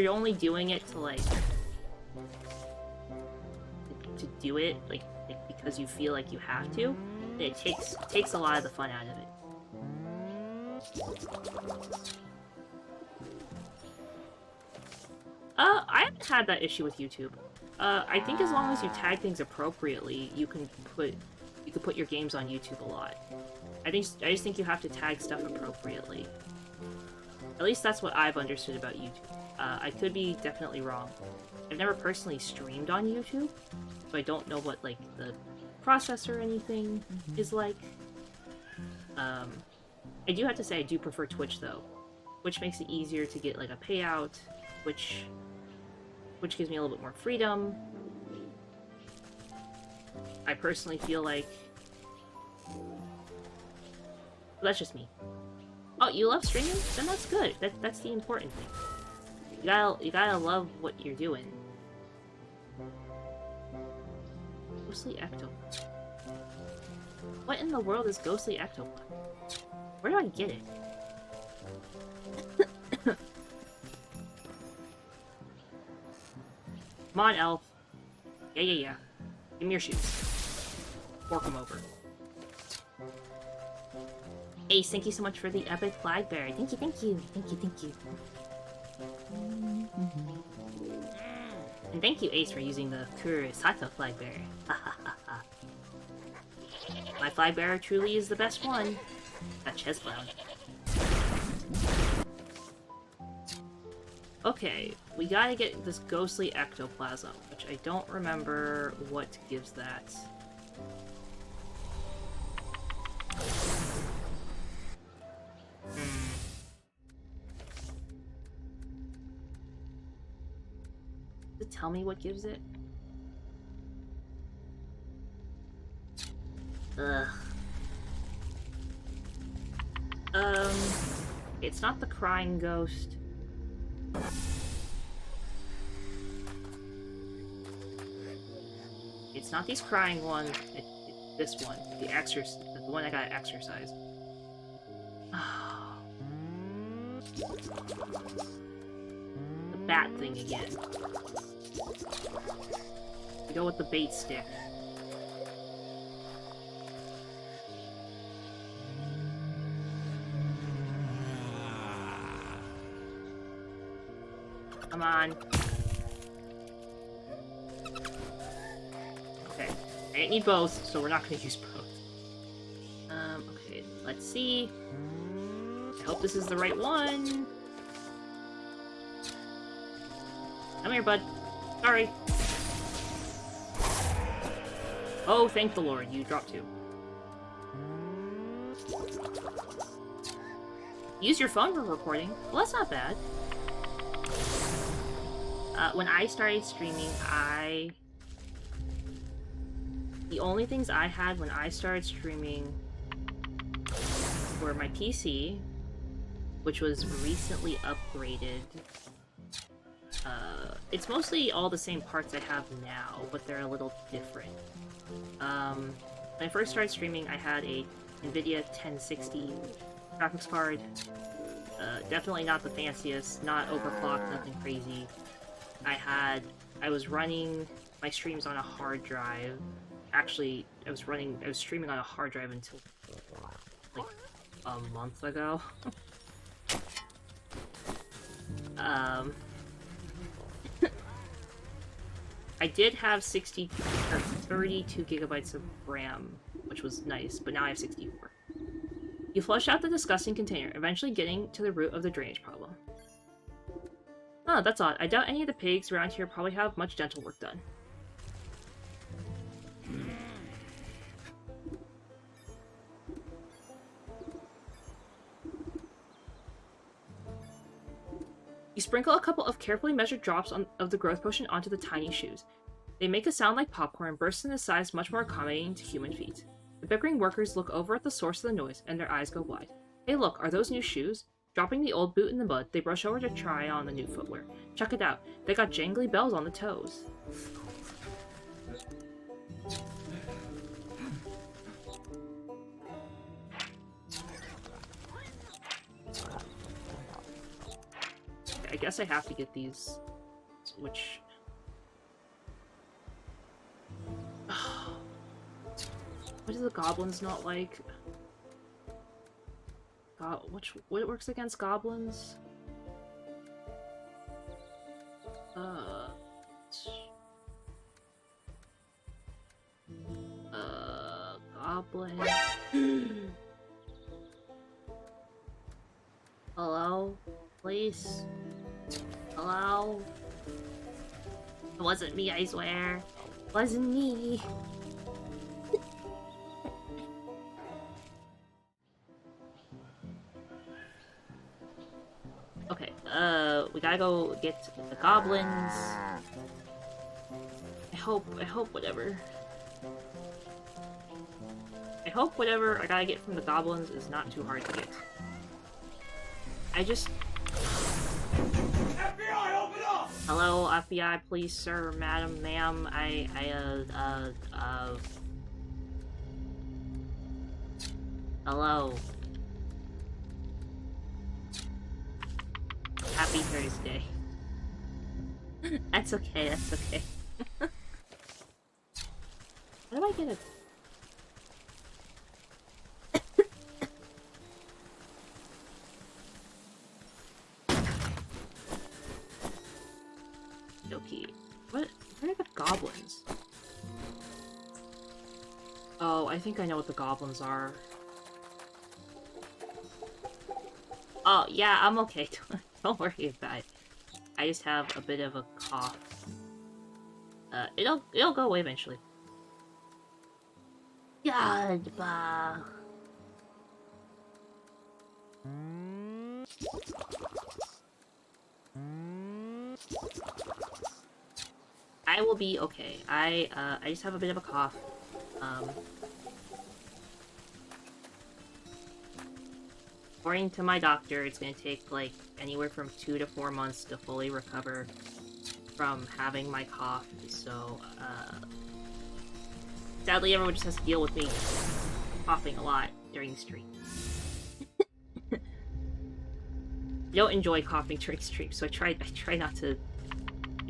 only doing it to do it like because you feel like you have to, then it takes a lot of the fun out of it. I haven't had that issue with YouTube. I think as long as you tag things appropriately, you can put your games on YouTube a lot. I just think you have to tag stuff appropriately. At least that's what I've understood about YouTube. I could be definitely wrong. I've never personally streamed on YouTube, so I don't know what like the process or anything is like. I do have to say I do prefer Twitch though. Twitch makes it easier to get like a payout, which gives me a little bit more freedom. I personally feel like... Well, that's just me. Oh, you love streaming? Then that's good. That's the important thing. You gotta love what you're doing. Ghostly ectoplasm. What in the world is ghostly ectoplasm? Where do I get it? Come on, elf. Yeah. Give me your shoes. Fork them over. Ace, thank you so much for the epic flag bearer. Thank you. And thank you, Ace, for using the Kurisato flag bearer. My flag bearer truly is the best one. That chest brown. Okay, we gotta get this ghostly ectoplasm, which I don't remember what gives that. Does it tell me what gives it? Ugh. It's not the crying ghost. It's not these crying ones. It's this one. The one that got exercised. The bat thing again. We go with the bait stick. Come on. Okay. I didn't need both, so we're not gonna use both. Okay, let's see. I hope this is the right one. Come here, bud. Sorry. Oh, thank the Lord, you dropped two. Use your phone for recording. Well, that's not bad. When I started streaming, the only things I had when I started streaming were my PC, which was recently upgraded. It's mostly all the same parts I have now, but they're a little different. When I first started streaming, I had a NVIDIA 1060 graphics card. Definitely not the fanciest, not overclocked, nothing crazy. I was running my streams on a hard drive. Actually, I was streaming on a hard drive until, like, a month ago. I did have 32 gigabytes of RAM, which was nice, but now I have 64. You flush out the disgusting container, eventually getting to the root of the drainage problem. Oh, that's odd. I doubt any of the pigs around here probably have much dental work done. You sprinkle a couple of carefully measured drops of the growth potion onto the tiny shoes. They make a sound like popcorn, burst in a size much more accommodating to human feet. The bickering workers look over at the source of the noise, and their eyes go wide. Hey look, are those new shoes? Dropping the old boot in the mud, they brush over to try on the new footwear. Check it out. They got jangly bells on the toes. I guess I have to get these, which... What do the goblins not like? What works against goblins? Goblin. Hello? Please? Hello? It wasn't me, I swear. It wasn't me. Okay, we gotta go get the goblins. I hope whatever. I hope whatever I gotta get from the goblins is not too hard to get. I just... FBI, open up! Hello, FBI, please, sir, madam, ma'am, hello. Happy Thursday. That's okay, that's okay. How do I get a... Okay. Where are the goblins? Oh, I think I know what the goblins are. Oh, yeah, I'm okay. Don't worry about it. I just have a bit of a cough. It'll go away eventually. Goodbye. I will be okay. I just have a bit of a cough. According to my doctor, it's gonna take like anywhere from 2 to 4 months to fully recover from having my cough. So, sadly, everyone just has to deal with me coughing a lot during the stream. I don't enjoy coughing during stream, so I try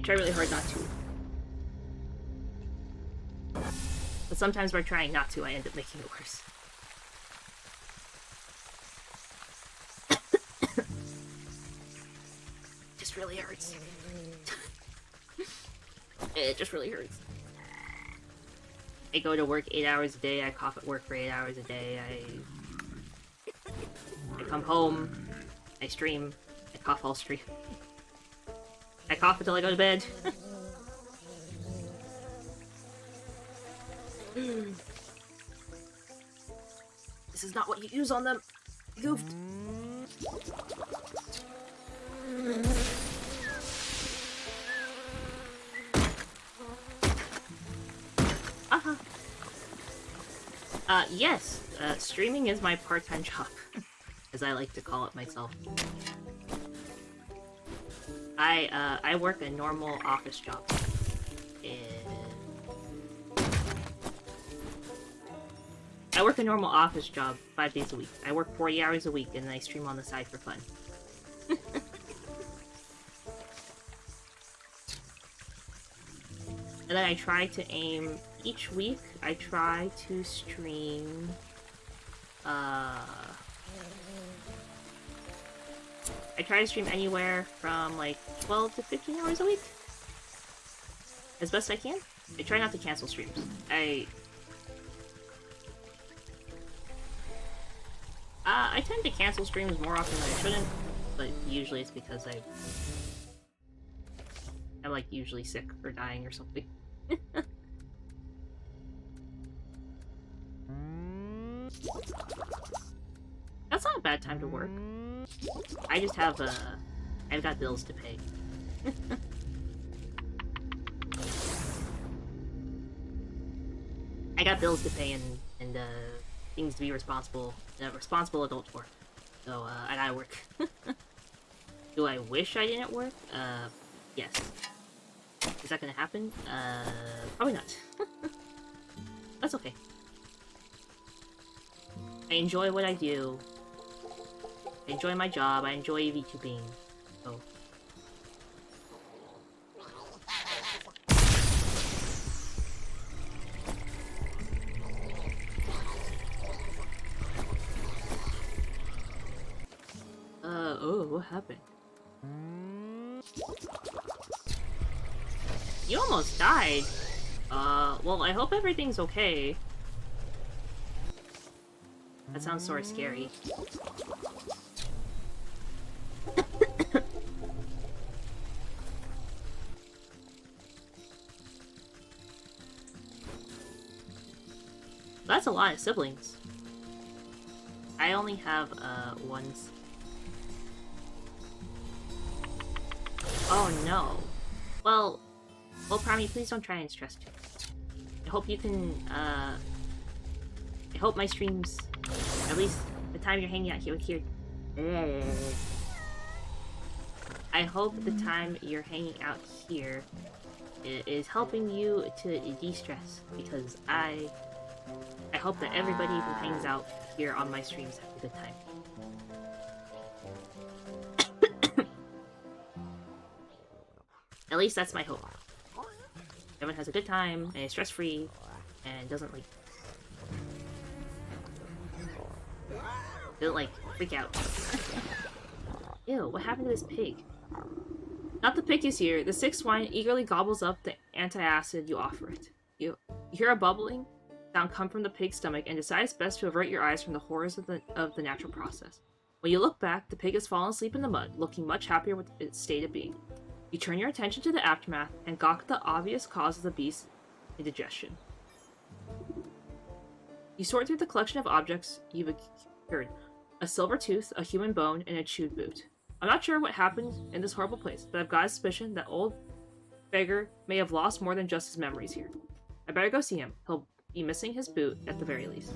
really hard not to. But sometimes by trying not to, I end up making it worse. It just really hurts. It just really hurts. I go to work 8 hours a day, I cough at work for 8 hours a day, I come home, I stream, I cough all stream. I cough until I go to bed. This is not what you use on them. You goofed. Yes, streaming is my part-time job, as I like to call it myself. I work a normal office job. I work a normal office job 5 days a week. I work 40 hours a week, and then I stream on the side for fun. And then I try to aim... Each week, I try to stream... I try to stream anywhere from, like, 12 to 15 hours a week. As best I can. I try not to cancel streams. I tend to cancel streams more often than I shouldn't, but usually it's because I'm, like, usually sick or dying or something. That's not a bad time to work. I just have, I've got bills to pay. I got bills to pay and things to be responsible adult for. So, I gotta work. Do I wish I didn't work? Yes. Is that gonna happen? Probably not. That's okay. I enjoy what I do. I enjoy my job. I enjoy VTubing. So. Oh, what happened? You almost died. Well, I hope everything's okay. That sounds sort of scary. That's a lot of siblings. I only have, one... Oh no. Well, Prami, please don't try and stress too. I hope you can, I hope my streams, at least the time you're hanging out here with here... I hope the time you're hanging out here is helping you to de-stress, because I hope that everybody who hangs out here on my streams has a good time. At least that's my hope. Everyone has a good time, and is stress-free, and doesn't, like, freak out. Ew, what happened to this pig? Not the pig is here. The sick swine eagerly gobbles up the antacid you offer it. You hear a bubbling sound come from the pig's stomach and decide it's best to avert your eyes from the horrors of the natural process. When you look back, the pig has fallen asleep in the mud, looking much happier with its state of being. You turn your attention to the aftermath and gawk at the obvious cause of the beast's indigestion. You sort through the collection of objects you've secured. A silver tooth, a human bone, and a chewed boot. I'm not sure what happened in this horrible place, but I've got a suspicion that old beggar may have lost more than just his memories here. I better go see him. He'll be missing his boot at the very least.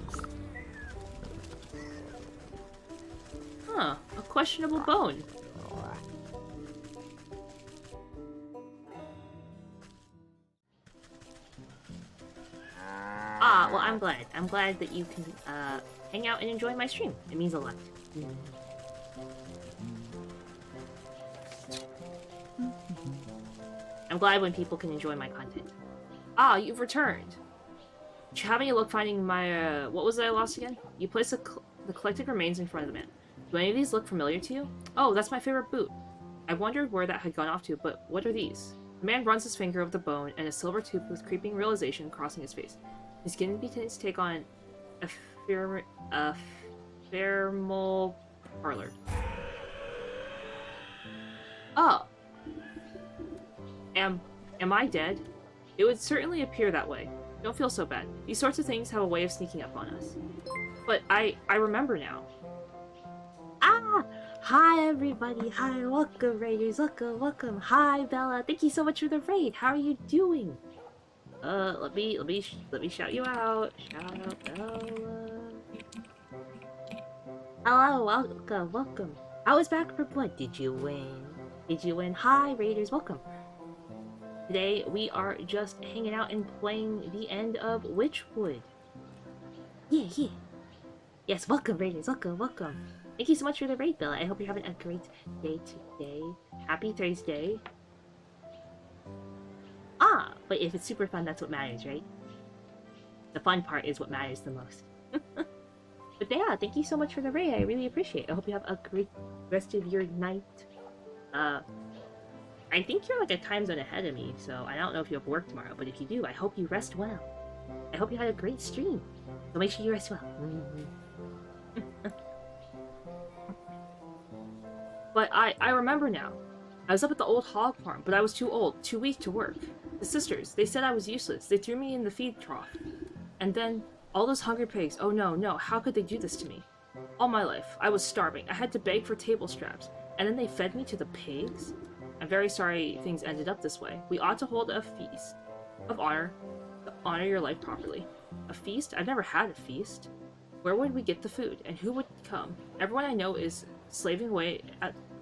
Huh, a questionable bone. Ah, well, I'm glad. I'm glad that you can, hang out and enjoy my stream. It means a lot. I'm glad when people can enjoy my content. Ah, you've returned. Did you have any luck finding my, what was it I lost again? You placed the collected remains in front of the man. Do any of these look familiar to you? Oh, that's my favorite boot. I wondered where that had gone off to, but what are these? The man runs his finger over the bone and a silver tooth with creeping realization crossing his face. His skin begins to take on a thermal parlor. Oh. Am I dead? It would certainly appear that way. Don't feel so bad. These sorts of things have a way of sneaking up on us. But I remember now. Ah! Hi everybody! Hi, welcome Raiders! Welcome! Hi Bella! Thank you so much for the raid! How are you doing? Let me shout you out. Shout out Bella. Hello, welcome. I was back for blood. Did you win? Hi Raiders, welcome. Today we are just hanging out and playing the end of Wytchwood. Yeah. Yes, welcome Raiders, welcome. Thank you so much for the raid, Bella. I hope you're having a great day today. Happy Thursday. Ah, but if it's super fun, that's what matters, right? The fun part is what matters the most. But yeah, thank you so much for the raid. I really appreciate it. I hope you have a great rest of your night. I think you're like a time zone ahead of me, so I don't know if you have work tomorrow, but if you do, I hope you rest well. I hope you had a great stream. So make sure you rest well. But I remember now. I was up at the old hog farm, but I was too old, too weak to work. The sisters, they said I was useless. They threw me in the feed trough. And then, all those hungry pigs. Oh no, how could they do this to me? All my life, I was starving. I had to beg for table scraps. And then they fed me to the pigs? I'm very sorry things ended up this way. We ought to hold a feast of honor to honor your life properly. A feast? I've never had a feast. Where would we get the food? And who would come? Everyone I know is slaving away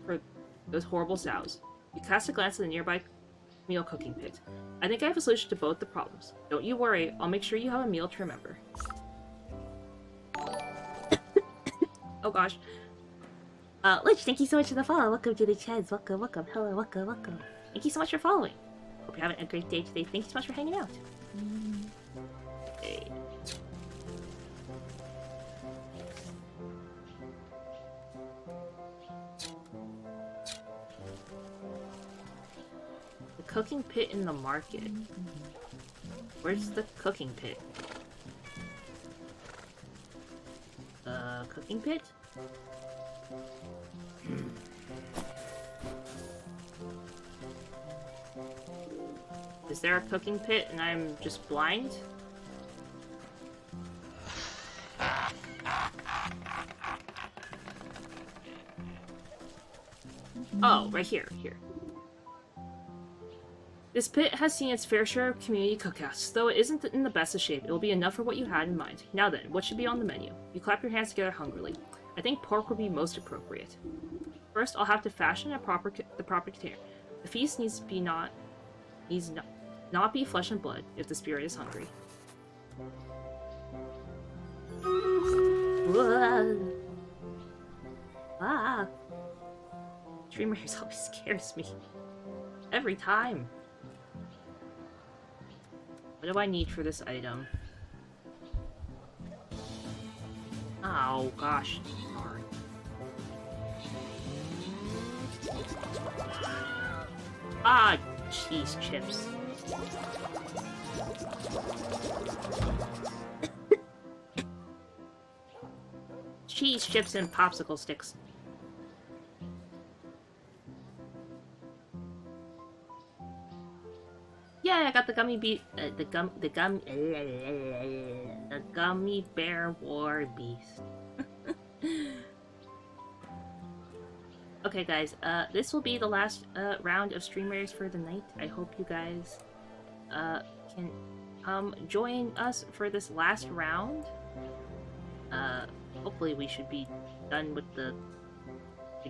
for those horrible sows. You cast a glance at the nearby meal cooking pit. I think I have a solution to both the problems. Don't you worry, I'll make sure you have a meal to remember. Oh gosh. Lich, thank you so much for the follow. Welcome to the Cheds. Welcome. Hello, welcome. Thank you so much for following. Hope you're having a great day today. Thank you so much for hanging out. Okay. The cooking pit in the market. Where's the cooking pit? Cooking pit? Is there a cooking pit and I'm just blind? Oh, right here. This pit has seen its fair share of community cookouts. Though it isn't in the best of shape, it will be enough for what you had in mind. Now then, what should be on the menu? You clap your hands together hungrily. I think pork would be most appropriate. First, I'll have to fashion the proper container. The feast needs not be flesh and blood if the spirit is hungry. Ah. Dreamers always scares me. Every time. What do I need for this item? Oh gosh. Darn. Ah, cheese chips. Cheese chips and popsicle sticks. Yeah, I got the the gummy bear war beast. Okay, guys, this will be the last round of streamers for the night. I hope you guys can join us for this last round. Hopefully we should be done with the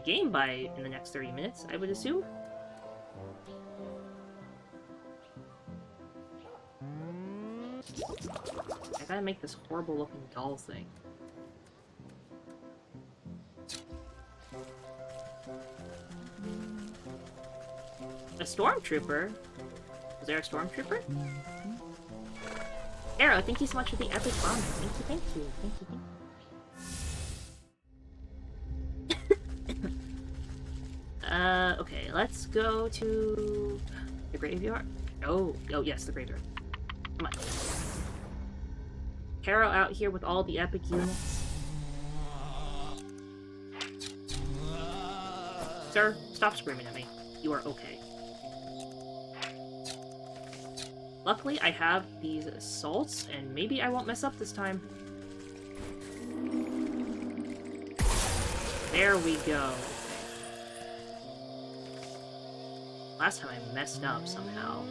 game in the next 30 minutes, I would assume. I gotta make this horrible looking doll thing. A stormtrooper? Was there a stormtrooper? Arrow, thank you so much for the epic bomb. Thank you, thank you, thank you, thank you. Okay, let's go to the graveyard. Oh, yes, the graveyard. Come on. Arrow out here with all the epic units. Sir, stop screaming at me. You are okay. Luckily, I have these salts, and maybe I won't mess up this time. There we go. Last time I messed up somehow.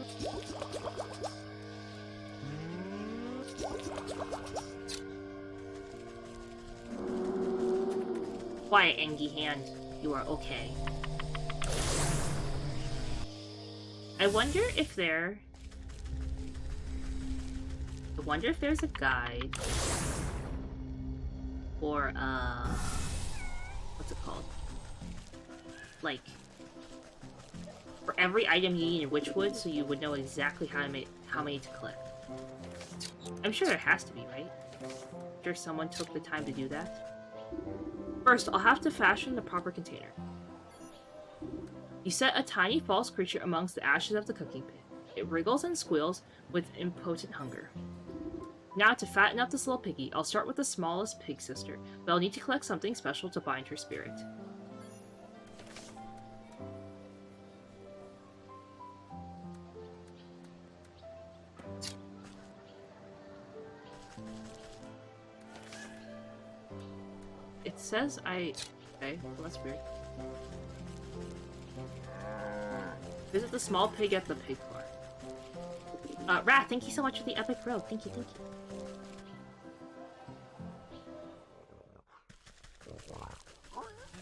Quiet, Engie Hand. You are okay. I wonder if there's a guide or what's it called? Like for every item you need in Wytchwood, so you would know exactly how many to collect. I'm sure there has to be, right? I'm sure someone took the time to do that. First, I'll have to fashion the proper container. You set a tiny false creature amongst the ashes of the cooking pit. It wriggles and squeals with impotent hunger. Now, to fatten up this little piggy, I'll start with the smallest pig sister, but I'll need to collect something special to bind her spirit. It says okay, well, that's weird. Visit the small pig at the pig bar. Rat, thank you so much for the epic road. Thank you, thank you.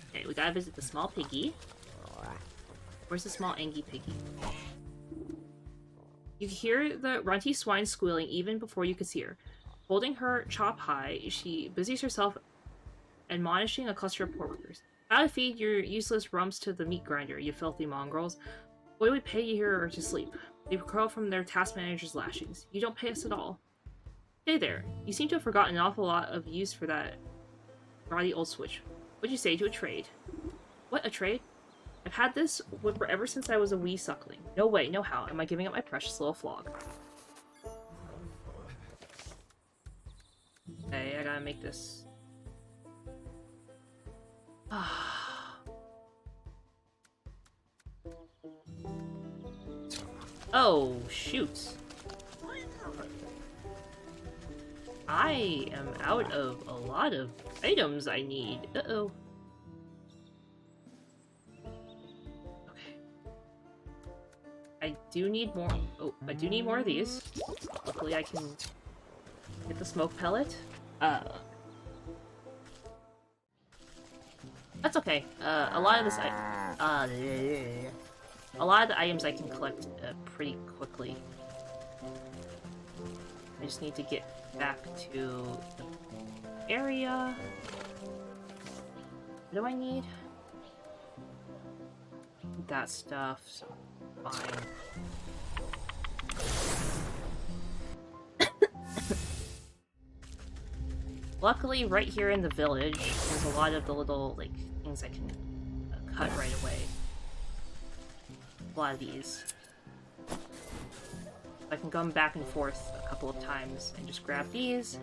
Okay, we gotta visit the small piggy. Where's the small Engie piggy? You can hear the runty swine squealing even before you can see her. Holding her chop high, she busies herself admonishing a cluster of poor workers. How to feed your useless rumps to the meat grinder, you filthy mongrels. Why we pay you here or to sleep? They curl from their task manager's lashings. You don't pay us at all. Hey there, you seem to have forgotten an awful lot of use for that rotty old switch. What'd you say to a trade? What, a trade? I've had this whipper ever since I was a wee suckling. No way, no how, am I giving up my precious little flog. Okay, I gotta make this... Oh, shoot. I am out of a lot of items I need. Uh-oh. Okay. I do need more. Oh, I do need more of these. Luckily I can get the smoke pellet. That's okay. A lot of this a lot of the items I can collect pretty quickly. I just need to get back to the area. What do I need? That stuff, so fine. Luckily, right here in the village, there's a lot of the little, like, things I can cut right away. A lot of these. I can come back and forth a couple of times and just grab these.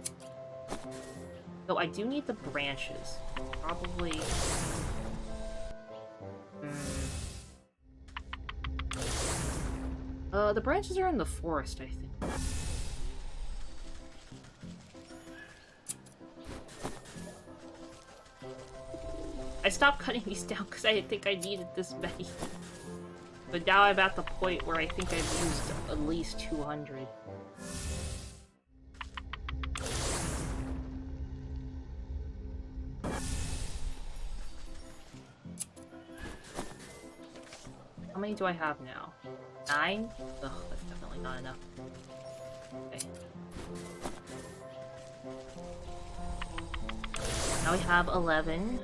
Though I do need the branches. Probably... the branches are in the forest, I think. I stopped cutting these down because I didn't think I needed this many. But now I'm at the point where I think I've used at least 200. How many do I have now? 9? Ugh, that's definitely not enough. Okay. Now we have 11.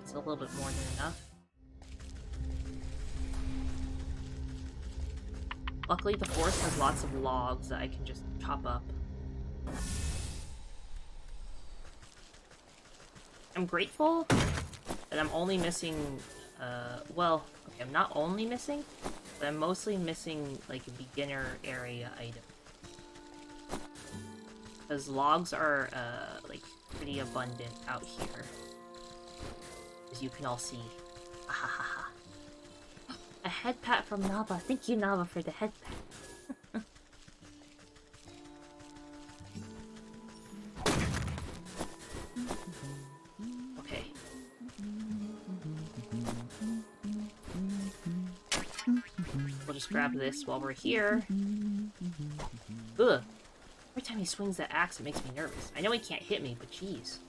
It's a little bit more than enough. Luckily, the forest has lots of logs that I can just chop up. I'm grateful that I'm only missing, well, okay, I'm not only missing, but I'm mostly missing, like, a beginner area item. Because logs are, like, pretty abundant out here. As you can all see. A head pat from Nava. Thank you, Nava, for the head pat. Okay. We'll just grab this while we're here. Ugh. Every time he swings that axe, it makes me nervous. I know he can't hit me, but jeez.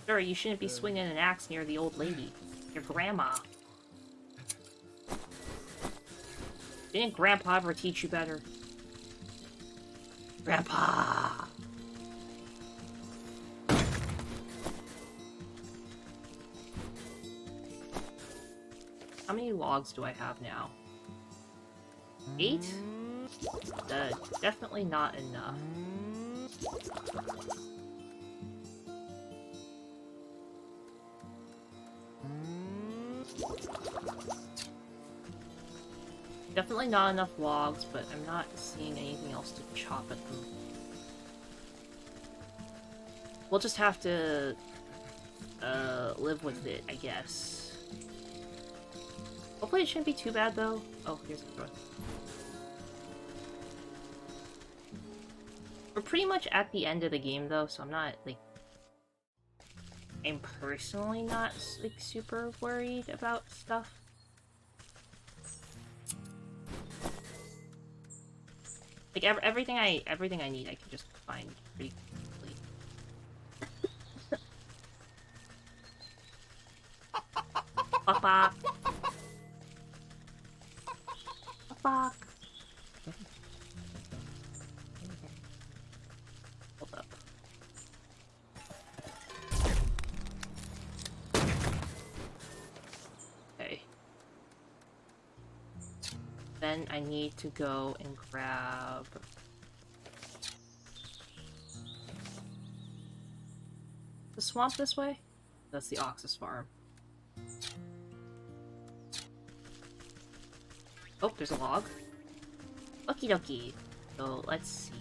Sir, you shouldn't be swinging an axe near the old lady. Your grandma. Didn't Grandpa ever teach you better? Grandpa! How many logs do I have now? 8? Definitely not enough. Definitely not enough logs, but I'm not seeing anything else to chop at them. We'll just have to live with it, I guess. Hopefully it shouldn't be too bad, though. Oh, here's the door. We're pretty much at the end of the game, though, so I'm not, like... I'm personally not, like, super worried about stuff. Like, everything I need, I can just find pretty quickly. Papa! Fuck. Hold up. Okay. Then I need to go and grab... the swamp this way? That's the Oxus farm. Oh, there's a log. Okie dokie. So, let's see.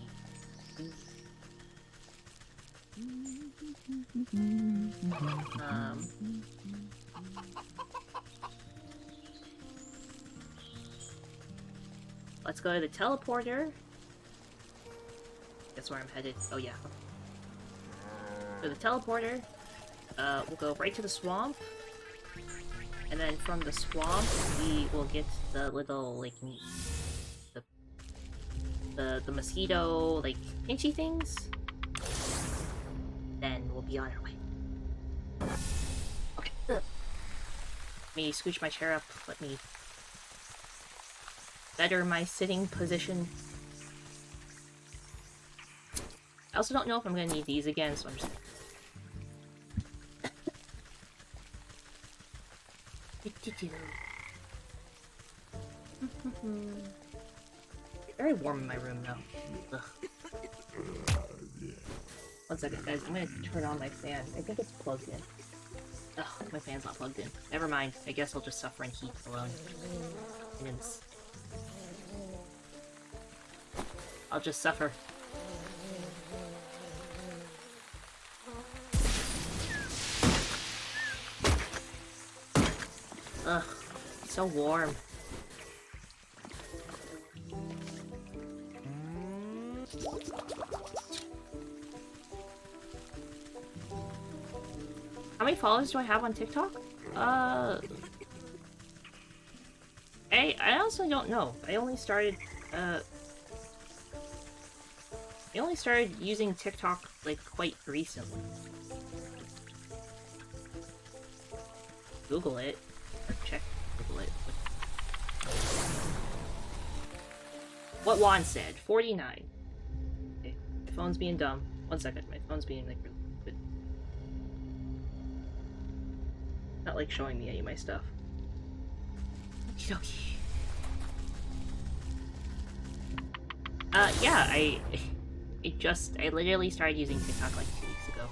Let's go to the teleporter. That's where I'm headed. Oh, yeah. So the teleporter, we'll go right to the swamp. And then from the swamp, we will get the little, like, the mosquito, like, pinchy things. Then we'll be on our way. Okay. Let me scooch my chair up. Let me better my sitting position. I also don't know if I'm gonna need these again, so I'm just... Very warm in my room now. Ugh. One second, guys. I'm gonna turn on my fan. I think it's plugged in. Ugh, my fan's not plugged in. Never mind. I guess I'll just suffer in heat alone. And I'll just suffer. Ugh, it's so warm. How many followers do I have on TikTok? I honestly don't know. I only started using TikTok, like, quite recently. Google it. Or check Google it. What Juan said. 49. Okay. My phone's being dumb. One second. My phone's being, like, really good. Not, like, showing me any of my stuff. Okie dokie. Yeah, I literally started using TikTok like 2 weeks ago.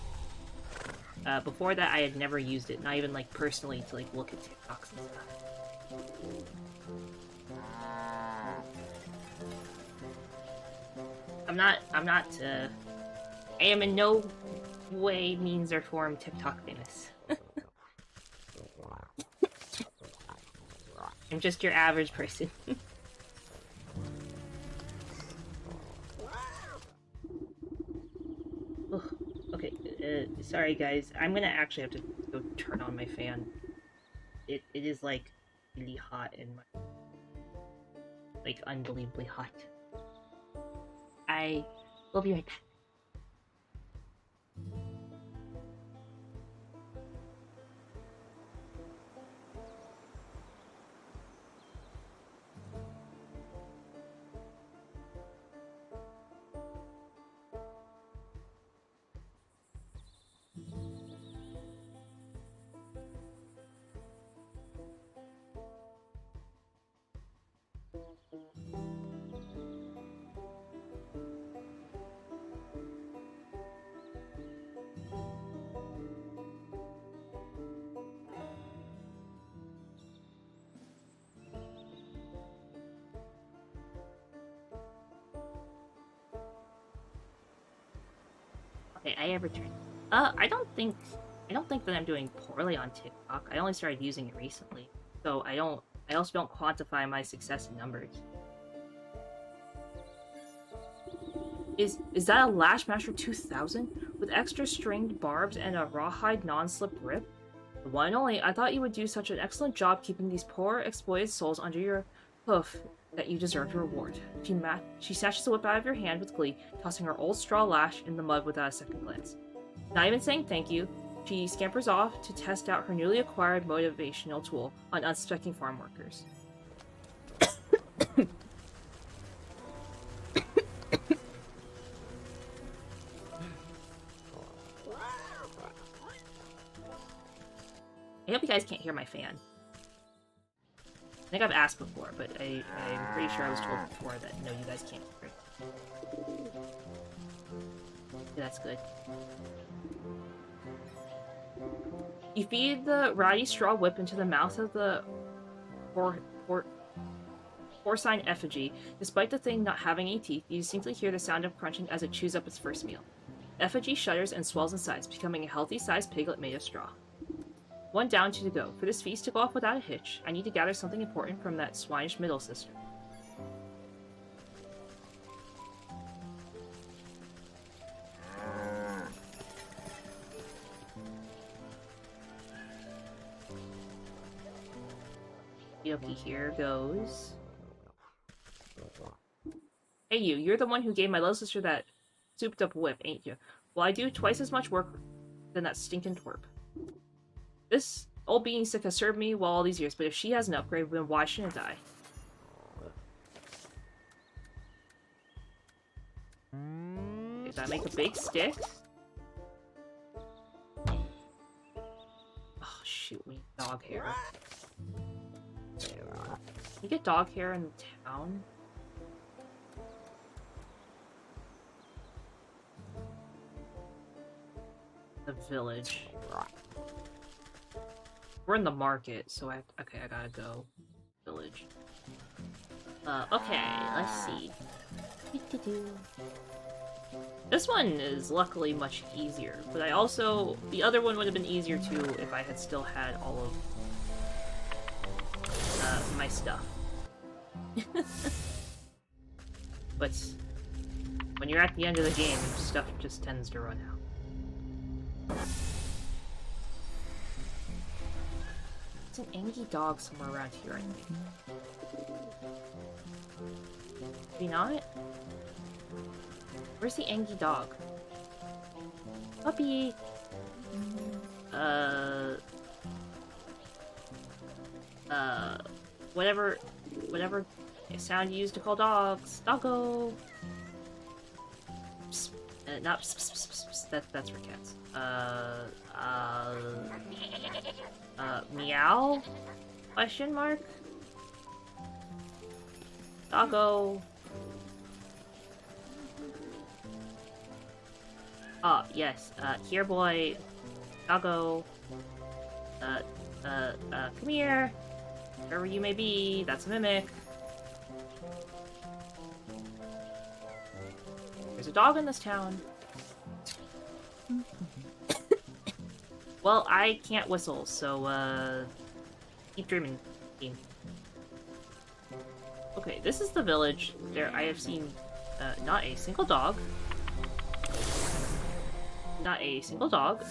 Before that, I had never used it, not even, like, personally to, like, look at TikToks and stuff. I am in no way, means, or form TikTok famous. I'm just your average person. Okay, sorry guys, I'm gonna actually have to go turn on my fan. It is, like, really hot in my... like, unbelievably hot. I will be right back. Okay, I have returned. I don't think that I'm doing poorly on TikTok. I only started using it recently, so I also don't quantify my success in numbers. Is that a Lashmaster 2000 with extra stringed barbs and a rawhide non-slip grip? The one and only. I thought you would do such an excellent job keeping these poor exploited souls under your hoof that you deserve your reward. She snatches the whip out of your hand with glee, tossing her old straw lash in the mud without a second glance. Not even saying thank you, she scampers off to test out her newly acquired motivational tool on unsuspecting farm workers. I hope you guys can't hear my fan. I think I've asked before, but I'm pretty sure I was told before that no, you guys can't hear it. Yeah, that's good. You feed the ratty straw whip into the mouth of the porcine effigy. Despite the thing not having any teeth, you distinctly hear the sound of crunching as it chews up its first meal. The effigy shudders and swells in size, becoming a healthy-sized piglet made of straw. One down, two to go. For this feast to go off without a hitch, I need to gather something important from that swinish middle sister. Yoki, here goes. Hey you're the one who gave my little sister that souped up whip, ain't you? Well, I do twice as much work than that stinking twerp. This old being sick has served me well all these years, but if she has an upgrade, then why shouldn't I? Okay, did I make a big stick? Oh shoot, we need dog hair. You get dog hair in town? The village. We're in the market, so I gotta go. Village. Okay, let's see. This one is luckily much easier, but the other one would have been easier too if I had still had all of my stuff. But when you're at the end of the game, stuff just tends to run out. There's an Angie dog somewhere around here, I think. Maybe not? Where's the Angie dog? Puppy! Whatever sound you use to call dogs. Doggo! Psst. Not psst, psst, psst, psst. That's for cats. Meow? Question mark? Doggo. Ah, yes. Here, boy. Doggo. Come here. Wherever you may be. That's a mimic. There's a dog in this town. Well, I can't whistle, so, keep dreaming, team. Okay, this is the village. There, I have seen, not a single dog. Not a single dog.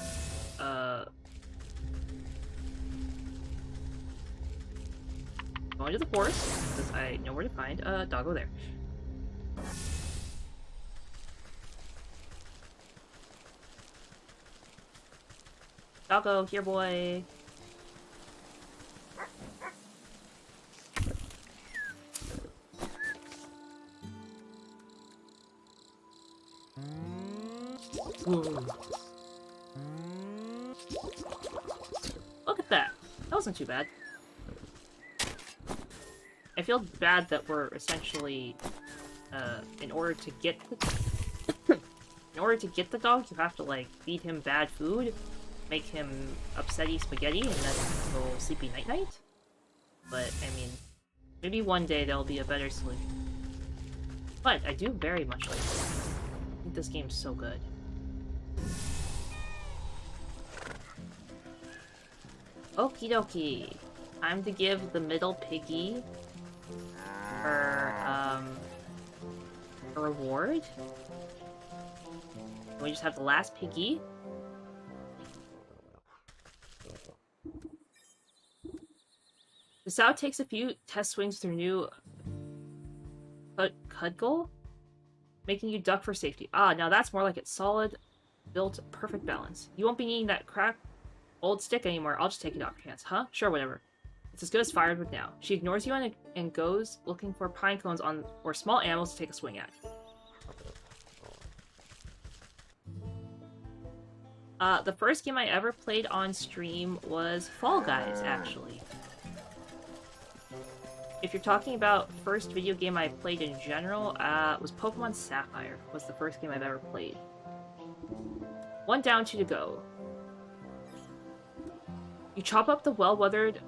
Going to the forest, because I know where to find a doggo there. Doggo, here, boy. Whoa. Look at that. That wasn't too bad. I feel bad that we're essentially, in order to get the dog, you have to, like, feed him bad food, make him upsetty spaghetti, and then go sleepy night-night. But, I mean, maybe one day there'll be a better solution. But I do very much like this. I think this game's so good. Okie dokie. Time to give the middle piggy her, a reward. We just have the last piggy. The sow takes a few test swings through new Cudgel, making you duck for safety. Ah, now that's more like it. Solid, built, perfect balance. You won't be needing that cracked old stick anymore. I'll just take it off your hands. Huh? Sure, whatever. It's as good as firewood now. She ignores you and goes looking for pine cones or small animals to take a swing at. The first game I ever played on stream was Fall Guys, actually. If you're talking about first video game I played in general, it was Pokemon Sapphire was the first game I've ever played. 1 down, 2 to go. You chop up the well-weathered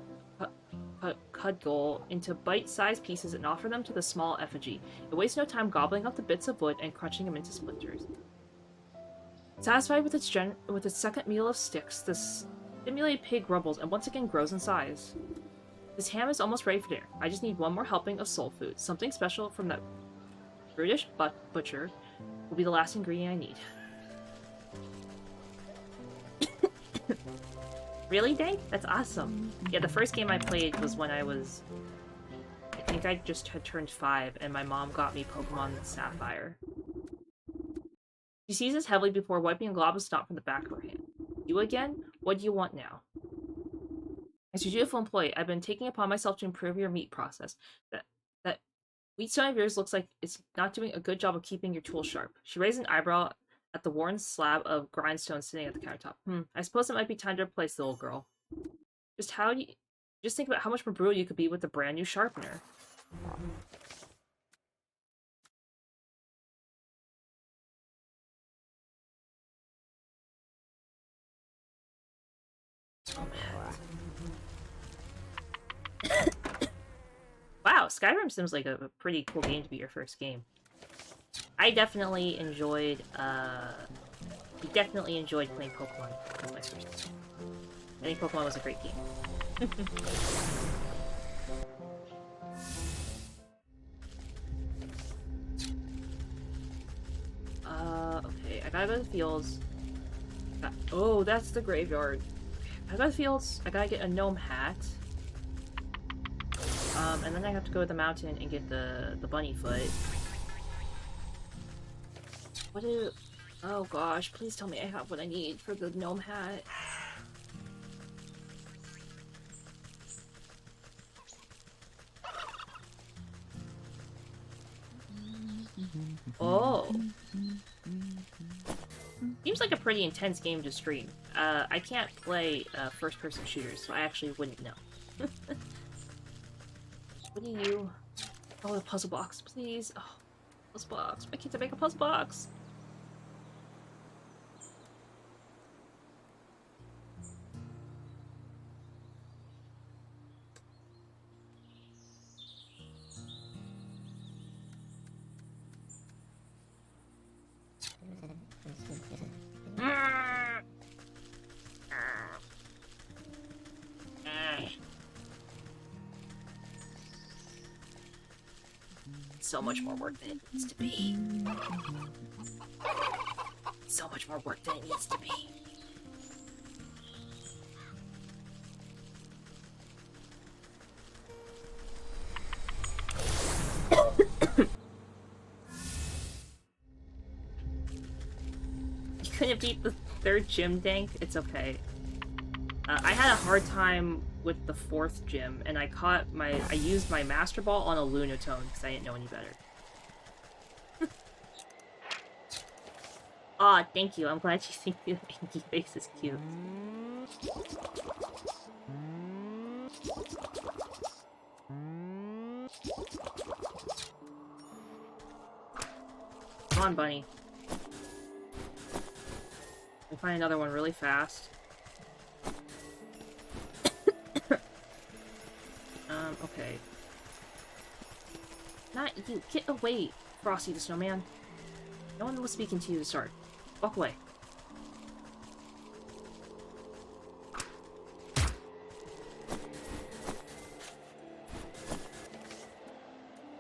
Cudgel into bite-sized pieces and offer them to the small effigy. It wastes no time gobbling up the bits of wood and crunching them into splinters. Satisfied with its second meal of sticks, the stimulated pig rumbles and once again grows in size. This ham is almost ready for dinner. I just need one more helping of soul food. Something special from that brutish butcher will be the last ingredient I need. Really, Dank? That's awesome. Yeah, the first game I played was when I was... I think I just had turned 5, and my mom got me Pokemon Sapphire. She seizes heavily before wiping a glob of snot from the back of her hand. You again? What do you want now? As your dutiful employee, I've been taking upon myself to improve your meat process. That wheatstone of yours looks like it's not doing a good job of keeping your tools sharp. She raised an eyebrow at the worn slab of grindstone sitting at the countertop. I suppose it might be time to replace the old girl. Just think about how much more brutal you could be with a brand new sharpener. Oh, man. Wow, Skyrim seems like a pretty cool game to be your first game. I definitely enjoyed playing Pokemon as my first game. I think Pokemon was a great game. Okay, I gotta go to the fields. Oh, that's the graveyard. I gotta go to the fields, I gotta get a gnome hat. And then I have to go to the mountain and get the bunny foot. Oh gosh, please tell me I have what I need for the gnome hat. Oh. Seems like a pretty intense game to stream. I can't play first-person shooters, so I actually wouldn't know. What do you... Oh, the puzzle box, please. Oh, puzzle box. Why can't I make a puzzle box? It's so much more work than it needs to be. So much more work than it needs to be. You couldn't beat the 3rd gym dank? It's okay. I had a hard time with the 4th gym, and I used my Master Ball on a Lunatone because I didn't know any better. Aw, thank you. I'm glad you think the Inky face is cute. Come on, bunny. We'll find another one really fast. Okay. Not you. Get away, Frosty the Snowman. No one was speaking to you to start. Walk away.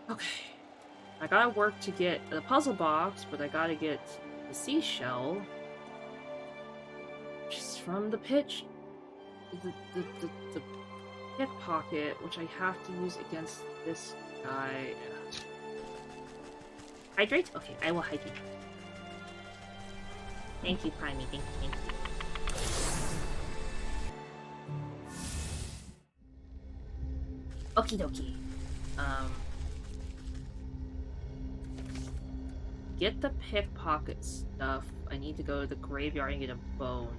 Okay. I gotta work to get the puzzle box, but I gotta get the seashell. Just from the pitch. The pickpocket, which I have to use against this guy. Hydrate? Okay, I will hydrate. Thank you, Primey. Thank you. Okie dokie. Get the pickpocket stuff. I need to go to the graveyard and get a bone.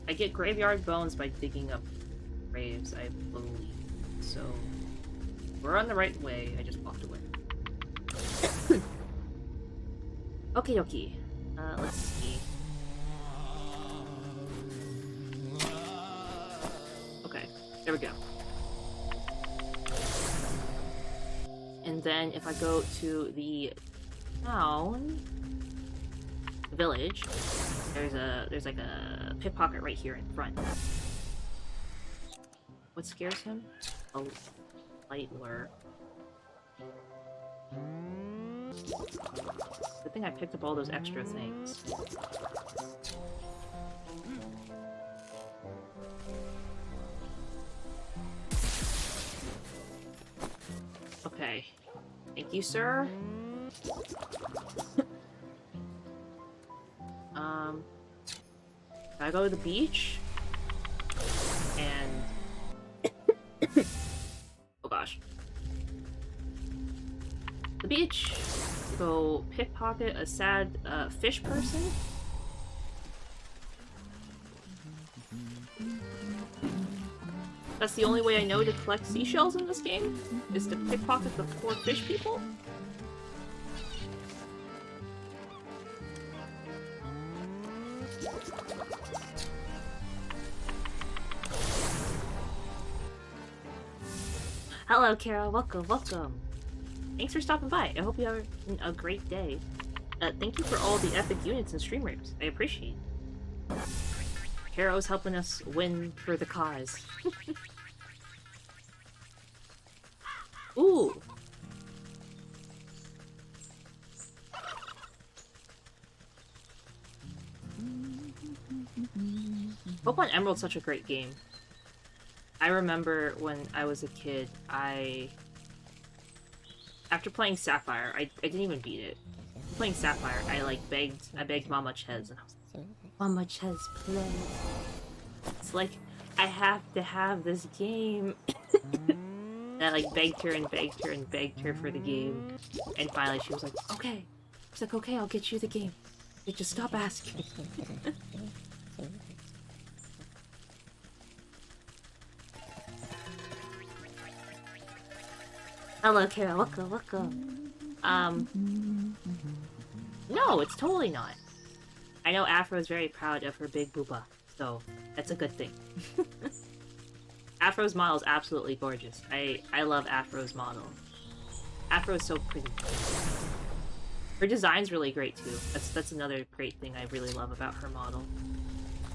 I get graveyard bones by digging up graves, I believe. So we're on the right way. I just walked away. Okie dokie. Let's see. Okay, there we go. And then if I go to the town, the village, there's like a pickpocket right here in front. What scares him? A light lure. Good thing I picked up all those extra things. Okay. Thank you, sir. I go to the beach, and oh gosh, the beach. Go pickpocket a sad fish person. That's the only way I know to collect seashells in this game, is to pickpocket the poor fish people. Hello, Carol. Welcome, welcome. Thanks for stopping by. I hope you have a great day. Thank you for all the epic units and stream rapes. I appreciate it. Carol's helping us win for the cause. Ooh! Pokemon Emerald's such a great game. I remember when I was a kid, after playing Sapphire, I didn't even beat it. Playing Sapphire, I begged Mama Ches, and I was like, Mama Ches, play. It's like, I have to have this game. And I begged her and begged her and begged her for the game. And finally she was like, okay. She's like, okay, I'll get you the game. Like, just stop asking. Hello, Carol. Welcome, welcome. No, it's totally not. I know Afro is very proud of her big booba, so that's a good thing. Afro's model is absolutely gorgeous. I love Afro's model. Afro is so pretty. Her design's really great too. That's another great thing I really love about her model.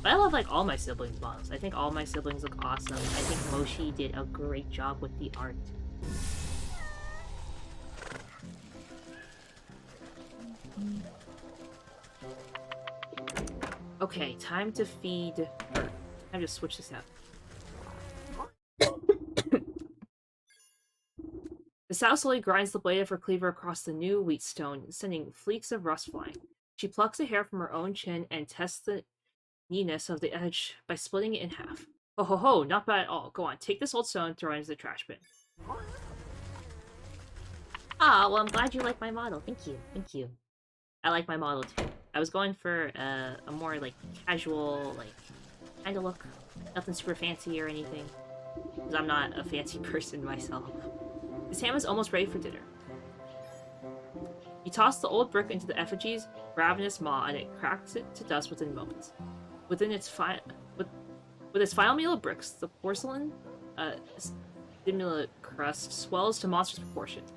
But I love all my siblings' models. I think all my siblings look awesome. I think Moshi did a great job with the art. Okay, time to feed her. Time to switch this out. The sow slowly grinds the blade of her cleaver across the new wheat stone, sending fleeks of rust flying. She plucks a hair from her own chin and tests the neatness of the edge by splitting it in half. Ho ho ho, not bad at all. Go on, take this old stone and throw it into the trash bin. Ah, well, I'm glad you like my model. Thank you. Thank you. I like my model too. I was going for a more like casual, like kind of look. Nothing super fancy or anything. Because I'm not a fancy person myself. His ham is almost ready for dinner. He tossed the old brick into the effigy's ravenous maw, and it cracks it to dust within moments. With its final meal of bricks, the porcelain stimulant crust swells to monstrous proportions.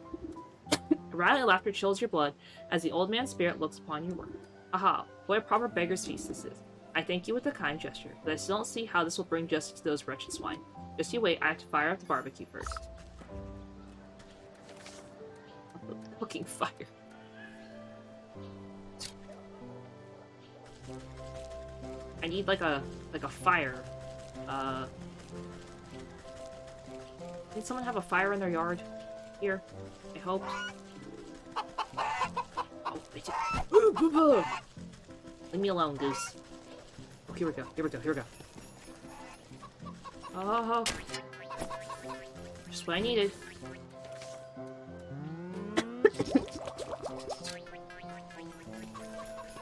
A rattling laughter chills your blood as the old man's spirit looks upon your work. Aha, what a proper beggar's feast this is. I thank you with a kind gesture, but I still don't see how this will bring justice to those wretched swine. Just you wait, I have to fire up the barbecue first. Fucking fire. I need like a fire. Did someone have a fire in their yard? Here, I hope. Oh, leave me alone, goose. Oh, here we go. Here we go. Here we go. Oh, just what I needed.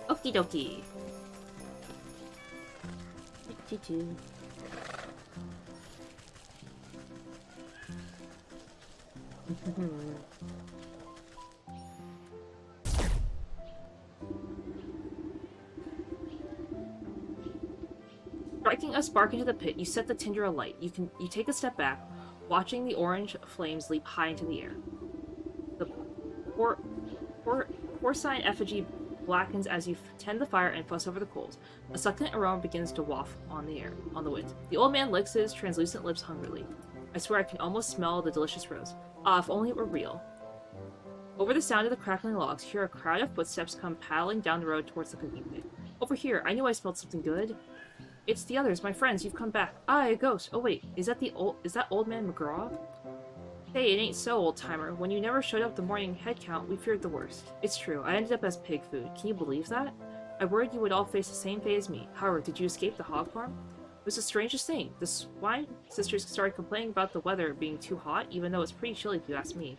Okie dokie. Striking a spark into the pit, you set the tinder alight. You take a step back, watching the orange flames leap high into the air. The porcine effigy blackens as you tend the fire and fuss over the coals. A succulent aroma begins to waft on the wind. The old man licks his translucent lips hungrily. I swear I can almost smell the delicious rose. Ah, if only it were real. Over the sound of the crackling logs, you hear a crowd of footsteps come paddling down the road towards the cooking pit. Over here, I knew I smelled something good. It's the others, my friends, you've come back. Ah, a ghost. Oh wait, is that old man McGraw? Hey, it ain't so, old-timer. When you never showed up the morning head count, we feared the worst. It's true, I ended up as pig food. Can you believe that? I worried you would all face the same fate as me. However, did you escape the hog farm? It was the strangest thing. The swine sisters started complaining about the weather being too hot, even though it's pretty chilly if you ask me.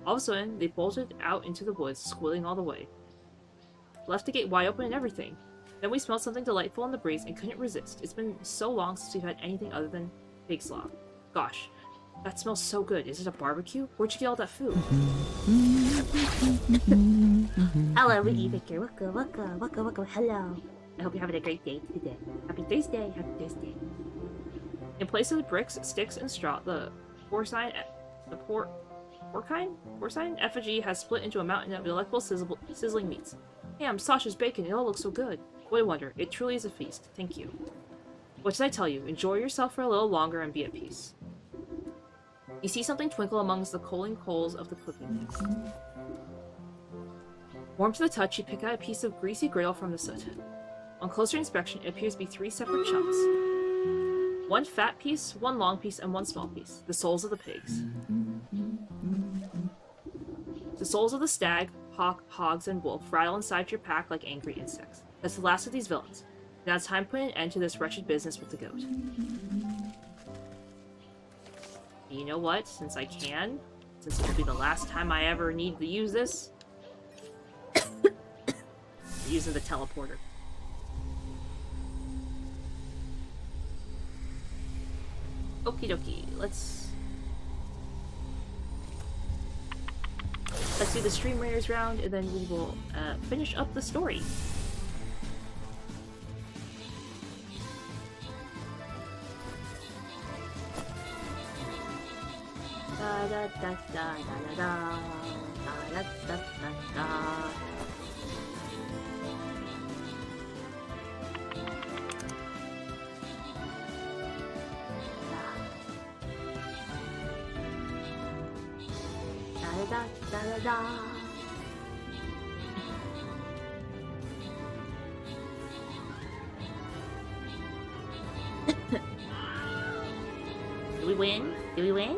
All of a sudden, they bolted out into the woods, squealing all the way. Left the gate wide open and everything. Then we smelled something delightful in the breeze and couldn't resist. It's been so long since we've had anything other than pig slop. Gosh, that smells so good. Is it a barbecue? Where'd you get all that food? Hello, Wiggy Vicar. Waka. Hello. I hope you're having a great day today. Happy Thursday. Happy Thursday. In place of the bricks, sticks, and straw, the porcine effigy has split into a mountain of delectable sizzling meats. Ham, sausage, bacon, it all looks so good. What a wonder. It truly is a feast. Thank you. What did I tell you? Enjoy yourself for a little longer and be at peace. You see something twinkle amongst the coaling coals of the cooking pit. Warm to the touch, you pick out a piece of greasy griddle from the soot. On closer inspection, it appears to be 3 separate chunks. 1 fat piece, 1 long piece, and 1 small piece. The souls of the pigs. The souls of the stag, hawk, hogs, and wolf rattle inside your pack like angry insects. That's the last of these villains. Now it's time to put an end to this wretched business with the goat. You know what? Since I can, since it will be the last time I ever need to use this, I'm using the teleporter. Okie dokie, let's do the Stream Raiders round, and then we will finish up the story. Da da da da da da da da da da. Da da da da. win? Did we win?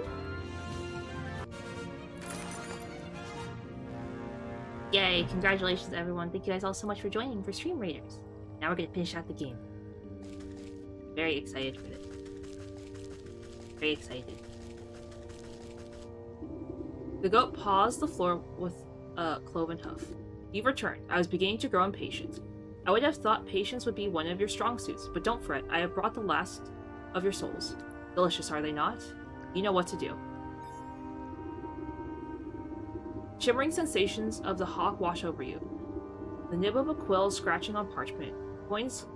Yay, congratulations everyone. Thank you guys all so much for joining for Stream Raiders. Now we're gonna finish out the game. Very excited for this. Very excited. The goat paws the floor with a cloven hoof. You've returned. I was beginning to grow impatient. I would have thought patience would be one of your strong suits, but don't fret. I have brought the last of your souls. Delicious, are they not? You know what to do. Shimmering sensations of the hawk wash over you. The nib of a quill scratching on parchment, coins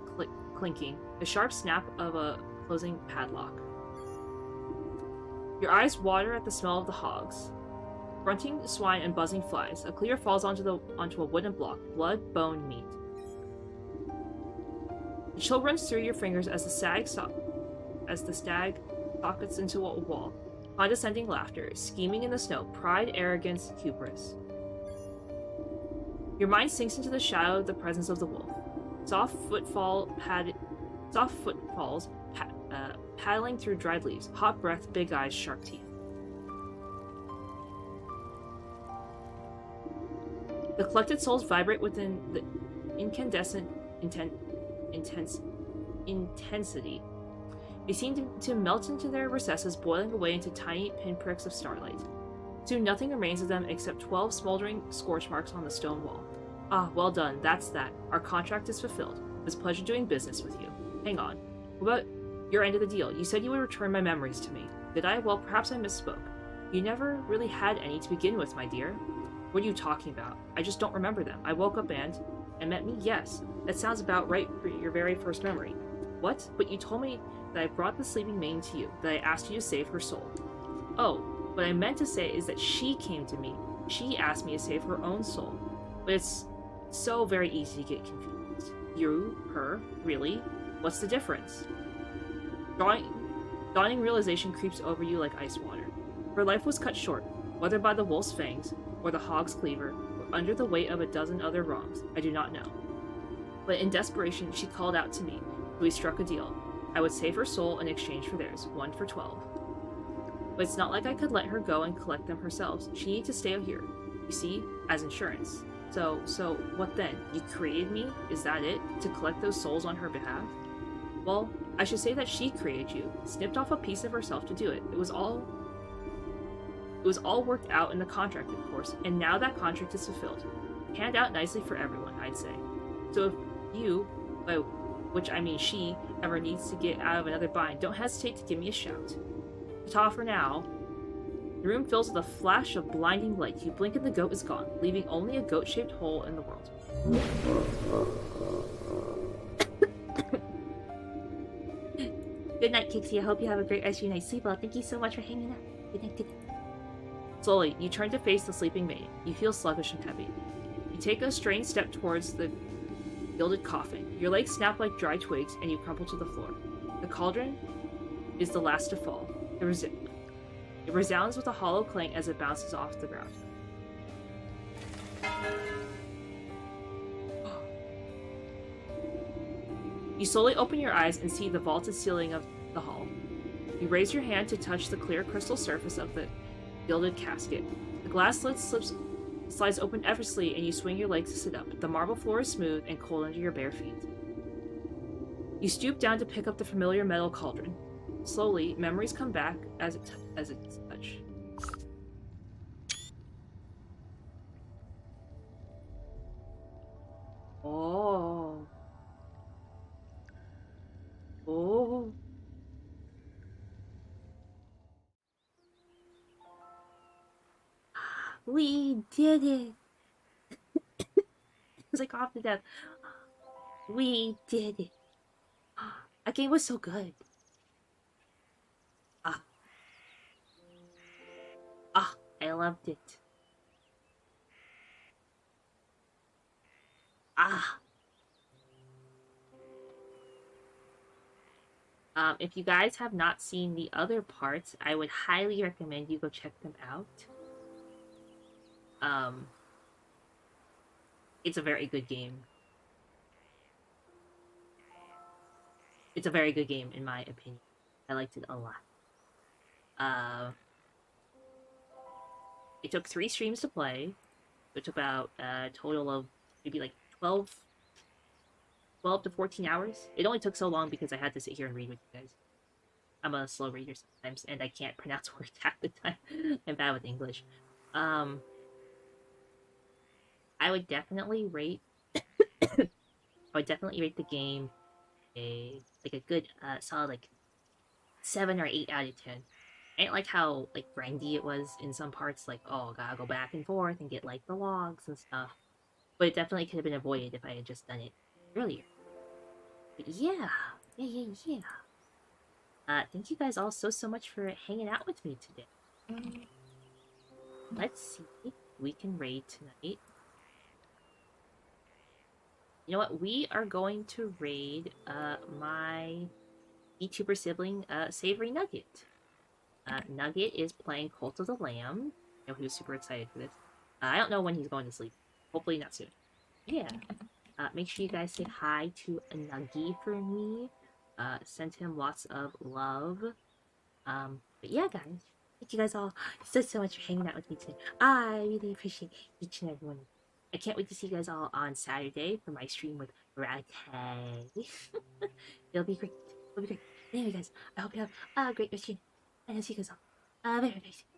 clinking, the sharp snap of a closing padlock. Your eyes water at the smell of the hogs. Grunting swine and buzzing flies. A cleaver falls onto a wooden block. Blood, bone, meat. The chill runs through your fingers as the stag sockets into a wall. Condescending laughter, scheming in the snow, pride, arrogance, hubris. Your mind sinks into the shadow of the presence of the wolf. Soft footfalls paddling through dried leaves. Hot breath, big eyes, sharp teeth. The collected souls vibrate within the incandescent intensity. They seem to melt into their recesses, boiling away into tiny pinpricks of starlight. Soon nothing remains of them except 12 smoldering scorch marks on the stone wall. Ah, well done, that's that. Our contract is fulfilled. It was a pleasure doing business with you. Hang on. What about your end of the deal? You said you would return my memories to me. Did I? Well, perhaps I misspoke. You never really had any to begin with, my dear. What are you talking about? I just don't remember them. I woke up and met me? Yes. That sounds about right for your very first memory. What? But you told me that I brought the sleeping maiden to you, that I asked you to save her soul. Oh, what I meant to say is that she came to me. She asked me to save her own soul. But it's so very easy to get confused. You, her, really? What's the difference? Dawning realization creeps over you like ice water. Her life was cut short, whether by the wolf's fangs, or the hog's cleaver, or under the weight of a dozen other wrongs, I do not know. But in desperation, she called out to me, so we struck a deal. I would save her soul in exchange for theirs, 1 for 12. But it's not like I could let her go and collect them herself. She needed to stay here, you see, as insurance. So what then? You created me? Is that it? To collect those souls on her behalf? Well, I should say that she created you, snipped off a piece of herself to do it. It was all worked out in the contract, of course, and now that contract is fulfilled. Panned out nicely for everyone, I'd say. So if you, by which I mean she, ever needs to get out of another bind, don't hesitate to give me a shout. Ta for now. The room fills with a flash of blinding light. You blink and the goat is gone, leaving only a goat-shaped hole in the world. Good night, Kixie. I hope you have a great rest of your night. Sleep well. Thank you so much for hanging out. Good night, good night. Slowly, you turn to face the sleeping maiden. You feel sluggish and heavy. You take a strained step towards the gilded coffin. Your legs snap like dry twigs, and you crumple to the floor. The cauldron is the last to fall. It resounds with a hollow clang as it bounces off the ground. You slowly open your eyes and see the vaulted ceiling of the hall. You raise your hand to touch the clear crystal surface of the gilded casket. The glass lid slides open effortlessly and you swing your legs to sit up. The marble floor is smooth and cold under your bare feet. You stoop down to pick up the familiar metal cauldron. Slowly, memories come back as it touch. Oh. Oh. We did it! It's like off to death. We did it. That game was so good. I loved it. If you guys have not seen the other parts, I would highly recommend you go check them out. It's a very good game. It's a very good game, in my opinion. I liked it a lot. Uh, it took 3 streams to play. It took about a total of maybe like 12 to 14 hours. It only took so long because I had to sit here and read with you guys. I'm a slow reader sometimes, and I can't pronounce words half the time. I'm bad with English. Um, I would definitely rate. I would definitely rate the game a good solid like 7 or 8 out of 10. I ain't like how like grindy it was in some parts, like oh gotta go back and forth and get like the logs and stuff. But it definitely could have been avoided if I had just done it earlier. But yeah. Thank you guys all so much for hanging out with me today. Let's see if we can raid tonight. You know what? We are going to raid my VTuber sibling, Savory Nugget. Nugget is playing Cult of the Lamb. I know he was super excited for this. I don't know when he's going to sleep. Hopefully not soon. Yeah. Make sure you guys say hi to Nuggy for me. Send him lots of love. But yeah, guys. Thank you guys all so much for hanging out with me today. I really appreciate each and every one of you. I can't wait to see you guys all on Saturday for my stream with Rate. It'll be great. It'll be great. Anyway, guys, I hope you have a great rest of your day. And I'll see you guys all very soon.